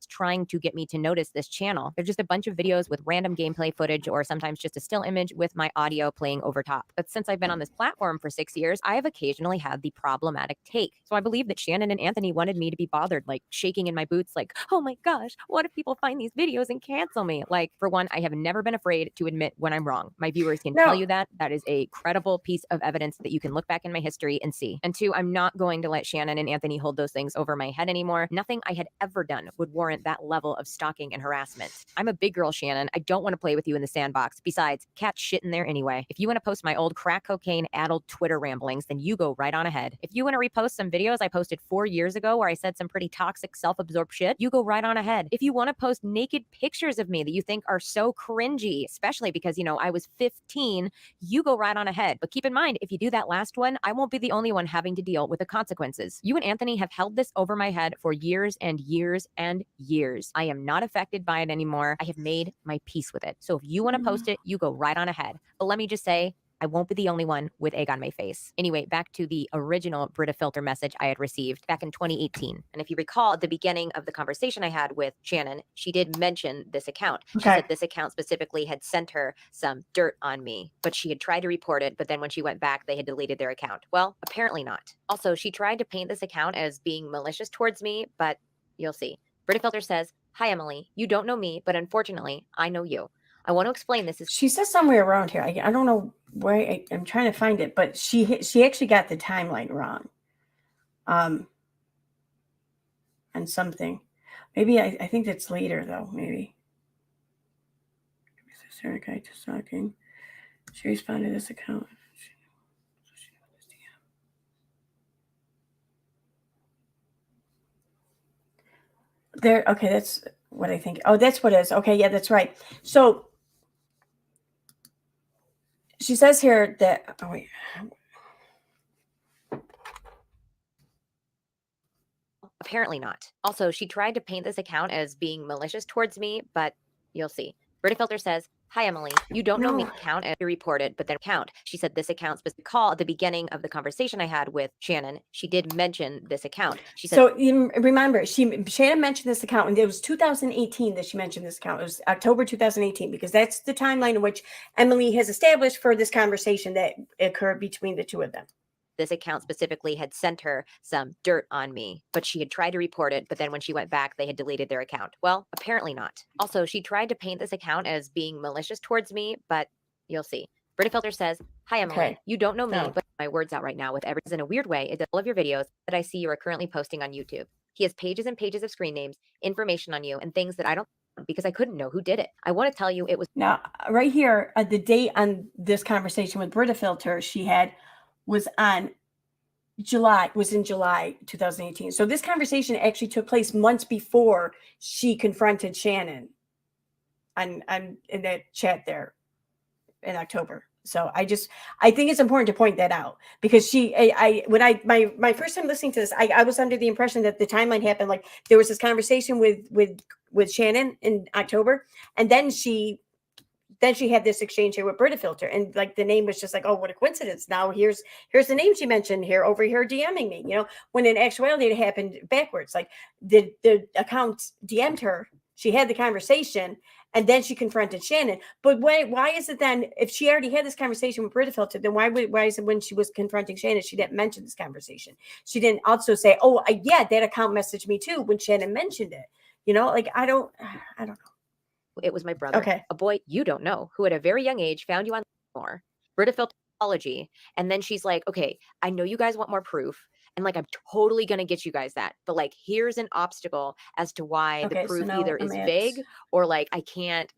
Trying to get me to notice this channel. They're just a bunch of videos with random gameplay footage or sometimes just a still image with my audio playing over top. But since I've been on this platform for 6 years, I have occasionally had the problematic take. So I believe that Shannon and Anthony wanted me to be bothered, like shaking in my boots, like, oh my gosh, what if people find these videos and cancel me? Like, for one, I have never been afraid to admit when I'm wrong. My viewers can tell you that. That is a credible piece of evidence that you can look back in my history and see. And two, I'm not going to let Shannon and Anthony hold those things over my head anymore. Nothing I had ever done would warrant that level of stalking and harassment. I'm a big girl, Shannon. I don't want to play with you in the sandbox. Besides, cat shit in there anyway. If you want to post my old crack cocaine addled Twitter ramblings, then you go right on ahead. If you want to repost some videos I posted 4 years ago where I said some pretty toxic self-absorbed shit, you go right on ahead. If you want to post naked pictures of me that you think are so cringy, especially because, I was 15, you go right on ahead. But keep in mind, if you do that last one, I won't be the only one having to deal with the consequences. You and Anthony have held this over my head for years and years and years. I am not affected by it anymore. I have made my peace with it. So if you want to post it, you go right on ahead. But let me just say, I won't be the only one with egg on my face. Anyway, back to the original Brita filter message I had received back in 2018. And if you recall, at the beginning of the conversation I had with Shannon, she did mention this account. She said this account specifically had sent her some dirt on me, but she had tried to report it. But then when she went back, they had deleted their account. Well, apparently not. Also, she tried to paint this account as being malicious towards me, but you'll see. Brita filter says, "Hi, Emily. You don't know me, but unfortunately, I know you. I want to explain this." She says somewhere around here. I don't know where. I'm trying to find it, but she actually got the timeline wrong. On something. Maybe I think that's later though. Maybe. Sarah guide to stalking. She responded to this account. There. Okay, that's what I think. Oh, that's what it is. Okay, yeah, that's right. So she says here that. Oh wait. Apparently not. Also, she tried to paint this account as being malicious towards me, but you'll see. Brita filter says, Hi, Emily. You don't know me account and you report it, but then account. She said this account specific call at the beginning of the conversation I had with Shannon. She did mention this account. She said, so you remember, Shannon mentioned this account, and it was 2018 that she mentioned this account. It was October 2018, because that's the timeline in which Emily has established for this conversation that occurred between the two of them. This account specifically had sent her some dirt on me, but she had tried to report it, but then when she went back, they had deleted their account. Well, apparently not. Also, she tried to paint this account as being malicious towards me, but you'll see. Brita Filter says, hi, Emily. You don't know me, but my words out right now with every in a weird way. It does all of your videos that I see you are currently posting on YouTube. He has pages and pages of screen names, information on you, and things that I don't because I couldn't know who did it. I want to tell you it was now right here. The date on this conversation with Brita Filter she had was in July 2018. So this conversation actually took place months before she confronted Shannon on in that chat there in October. So I think it's important to point that out, because my first time listening to this, I was under the impression that the timeline happened, like there was this conversation with Shannon in October, and then she had this exchange here with Brita Filter, and like the name was just like, oh, what a coincidence. Now here's the name she mentioned here over here DMing me, when in actuality it happened backwards. Like the account DM'd her, she had the conversation, and then she confronted Shannon. But why is it then, if she already had this conversation with Brita Filter, then why is it when she was confronting Shannon, she didn't mention this conversation? She didn't also say, oh, yeah, that account messaged me too when Shannon mentioned it. Like I don't know. It was my brother, a boy you don't know, who at a very young age found you on more. Brita felt apology. And then she's like, okay, I know you guys want more proof. And like, I'm totally going to get you guys that. But like, here's an obstacle as to why the proof either is vague or like, I can't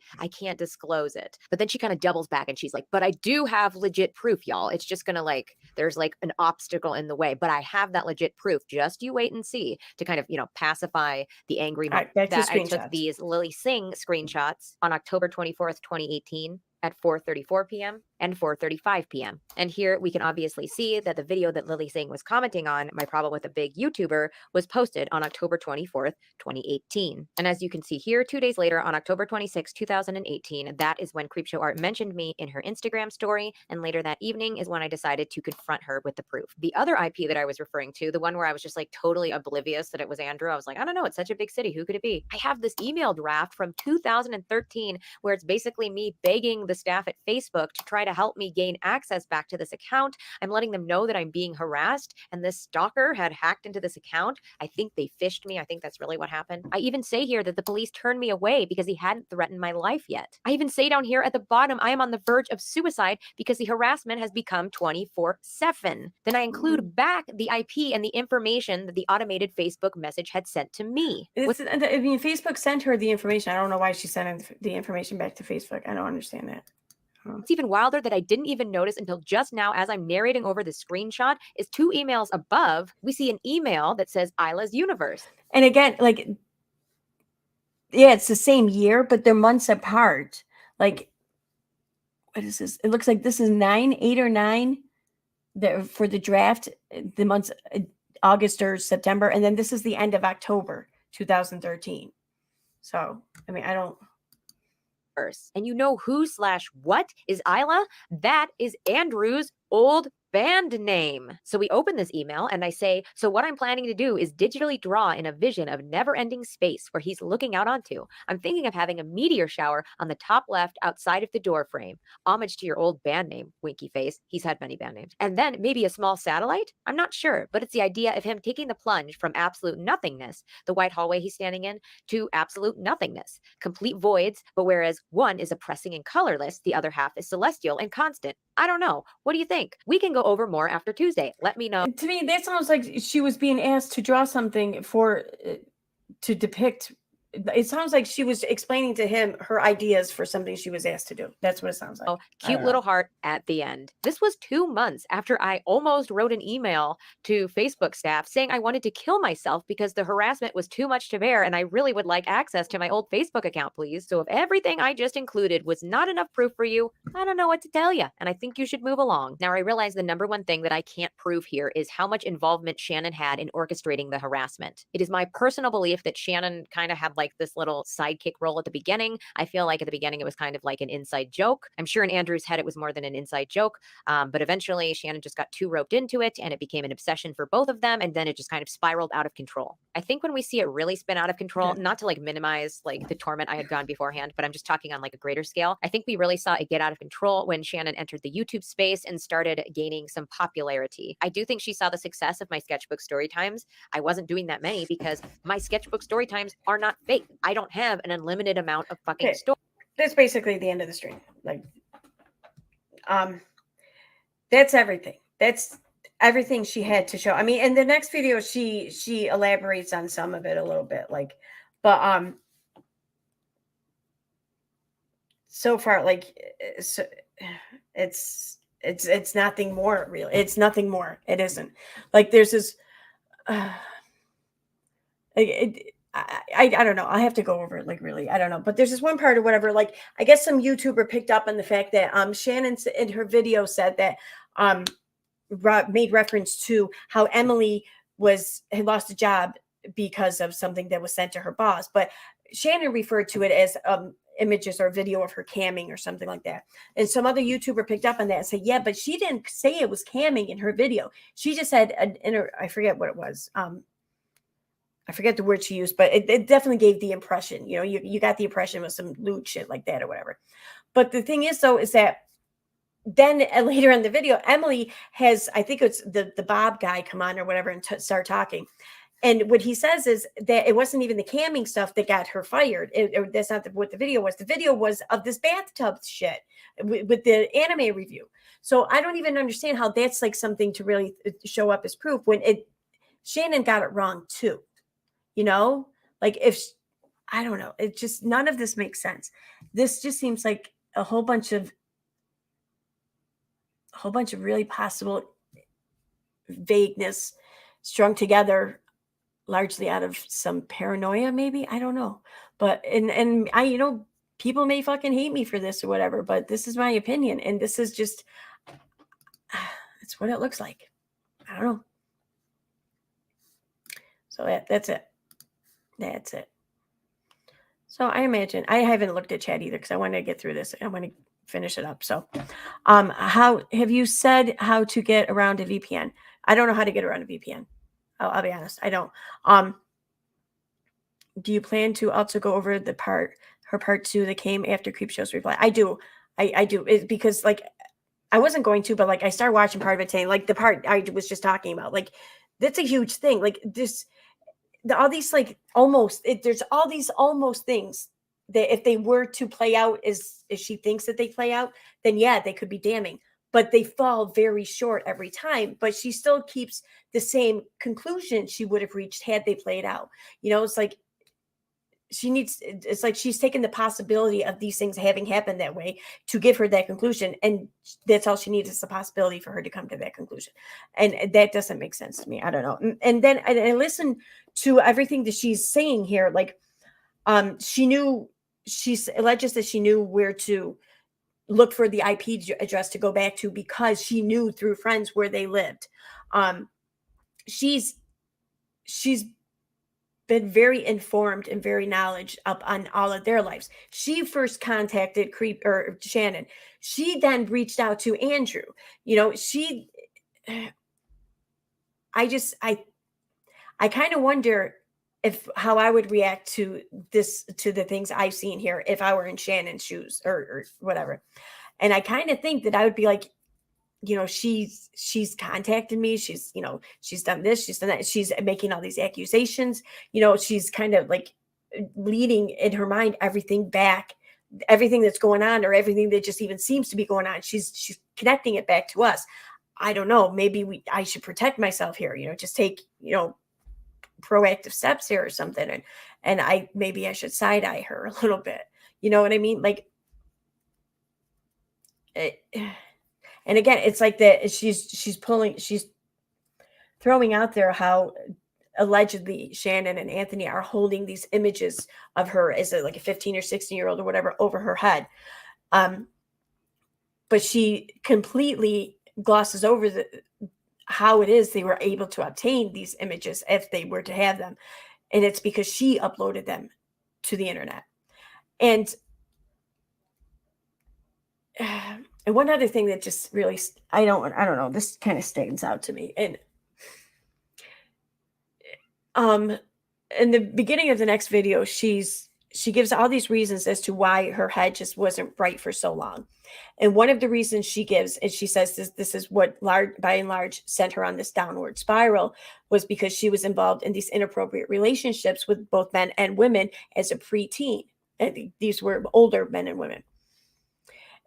disclose it. But then she kind of doubles back and she's like, but I do have legit proof, y'all. It's just going to like, there's like an obstacle in the way, but I have that legit proof. Just you wait and see, to kind of, pacify the angry mom. That I took these Lily Singh screenshots on October 24th, 2018 at 4:34 p.m. and 4:35 p.m. And here we can obviously see that the video that Lily Singh was commenting on, my problem with a big YouTuber, was posted on October 24th, 2018. And as you can see here, 2 days later on October 26, 2018, that is when Creepshow Art mentioned me in her Instagram story. And later that evening is when I decided to confront her with the proof. The other IP that I was referring to, the one where I was just like totally oblivious that it was Andrew, I was like, I don't know, it's such a big city. Who could it be? I have this email draft from 2013 where it's basically me begging the staff at Facebook to try to help me gain access back to this account. I'm letting them know that I'm being harassed, and this stalker had hacked into this account. I think they phished me. I think that's really what happened. I even say here that the police turned me away because he hadn't threatened my life yet. I even say down here at the bottom, I am on the verge of suicide because the harassment has become 24/7. Then I include back the IP and the information that the automated Facebook message had sent to me. Facebook sent her the information. I don't know why she sent the information back to Facebook. I don't understand that. It's even wilder that I didn't even notice until just now as I'm narrating over the screenshot is 2 emails above. We see an email that says Isla's Universe. And again, like, yeah, it's the same year, but they're months apart. Like, what is this? It looks like this is 8 or 9 for the draft, the months August or September. And then this is the end of October 2013. So, I mean, I don't. And you know who/what is Isla? That is Andrew's old band name. So we open this email and I say, so what I'm planning to do is digitally draw in a vision of never-ending space where he's looking out onto. I'm thinking of having a meteor shower on the top left outside of the door frame. Homage to your old band name, winky face. He's had many band names. And then maybe a small satellite? I'm not sure, but it's the idea of him taking the plunge from absolute nothingness, the white hallway he's standing in, to absolute nothingness. Complete voids, but whereas one is oppressing and colorless, the other half is celestial and constant. I don't know. What do you think? We can go over more after Tuesday. Let me know. To me, that sounds like she was being asked to draw something to depict. It sounds like she was explaining to him her ideas for something she was asked to do. That's what it sounds like. Oh, cute little heart at the end. This was 2 months after I almost wrote an email to Facebook staff saying I wanted to kill myself because the harassment was too much to bear and I really would like access to my old Facebook account, please. So if everything I just included was not enough proof for you, I don't know what to tell you. And I think you should move along. Now, I realize the number one thing that I can't prove here is how much involvement Shannon had in orchestrating the harassment. It is my personal belief that Shannon kind of had like this little sidekick role at the beginning. I feel like at the beginning it was kind of like an inside joke. I'm sure in Andrew's head it was more than an inside joke, but eventually Shannon just got too roped into it and it became an obsession for both of them, and then it just kind of spiraled out of control. I think when we see it really spin out of control, not to like minimize like the torment I had gone beforehand, but I'm just talking on like a greater scale. I think we really saw it get out of control when Shannon entered the YouTube space and started gaining some popularity. I do think she saw the success of my sketchbook story times. I wasn't doing that many because my sketchbook story times are not fake. I don't have an unlimited amount of fucking stories. That's basically the end of the stream. Like, that's everything. That's everything she had to show. I mean, in the next video, she elaborates on some of it a little bit, like, but so far, like, it's nothing more real. It's nothing more. It isn't like there's this. I don't know. I have to go over it. Like, really, I don't know. But there's this one part or whatever. Like, I guess some YouTuber picked up on the fact that Shannon in her video said that made reference to how Emily had lost a job because of something that was sent to her boss. But Shannon referred to it as images or video of her camming or something like that. And some other YouTuber picked up on that and said, yeah, but she didn't say it was camming in her video. She just said, I forget what it was. I forget the word she used, but it definitely gave the impression, you know, you got the impression of some lewd shit like that or whatever. But the thing is, though, is that then later in the video, Emily has, I think it's the Bob guy come on or whatever and start talking. And what he says is that it wasn't even the camming stuff that got her fired. That's not what the video was. The video was of this bathtub shit with the anime review. So I don't even understand how that's like something to really show up as proof when Shannon got it wrong too. You know, like I don't know, it just, none of this makes sense. This just seems like a whole bunch of really possible vagueness strung together, largely out of some paranoia, maybe. I don't know. But, and I, you know, people may fucking hate me for this or whatever, but this is my opinion. And this is just, it's what it looks like. I don't know. So that's it. That's it. So I imagine, I haven't looked at chat either because I want to get through this. I want to finish it up. So how have you said how to get around a VPN? I don't know how to get around a VPN. I'll be honest. I don't. Do you plan to also go over her part 2 that came after Creepshow's reply? I do. I do. It's because like I wasn't going to, but like I started watching part of it saying like the part I was just talking about. Like that's a huge thing. Like this. All these like there's all these almost things that if they were to play out as she thinks that they play out, then yeah, they could be damning, but they fall very short every time. But she still keeps the same conclusion she would have reached had they played out. You know, it's like it's like she's taken the possibility of these things having happened that way to give her that conclusion. And that's all she needs is the possibility for her to come to that conclusion. And that doesn't make sense to me. I don't know. And then I listened to everything that she's saying here. Like, she alleges that she knew where to look for the IP address to go back to because she knew through friends where they lived. She's been very informed and very knowledgeable up on all of their lives. She first contacted Shannon. She then reached out to Andrew. You know, I kind of wonder how I would react to the things I've seen here if I were in Shannon's shoes or whatever. And I kind of think that I would be like, you know, she's contacted me. She's, you know, she's done this, she's done that. She's making all these accusations. You know, she's kind of like leading in her mind everything back, everything that's going on or everything that just even seems to be going on. She's connecting it back to us. I don't know. Maybe I should protect myself here, you know, just take, you know, proactive steps here or something. And maybe I should side eye her a little bit. You know what I mean? Like, and again, it's like that she's throwing out there how allegedly Shannon and Anthony are holding these images of her as like a 15 or 16-year-old or whatever over her head. But she completely glosses over how it is they were able to obtain these images if they were to have them. And it's because she uploaded them to the internet. And one other thing that just really, I don't know, this kind of stands out to me. And in the beginning of the next video, she gives all these reasons as to why her head just wasn't right for so long. And one of the reasons she gives, and she says this is what by and large sent her on this downward spiral, was because she was involved in these inappropriate relationships with both men and women as a preteen. And these were older men and women.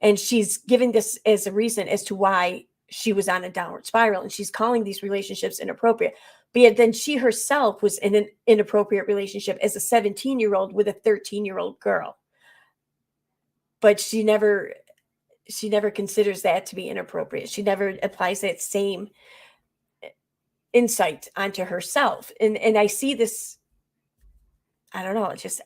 And she's giving this as a reason as to why she was on a downward spiral. And she's calling these relationships inappropriate. But yet then she herself was in an inappropriate relationship as a 17-year-old with a 13-year-old girl. But she never considers that to be inappropriate. She never applies that same insight onto herself. And I see this, I don't know, it's just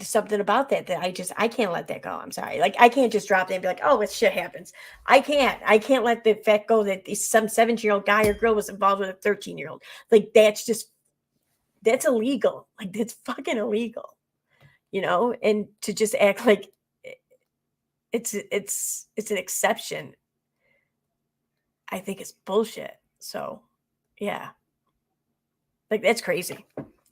something about that I can't let that go. I'm sorry. Like, I can't just drop that and be like, oh, this shit happens. I can't let the fact go that some 17-year-old guy or girl was involved with a 13-year-old. Like, that's illegal. Like, that's fucking illegal, and to just act like it's an exception, I think it's bullshit. So yeah, like, that's crazy.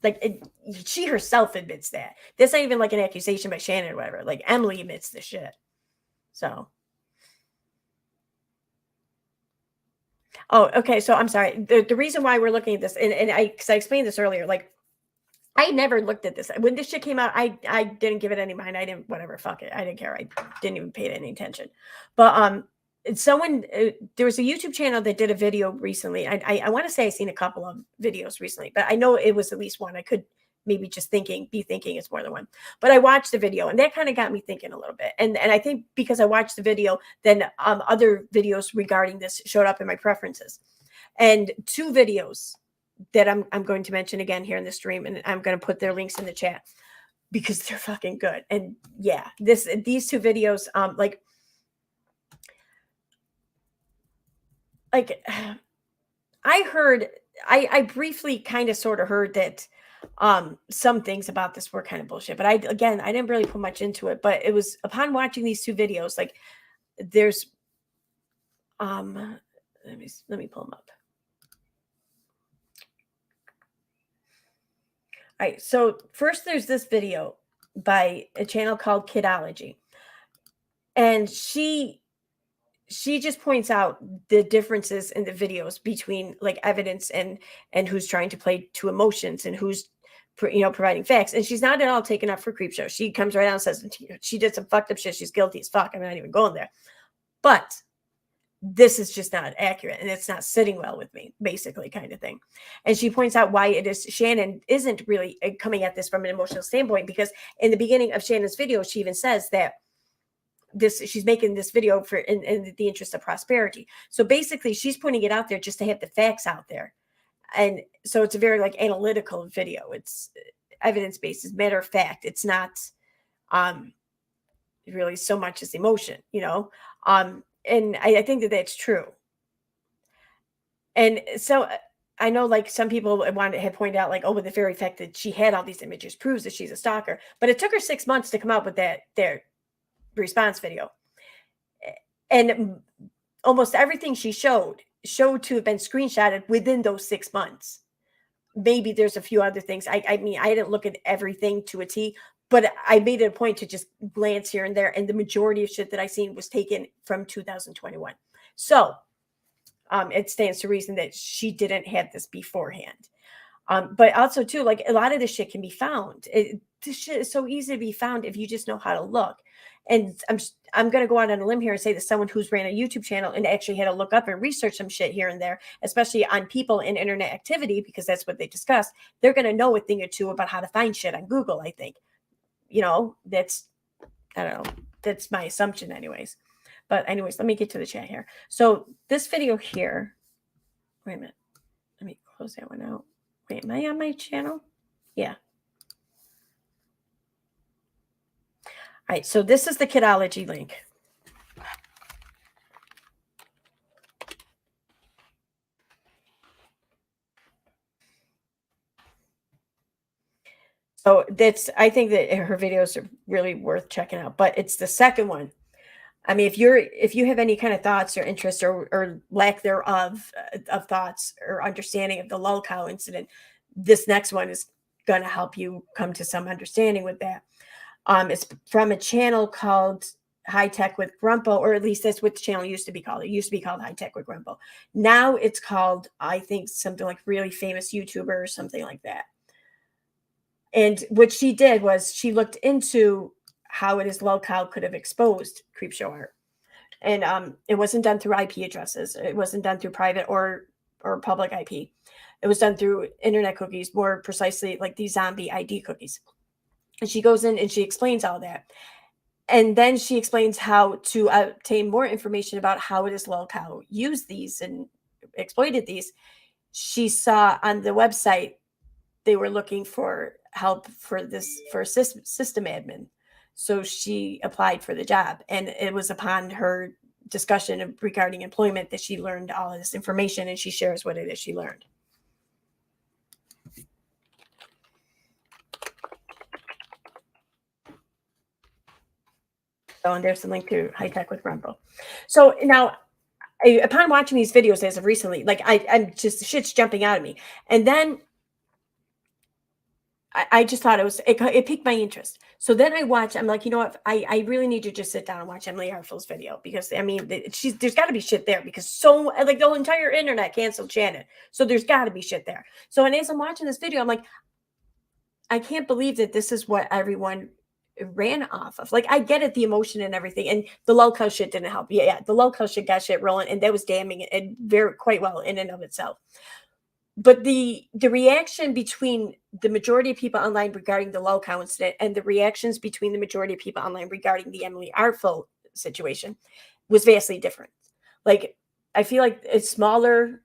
Like, she herself admits that. That's not even like an accusation by Shannon or whatever. Like, Emily admits this shit. So. Oh, okay. So I'm sorry. The reason why we're looking at this, and I explained this earlier, like, I never looked at this. When this shit came out, I didn't give it any mind. I didn't, whatever, fuck it. I didn't care. I didn't even pay it any attention. But there was a YouTube channel that did a video recently. I want to say I seen a couple of videos recently, but I know it was at least one. I could maybe just be thinking it's more than one. But I watched the video, and that kind of got me thinking a little bit. And I think because I watched the video, then other videos regarding this showed up in my preferences. And two videos that I'm going to mention again here in the stream, and I'm going to put their links in the chat because they're fucking good. And yeah, these two videos, like I briefly kind of sort of heard that some things about this were kind of bullshit, but I didn't really put much into it. But it was upon watching these two videos, like, there's let me pull them up. All right, so first there's this video by a channel called Kidology, and she just points out the differences in the videos between, like, evidence and who's trying to play to emotions and who's providing facts. And she's not at all taken up for Creepshow. She comes right out and says she did some fucked up shit. She's guilty as fuck. I'm not even going there. But this is just not accurate, and it's not sitting well with me, basically, kind of thing. And she points out why it is Shannon isn't really coming at this from an emotional standpoint, because in the beginning of Shannon's video, she even says that she's making this video for in the interest of prosperity. So basically, she's putting it out there just to have the facts out there. And so it's a very, like, analytical video. It's evidence-based, it's matter of fact. It's not really so much as emotion, and I think that that's true. And so I know, like, some people had pointed out, like, oh, but the very fact that she had all these images proves that she's a stalker. But it took her 6 months to come out with their response video. And almost everything she showed to have been screenshotted within those 6 months. Maybe there's a few other things. I mean, I didn't look at everything to a T, but I made it a point to just glance here and there. And the majority of shit that I seen was taken from 2021. So it stands to reason that she didn't have this beforehand. But also, too, like, a lot of this shit can be found. This shit is so easy to be found if you just know how to look. And I'm going to go out on a limb here and say that someone who's ran a YouTube channel and actually had to look up and research some shit here and there, especially on people and internet activity, because that's what they discuss, they're going to know a thing or two about how to find shit on Google, I think. That's, I don't know, that's my assumption anyways. But anyways, let me get to the chat here. So this video here, wait a minute. Let me close that one out. Wait, am I on my channel? Yeah. All right, so this is the Kidology link. So I think that her videos are really worth checking out, but it's the second one. I mean, if you have any kind of thoughts or interest or lack thereof of thoughts or understanding of the lolcow incident, this next one is going to help you come to some understanding with that. It's from a channel called High Tech with Grumpo, or at least that's what the channel used to be called. It used to be called High Tech with Grumpo. Now it's called, I think, something like Really Famous YouTuber or something like that. And what she did was she looked into how it is lolcow could have exposed Creepshow Art. And it wasn't done through IP addresses. It wasn't done through private or public IP. It was done through internet cookies, more precisely like these zombie ID cookies. And she goes in and she explains all that. And then she explains how to obtain more information about how it is lolcow used these and exploited these. She saw on the website they were looking for help for system admin. So she applied for the job, and it was upon her discussion regarding employment that she learned all of this information, and she shares what it is she learned. So, and there's the link to High Tech with Grumpo. So now, upon watching these videos as of recently, like I'm just, shit's jumping out of me. And then I just thought it piqued my interest. So then I'm like, you know what? I really need to just sit down and watch Emily Artful's video, because I mean, there's got to be shit there, because like the whole entire internet canceled Shannon. So there's got to be shit there. So, and as I'm watching this video, I'm like, I can't believe that this is what everyone ran off of. Like, I get it, the emotion and everything, and the lolcow shit didn't help. Yeah, the lolcow shit got shit rolling, and that was damning it very quite well in and of itself. But the reaction between the majority of people online regarding the lolcow incident and the reactions between the majority of people online regarding the Emily Artful situation was vastly different. Like, I feel like a smaller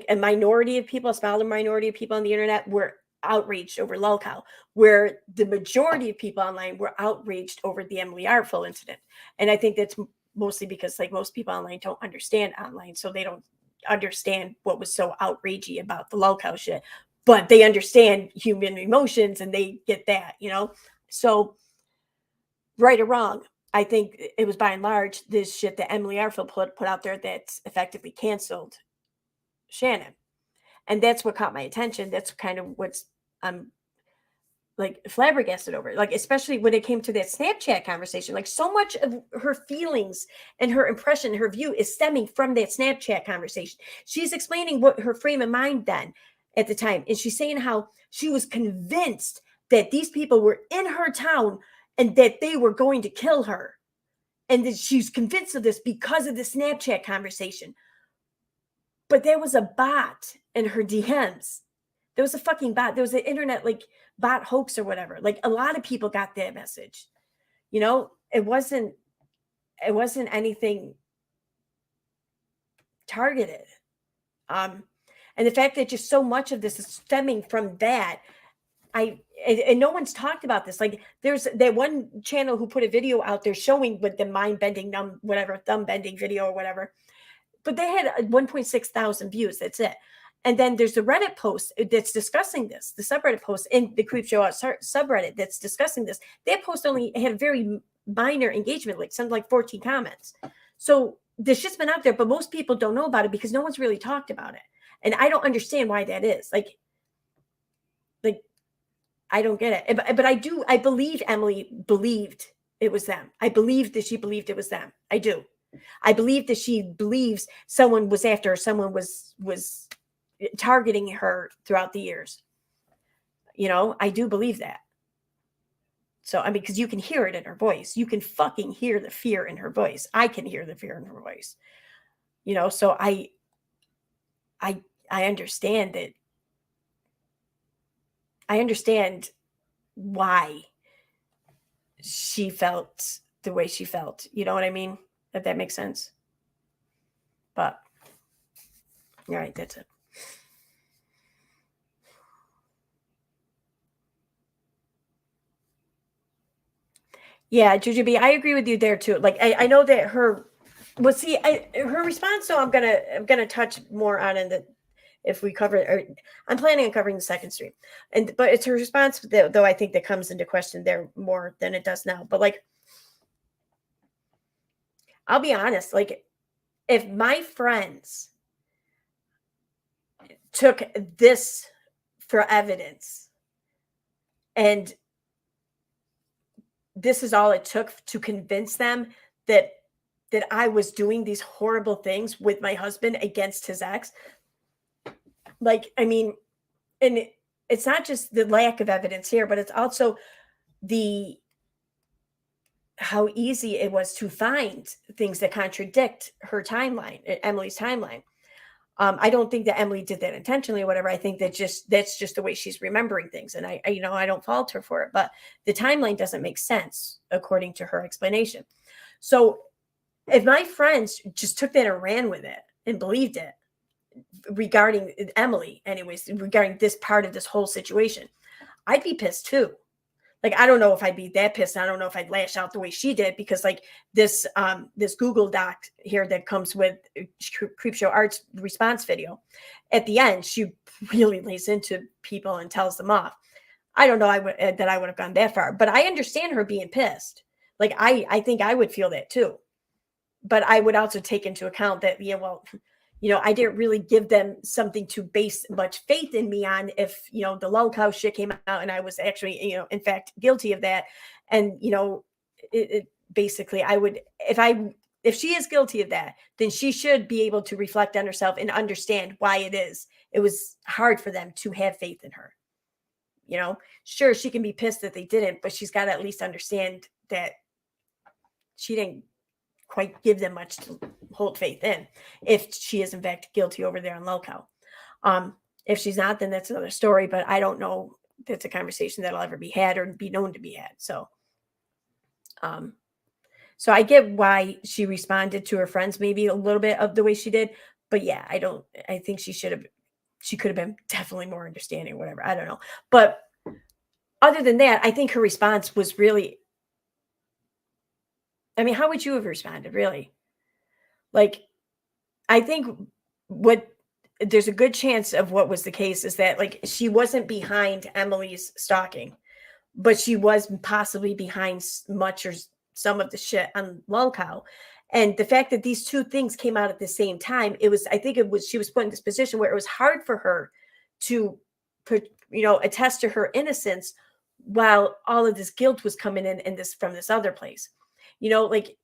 minority of people on the internet were outraged over lolcow, where the majority of people online were outraged over the Emily Artful incident. And I think that's mostly because, like, most people online don't understand online, so they don't understand what was so outragey about the lolcow shit, but they understand human emotions and they get that, you know. So, right or wrong, I think it was by and large this shit that Emily Artful put out there that's effectively canceled Shannon. And that's what caught my attention. That's kind of what's I'm like flabbergasted over, like, especially when it came to that Snapchat conversation. Like, so much of her feelings and her impression, her view is stemming from that Snapchat conversation. She's explaining what her frame of mind then at the time. And she's saying how she was convinced that these people were in her town and that they were going to kill her. And that she's convinced of this because of the Snapchat conversation. But there was a bot in her DMs. There was a fucking bot. There was an internet, like, bot hoax or whatever. Like, a lot of people got that message. You know, it wasn't anything targeted. And the fact that just so much of this is stemming from that, and no one's talked about this. Like, there's that one channel who put a video out there showing with the mind-bending, thumb-bending video or whatever. But they had 1.6 thousand views. That's it. And then there's the Reddit post that's discussing this, the subreddit post in the Creepshow Art subreddit that's discussing this. That post only had a very minor engagement, like something like 14 comments. So this shit's been out there, but most people don't know about it because no one's really talked about it. And I don't understand why that is. Like I don't get it. But I believe Emily believed it was them. I believe that she believed it was them. I do. I believe that she believes someone was after her, someone was targeting her throughout the years. You know, I do believe that. So, I mean, because you can hear it in her voice. You can fucking hear the fear in her voice. I can hear the fear in her voice. You know, so I understand that. I understand why she felt the way she felt. You know what I mean? If that makes sense. But, all right, that's it. Yeah, Jujubee, I agree with you there too. Like, I know that her response. So I'm gonna touch more on in if we cover, or I'm planning on covering the second stream. But it's her response, though, I think that comes into question there more than it does now. But like, I'll be honest, like, if my friends took this for evidence and this is all it took to convince them that I was doing these horrible things with my husband against his ex, like, I mean, and it's not just the lack of evidence here, but it's also how easy it was to find things that contradict her timeline, Emily's timeline. I don't think that Emily did that intentionally or whatever. I think that's just the way she's remembering things. And I don't fault her for it, but the timeline doesn't make sense according to her explanation. So if my friends just took that and ran with it and believed it regarding Emily, anyways, regarding this part of this whole situation, I'd be pissed too. Like, I don't know if I'd be that pissed. I don't know if I'd lash out the way she did, because like this Google Doc here that comes with Creepshow Art's response video, at the end, she really lays into people and tells them off. I don't know I would have gone that far, but I understand her being pissed. Like, I think I would feel that too. But I would also take into account that, I didn't really give them something to base much faith in me on if, the lolcow shit came out and I was actually, in fact, guilty of that. And, basically I would, if she is guilty of that, then she should be able to reflect on herself and understand why it was hard for them to have faith in her. Sure, she can be pissed that they didn't, but she's got to at least understand that she didn't quite give them much to hold faith in if she is in fact guilty over there on lolcow. If she's not, then that's another story, but I don't know if it's a conversation that'll ever be had or be known to be had. So I get why she responded to her friends maybe a little bit of the way she did, but yeah, I think she could have been definitely more understanding or whatever. I don't know. But other than that, I think her response was really, I mean, how would you have responded, really? Like, I think there's a good chance of what was the case is that, like, she wasn't behind Emily's stalking, but she was possibly behind much or some of the shit on lolcow. And the fact that these two things came out at the same time, she was put in this position where it was hard for her to, attest to her innocence while all of this guilt was coming in from this other place. Like,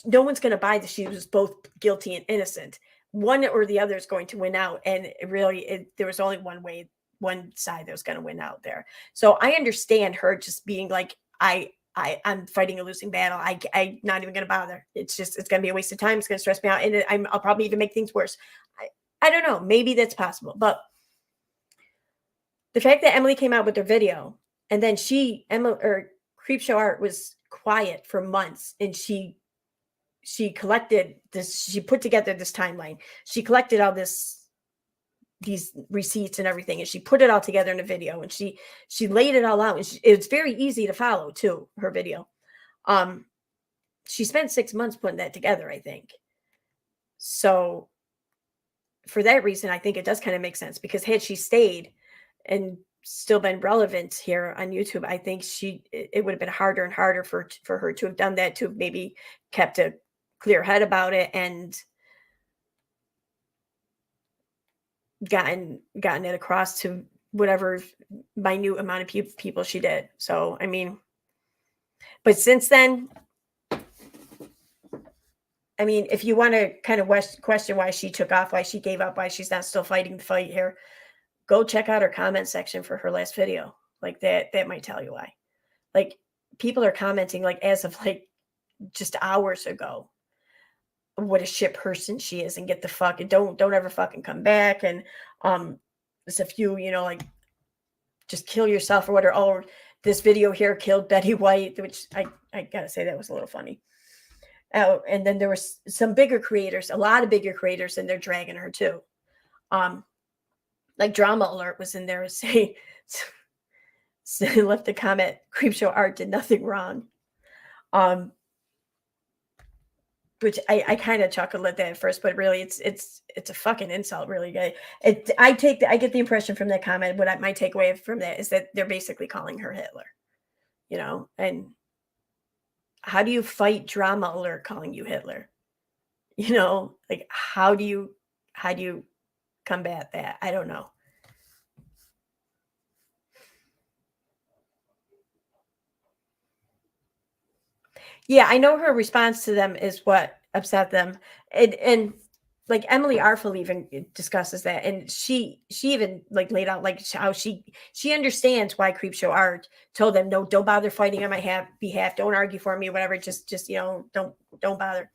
no one's going to buy that she was both guilty and innocent. One or the other is going to win out. And there was only one side that was going to win out there. So I understand her just being like, I'm fighting a losing battle. I'm not even going to bother. It's going to be a waste of time. It's going to stress me out. And I'll probably even make things worse. I don't know. Maybe that's possible. But the fact that Emily came out with her video and then Creepshow Art was quiet for months, and she collected this, she put together this timeline, she collected all these receipts and everything, and she put it all together in a video, and she laid it all out, and it's very easy to follow too, her video. She spent 6 months putting that together, I think. So for that reason, I think it does kind of make sense, because had she stayed and still been relevant here on YouTube, I think it would have been harder and harder for her to have done that, to have maybe kept a clear head about it and gotten it across to whatever minute amount of people she did. So, I mean, but since then, I mean, if you want to kind of question why she took off, why she gave up, why she's not still fighting the fight here, go check out her comment section for her last video. Like, that might tell you why. Like, people are commenting, like, as of like just hours ago, what a shit person she is, and get the fuck, and don't ever fucking come back. And there's a few, like, just kill yourself or whatever. Oh, this video here killed Betty White, which I gotta say, that was a little funny. And then there was some bigger creators, a lot of bigger creators, and they're dragging her too. Like Drama Alert was in there saying, left a comment, Creepshow Art did nothing wrong. which I kind of chuckled at that at first, but really it's a fucking insult, really. I get the impression from that comment, my takeaway from that is that they're basically calling her Hitler, you know. And how do you fight drama alert calling you Hitler? You know, like how do you combat that? I don't know. Yeah, I know her response to them is what upset them. And like Emily Artful even discusses that, and she even like laid out like how she understands why Creepshow Art told them, no, don't bother fighting on my behalf, don't argue for me, whatever, just you know, don't bother.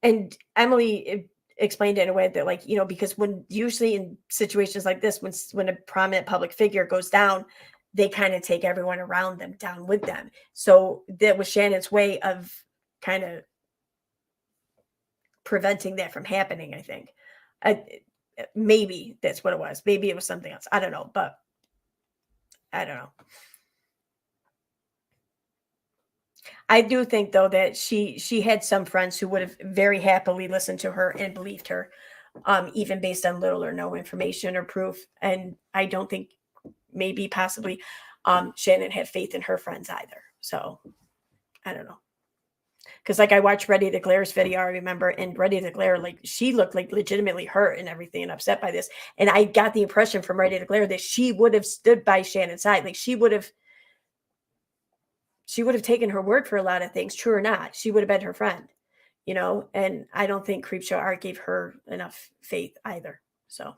And Emily explained it in a way that, like, you know, because when usually in situations like this, when a prominent public figure goes down, they kind of take everyone around them down with them. So that was Shannon's way of kind of preventing that from happening, I think. Maybe that's what it was. Maybe it was something else. I don't know, but I don't know. I do think, though, that she had some friends who would have very happily listened to her and believed her, even based on little or no information or proof. And I don't think possibly Shannon had faith in her friends either. So I don't know. Because like I watched Ready to Glare's video, I remember, and Ready to Glare, like she looked like legitimately hurt and everything and upset by this. And I got the impression from Ready to Glare that she would have stood by Shannon's side. Like she would have taken her word for a lot of things, true or not. She would have been her friend, you know. And I don't think Creepshow Art gave her enough faith either. So,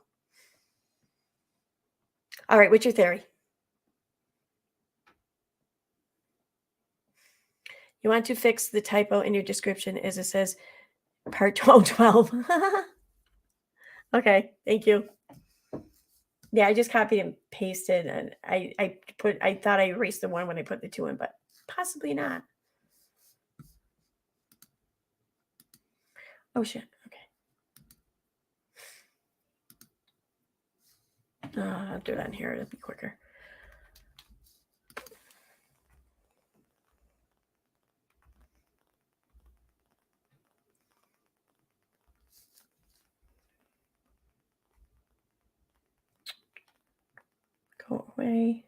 all right, what's your theory? You want to fix the typo in your description as it says part 12. Okay, thank you. Yeah, I just copied and pasted, and I thought I erased the one when I put the 2 in, but possibly not. Oh shit. Okay. I'll do it on here. It'll be quicker. Go away.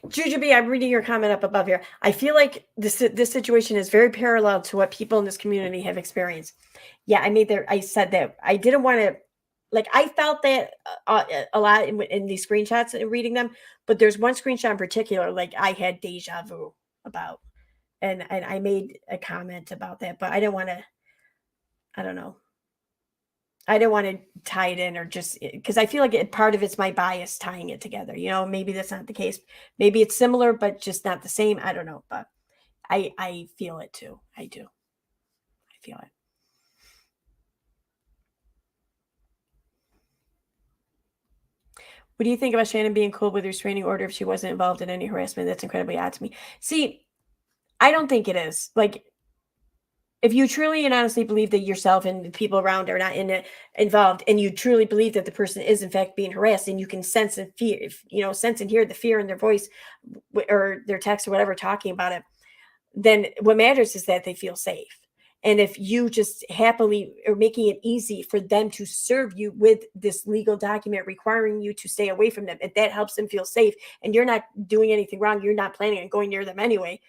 Juju B, I'm reading your comment up above here. I feel like this situation is very parallel to what people in this community have experienced. Yeah, I said that I didn't want to, like, I felt that a lot in these screenshots and reading them, but there's one screenshot in particular, like I had deja vu about, and I made a comment about that, but I didn't want to, I don't know. I don't want to tie it in, or just because I feel like part of it's my bias tying it together. You know, maybe that's not the case. Maybe it's similar, but just not the same. I don't know, but I feel it too. I do. I feel it. What do you think about Shannon being cool with restraining order if she wasn't involved in any harassment? That's incredibly odd to me. See, I don't think it is. Like, if you truly and honestly believe that yourself and the people around are not involved, and you truly believe that the person is in fact being harassed, and you can sense and fear, sense and hear the fear in their voice or their text or whatever talking about it, then what matters is that they feel safe. And if you just happily are making it easy for them to serve you with this legal document requiring you to stay away from them, if that helps them feel safe, and you're not doing anything wrong, you're not planning on going near them anyway,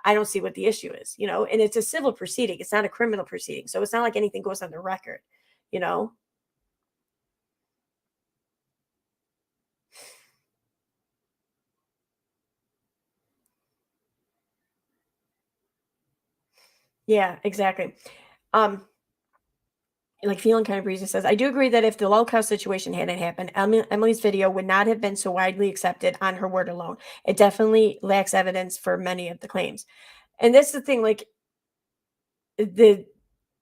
I don't see what the issue is, and it's a civil proceeding. It's not a criminal proceeding. So it's not like anything goes on the record, Yeah, exactly. Like Feeling Kind of Breezy says, I do agree that if the lolcow situation hadn't happened, Emily's video would not have been so widely accepted on her word alone. It definitely lacks evidence for many of the claims. And that's the thing, like the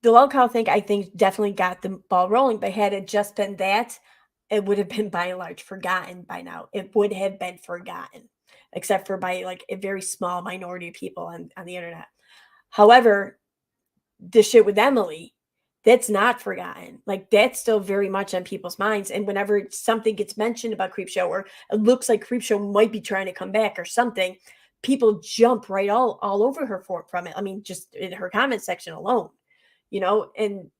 lolcow thing, I think definitely got the ball rolling, but had it just been that, it would have been by and large forgotten by now. It would have been forgotten, except for by like a very small minority of people on the internet. However, the shit with Emily, that's not forgotten. Like, that's still very much on people's minds. And whenever something gets mentioned about Creepshow, or it looks like Creepshow might be trying to come back or something, people jump right all over her from it. I mean, just in her comment section alone, you know, and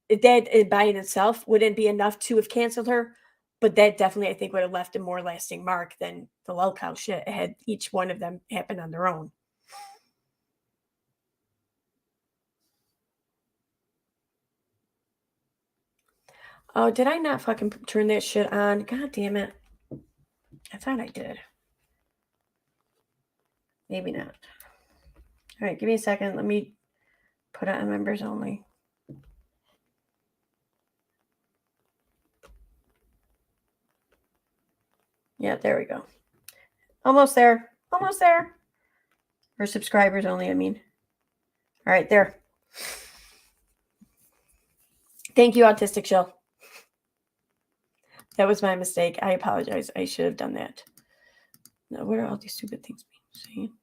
that by in itself wouldn't be enough to have canceled her. But that definitely, I think, would have left a more lasting mark than the lolcow shit had each one of them happen on their own. Oh, did I not fucking turn that shit on? God damn it. I thought I did. Maybe not. All right, give me a second. Let me put it on members only. Yeah, there we go. Almost there. Almost there. For subscribers only, I mean. All right, there. Thank you, Autistic Shell. That was my mistake. I apologize. I should have done that. Now, what are all these stupid things being seen?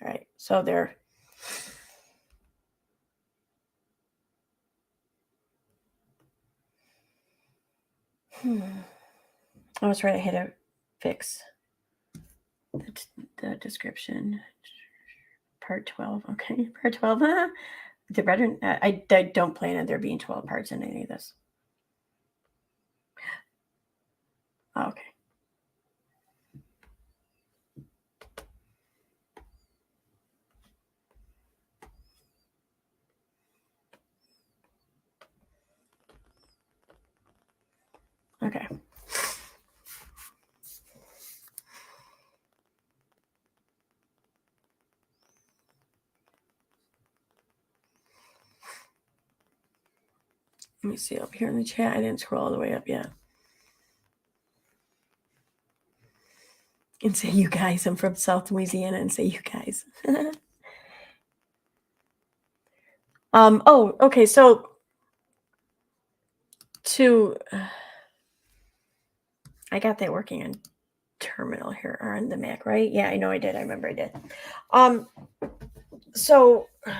All right, so there. I was right. I hit a fix the description. Part 12. Okay, part 12. The better. I don't plan on there being 12 parts in any of this. Oh, okay. Okay. Let me see up here in the chat. I didn't scroll all the way up yet. And say you guys. I'm from South Louisiana and say you guys. Oh, okay. So I got that working on terminal here or on the Mac, right? Yeah, I know I did. I remember I did. So I'm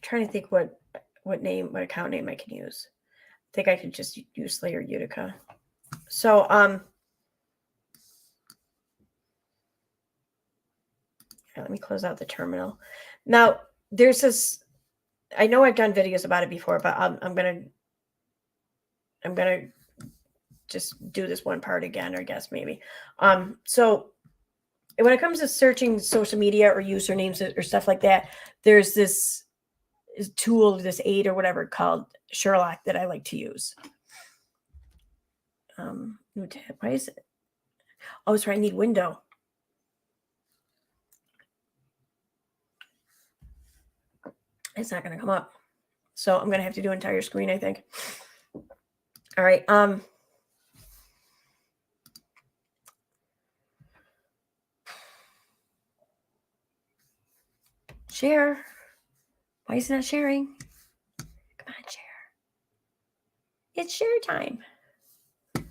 trying to think what account name I can use. I think I could just use Slayer Utica. So let me close out the terminal. Now there's this. I know I've done videos about it before, but I'm gonna just do this one part again, or I guess maybe. So when it comes to searching social media or usernames or stuff like that, there's this tool, this aid or whatever called Sherlock that I like to use. New tab. Why is it? Oh, sorry, I need window. It's not going to come up. So I'm going to have to do entire screen, I think. All right. Share. Why is it not sharing? Come on, share. It's share time. Come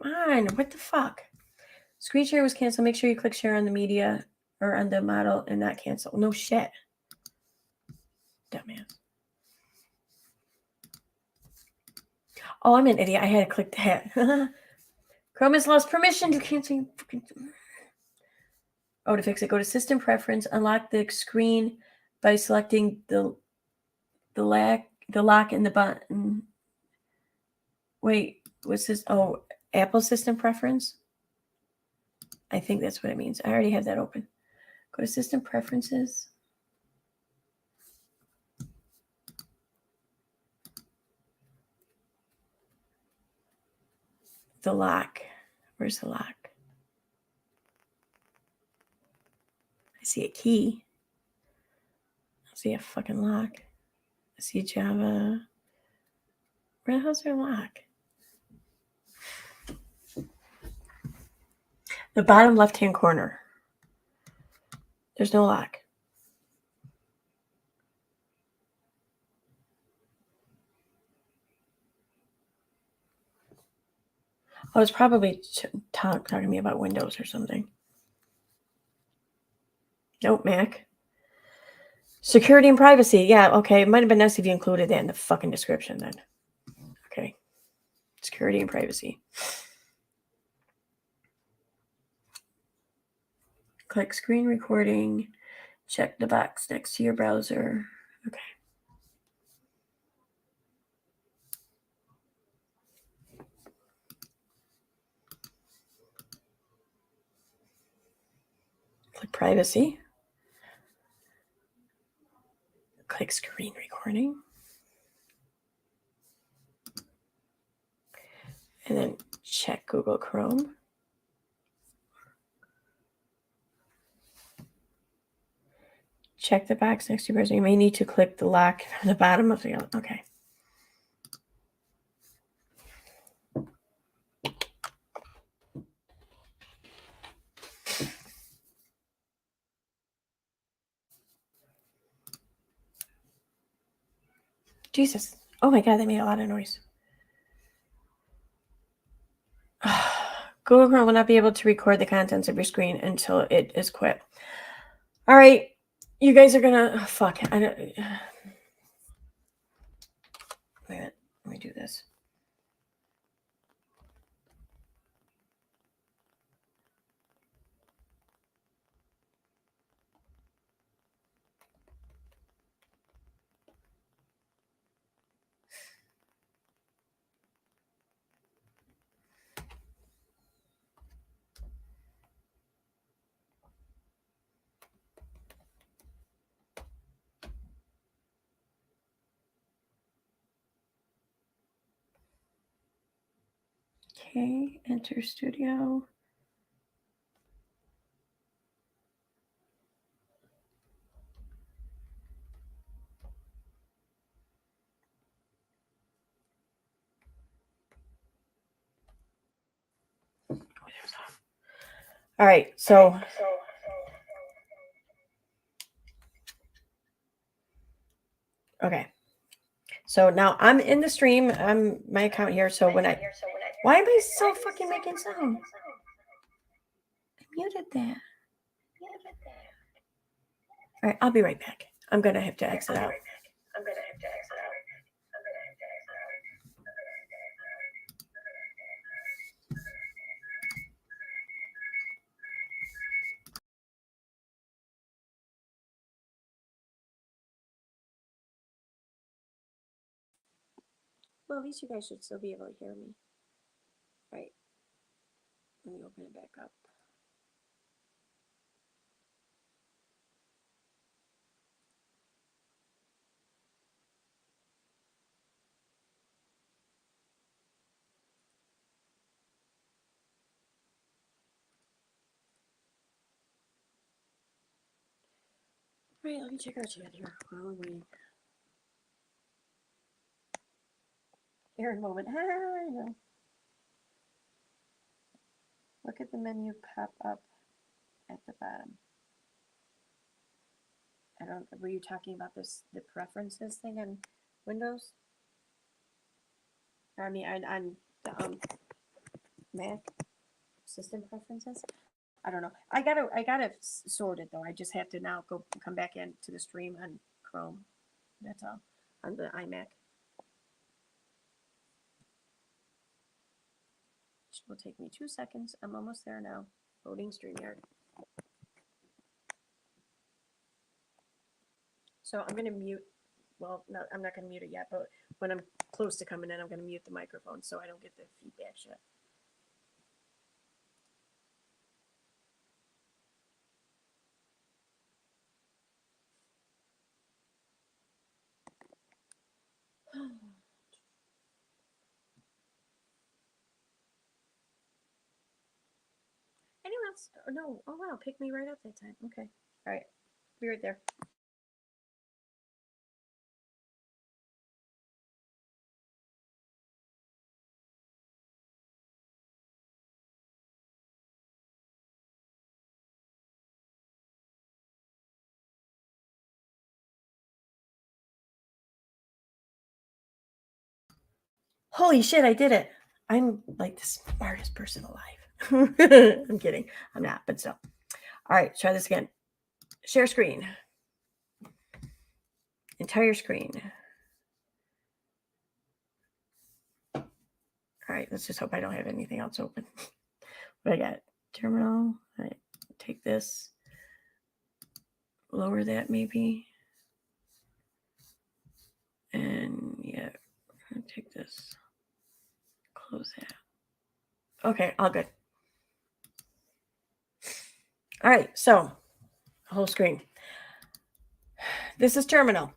on. What the fuck? Screen share was canceled. Make sure you click share on the media or on the model and not cancel. No shit. Dumbass. Oh, I'm an idiot. I had to click that. Chrome has lost permission to cancel. Oh, to fix it, go to System Preference, unlock the screen by selecting the lock in the button. Wait, what's this? Oh, Apple System Preference? I think that's what it means. I already have that open. Go to System Preferences. The lock. Where's the lock? I see a key. I see a fucking lock. I see Java. Where the hell's their lock? The bottom left-hand corner. There's no lock. Oh, it's probably talking to me about Windows or something. Nope, Mac. Security and privacy. Yeah, okay. It might have been nice if you included that in the fucking description then. Okay. Security and privacy. Click screen recording. Check the box next to your browser. Okay. Click privacy. Click screen recording. And then check Google Chrome. Check the box next to your browser. You may need to click the lock on the bottom of the... Okay. Jesus. Oh my God, that made a lot of noise. Google Chrome will not be able to record the contents of your screen until it is quit. All right. You guys are gonna... Oh, fuck. I don't... Wait a minute. Let me do this. Okay, enter studio. All right, so okay. So now I'm in the stream. I'm my account here. So when I why am I so fucking making sound? I muted that. All right, I'll be right back. I'm gonna have to exit out. Well, at least you guys should still be able to hear me. Right. Let me open it back up. All right, let me check our chat here while we're waiting. Here in a moment. I know. Look at the menu pop up at the bottom. I don't. Were you talking about this, the preferences thing on Windows? Or, I mean, on the Mac system preferences. I don't know. I got it sorted though. I just have to now come back into the stream on Chrome. That's all on the iMac. Which will take me 2 seconds. I'm almost there now. Loading StreamYard. So I'm gonna mute. Well, no, I'm not gonna mute it yet. But when I'm close to coming in, I'm gonna mute the microphone so I don't get the feedback shit. Anyone else? Oh, no. Oh, wow. Pick me right up that time. Okay. All right. Be right there. Holy shit, I did it. I'm like the smartest person alive. I'm kidding. I'm not, but still. All right, try this again. Share screen. Entire screen. All right, let's just hope I don't have anything else open. What I got? Terminal. All right, take this. Lower that maybe. And yeah, take this. Close that. Okay, all good. All right, so whole screen. This is terminal.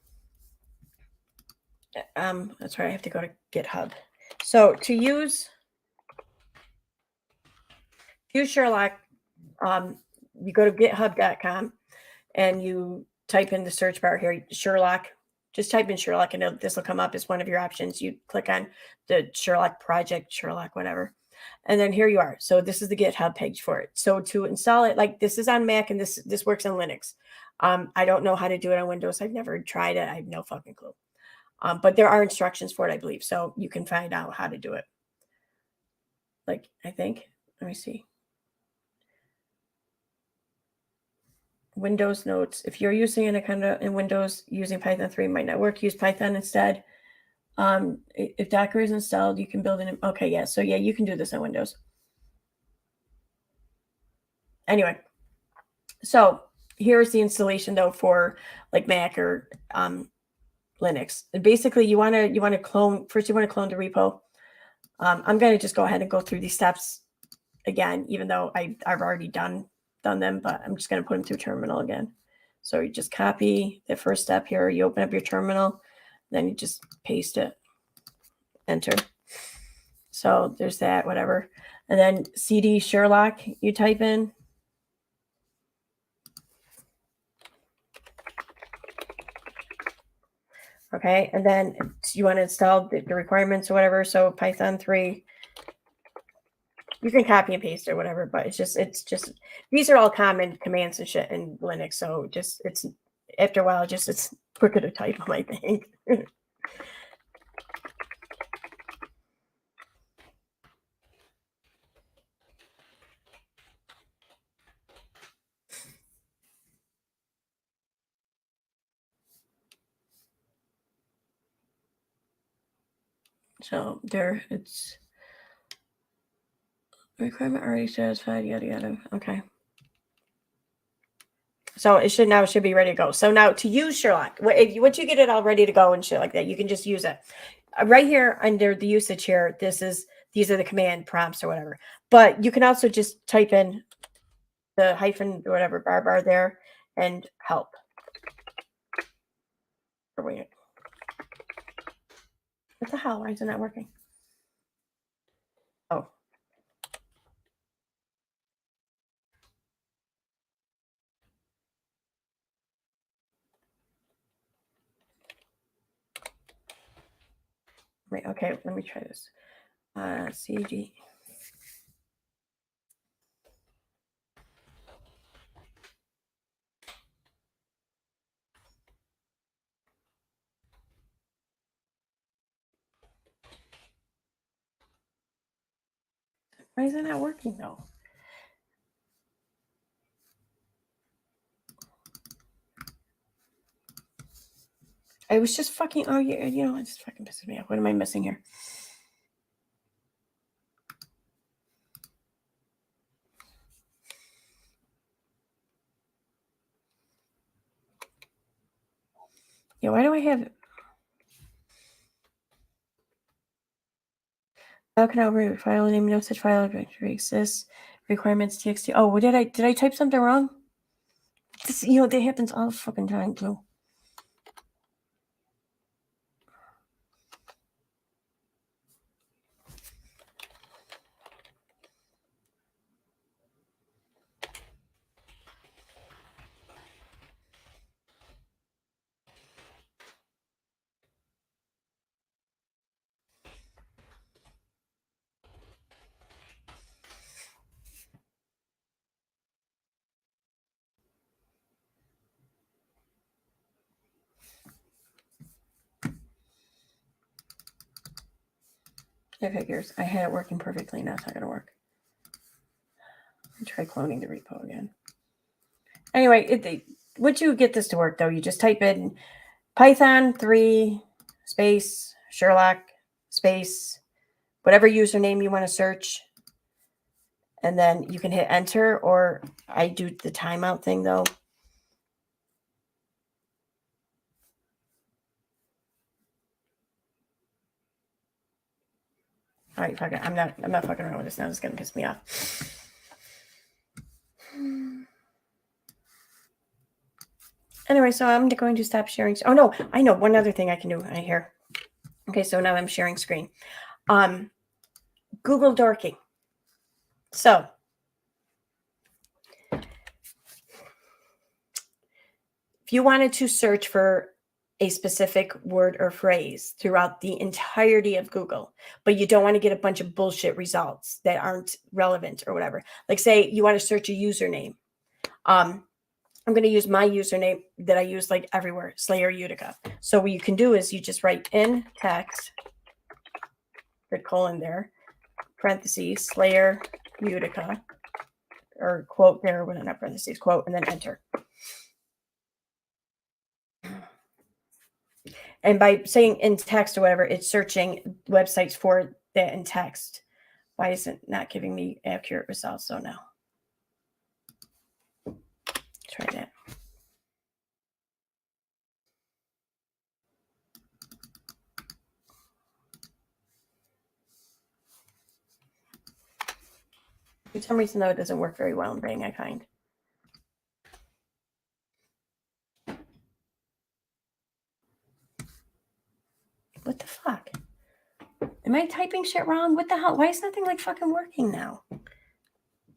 That's where I have to go to GitHub. So to use Sherlock, you go to github.com and you type in the search bar here, Sherlock. Just type in Sherlock and this will come up as one of your options. You click on the Sherlock project, Sherlock, whatever. And then here you are. So this is the GitHub page for it. So to install it, like this is on Mac and this works on Linux. I don't know how to do it on Windows. I've never tried it. I have no fucking clue. But there are instructions for it, I believe. So you can find out how to do it. Like, I think, let me see. Windows notes. If you're using Anaconda in Windows, using Python 3 might not work. Use Python instead. If Docker is installed, you can build an. Okay, yeah. So yeah, you can do this on Windows. Anyway, so here's the installation though for like Mac or Linux. Basically, you want to clone. First, you want to clone the repo. I'm going to just go ahead and go through these steps again, even though I've already done them, but I'm just going to put them through terminal again. So you just copy the first step here. You open up your terminal, then you just paste it, enter. So there's that, whatever. And then CD Sherlock, you type in. Okay, and then you want to install the requirements or whatever. So Python 3. You can copy and paste or whatever, but it's just these are all common commands and shit in Linux. So just it's after a while, it's quicker to type them, I think. So there, it's requirement already satisfied, yada yada. Okay. So it should be ready to go. So now to use Sherlock, once you get it all ready to go and shit like that, you can just use it. Right here under the usage here, these are the command prompts or whatever. But you can also just type in the hyphen or whatever bar there and help. Or wait. What the hell? Why is it not working? Oh. Wait, okay, let me try this. CD. Why is it not working though? I was just fucking, oh yeah, you know, it just fucking pisses me off. What am I missing here? Yeah, why do I have how can I open file name? No such file directory exists. Requirements txt. Oh, did I type something wrong? This, you know, that happens all the fucking time too. It figures. I had it working perfectly. Now it's not going to work. I'll try cloning the repo again. Anyway, once you get this to work, though, you just type in Python 3 space Sherlock space whatever username you want to search, and then you can hit enter, or I do the timeout thing though. All right, fuck it. I'm not fucking around with this now. It's gonna piss me off. Anyway, so I'm going to stop sharing. Oh no, I know one other thing I can do right here. Okay, so now I'm sharing screen. Google dorking. So if you wanted to search for a specific word or phrase throughout the entirety of Google, but you don't want to get a bunch of bullshit results that aren't relevant or whatever. Like say you want to search a username. I'm going to use my username that I use like everywhere, Slayer Utica. So what you can do is you just write in text, put colon there, parentheses, Slayer Utica, or quote there, with not parentheses, quote, and then enter. And by saying in text or whatever, it's searching websites for that in text. Why is it not giving me accurate results? So now, try that. For some reason, though, it doesn't work very well in Bing, I find. What the fuck? Am I typing shit wrong? What the hell? Why is nothing like fucking working now?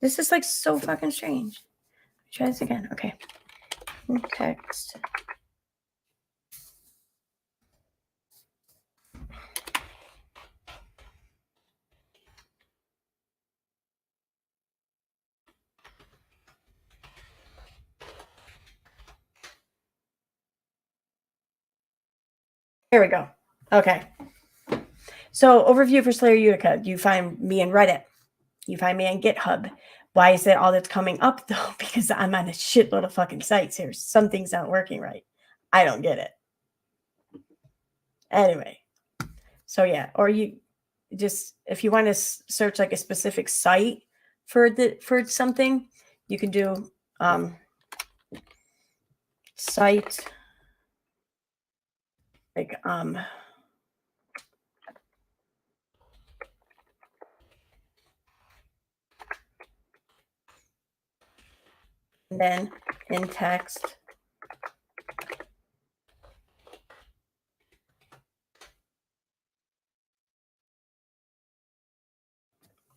This is like so fucking strange. Try this again. Okay. Text. Here we go. Okay. So overview for Slayer Utica. You find me in Reddit. You find me on GitHub. Why is that all that's coming up though? Because I'm on a shitload of fucking sites here. Some things aren't working right. I don't get it. Anyway. So yeah, or you just, if you want to search like a specific site for something, you can do site like and then in text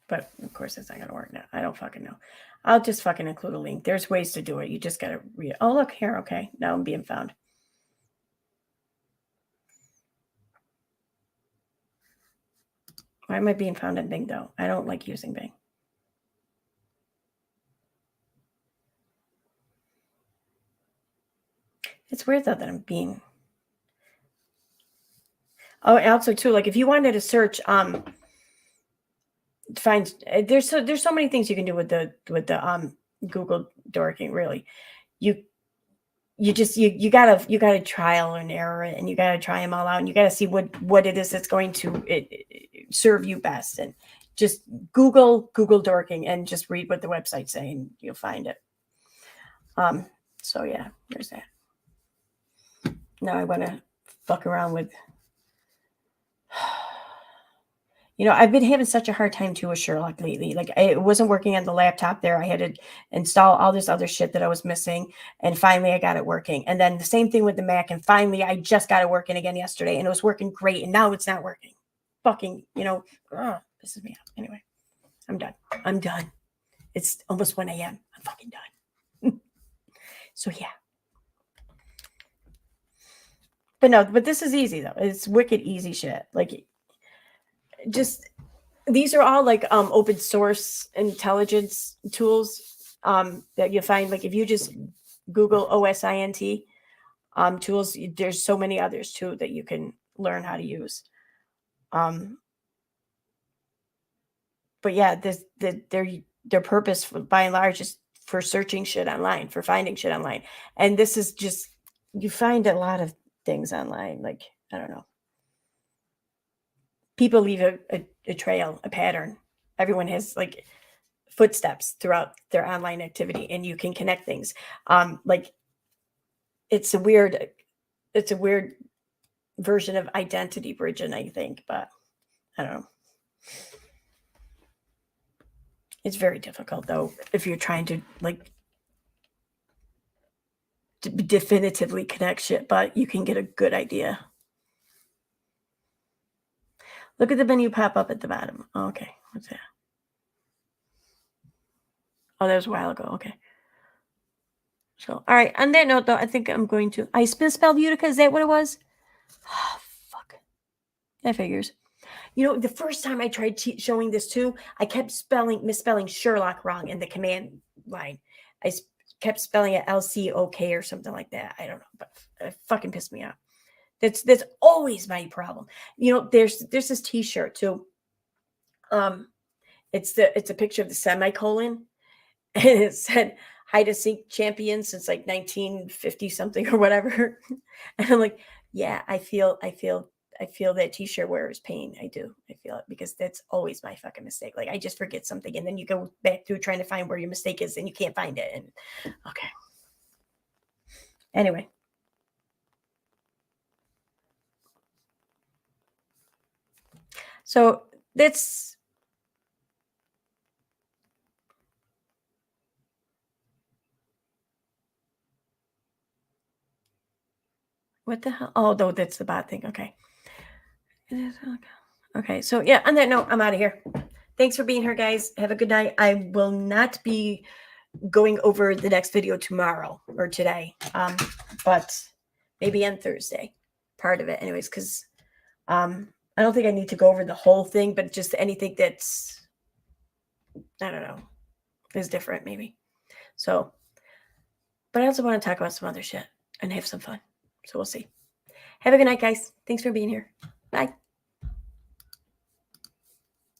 but of course it's not gonna work now. I don't fucking know. I'll just fucking include a link. There's ways to do it. You just gotta read it. Oh look here. Okay, now I'm being found. Why am I being found in Bing though? I don't like using Bing. It's weird though that I'm being. Oh, and also too, like if you wanted to search, find there's so many things you can do with the Google dorking. Really, you gotta trial and error it, and you gotta try them all out, and you gotta see what it is that's going to serve you best, and just Google dorking and just read what the website's saying. You'll find it. So yeah, there's that. Now I want to fuck around with. You know, I've been having such a hard time too with Sherlock lately. Like it wasn't working on the laptop there. I had to install all this other shit that I was missing. And finally I got it working. And then the same thing with the Mac. And finally I just got it working again yesterday and it was working great. And now it's not working. Fucking, you know, pisses me off. Anyway, I'm done. It's almost 1 a.m. I'm fucking done. So yeah. But this is easy though. It's wicked easy shit. Like just these are all like open source intelligence tools that you find. Like if you just Google OSINT tools, there's so many others too that you can learn how to use. But yeah, their purpose by and large is for searching shit online, for finding shit online. And this is just, you find a lot of things online. Like, I don't know. People leave a trail, a pattern. Everyone has like footsteps throughout their online activity, and you can connect things. Like it's a weird version of identity bridging, I think, but I don't know. It's very difficult though if you're trying to like definitively connect shit, but you can get a good idea. Look at the menu pop up at the bottom. Oh, okay, what's that? Oh, that was a while ago. Okay. So, all right. On that note, though, I think I'm going to. I misspelled Utica. Is that what it was? Oh, fuck. That figures. You know, the first time I tried showing this too, I kept misspelling Sherlock wrong in the command line. I kept spelling it LCOK or something like that. I don't know, but it fucking pissed me off. That's always my problem. You know, there's this T-shirt too. It's a picture of the semicolon, and it said hide and seek champion since like 1950 something or whatever. And I'm like, yeah, I feel that T-shirt wearer's pain. I do. I feel it because that's always my fucking mistake. Like I just forget something, and then you go back through trying to find where your mistake is, and you can't find it. And okay. Anyway. So that's what the hell? Oh, no, that's the bot thing. Okay. Okay. So yeah, on that note, I'm out of here. Thanks for being here, guys. Have a good night. I will not be going over the next video tomorrow or today, but maybe on Thursday, part of it anyways, because I don't think I need to go over the whole thing, but just anything that's, I don't know, is different maybe. So, but I also want to talk about some other shit and have some fun. So we'll see. Have a good night, guys. Thanks for being here. Bye.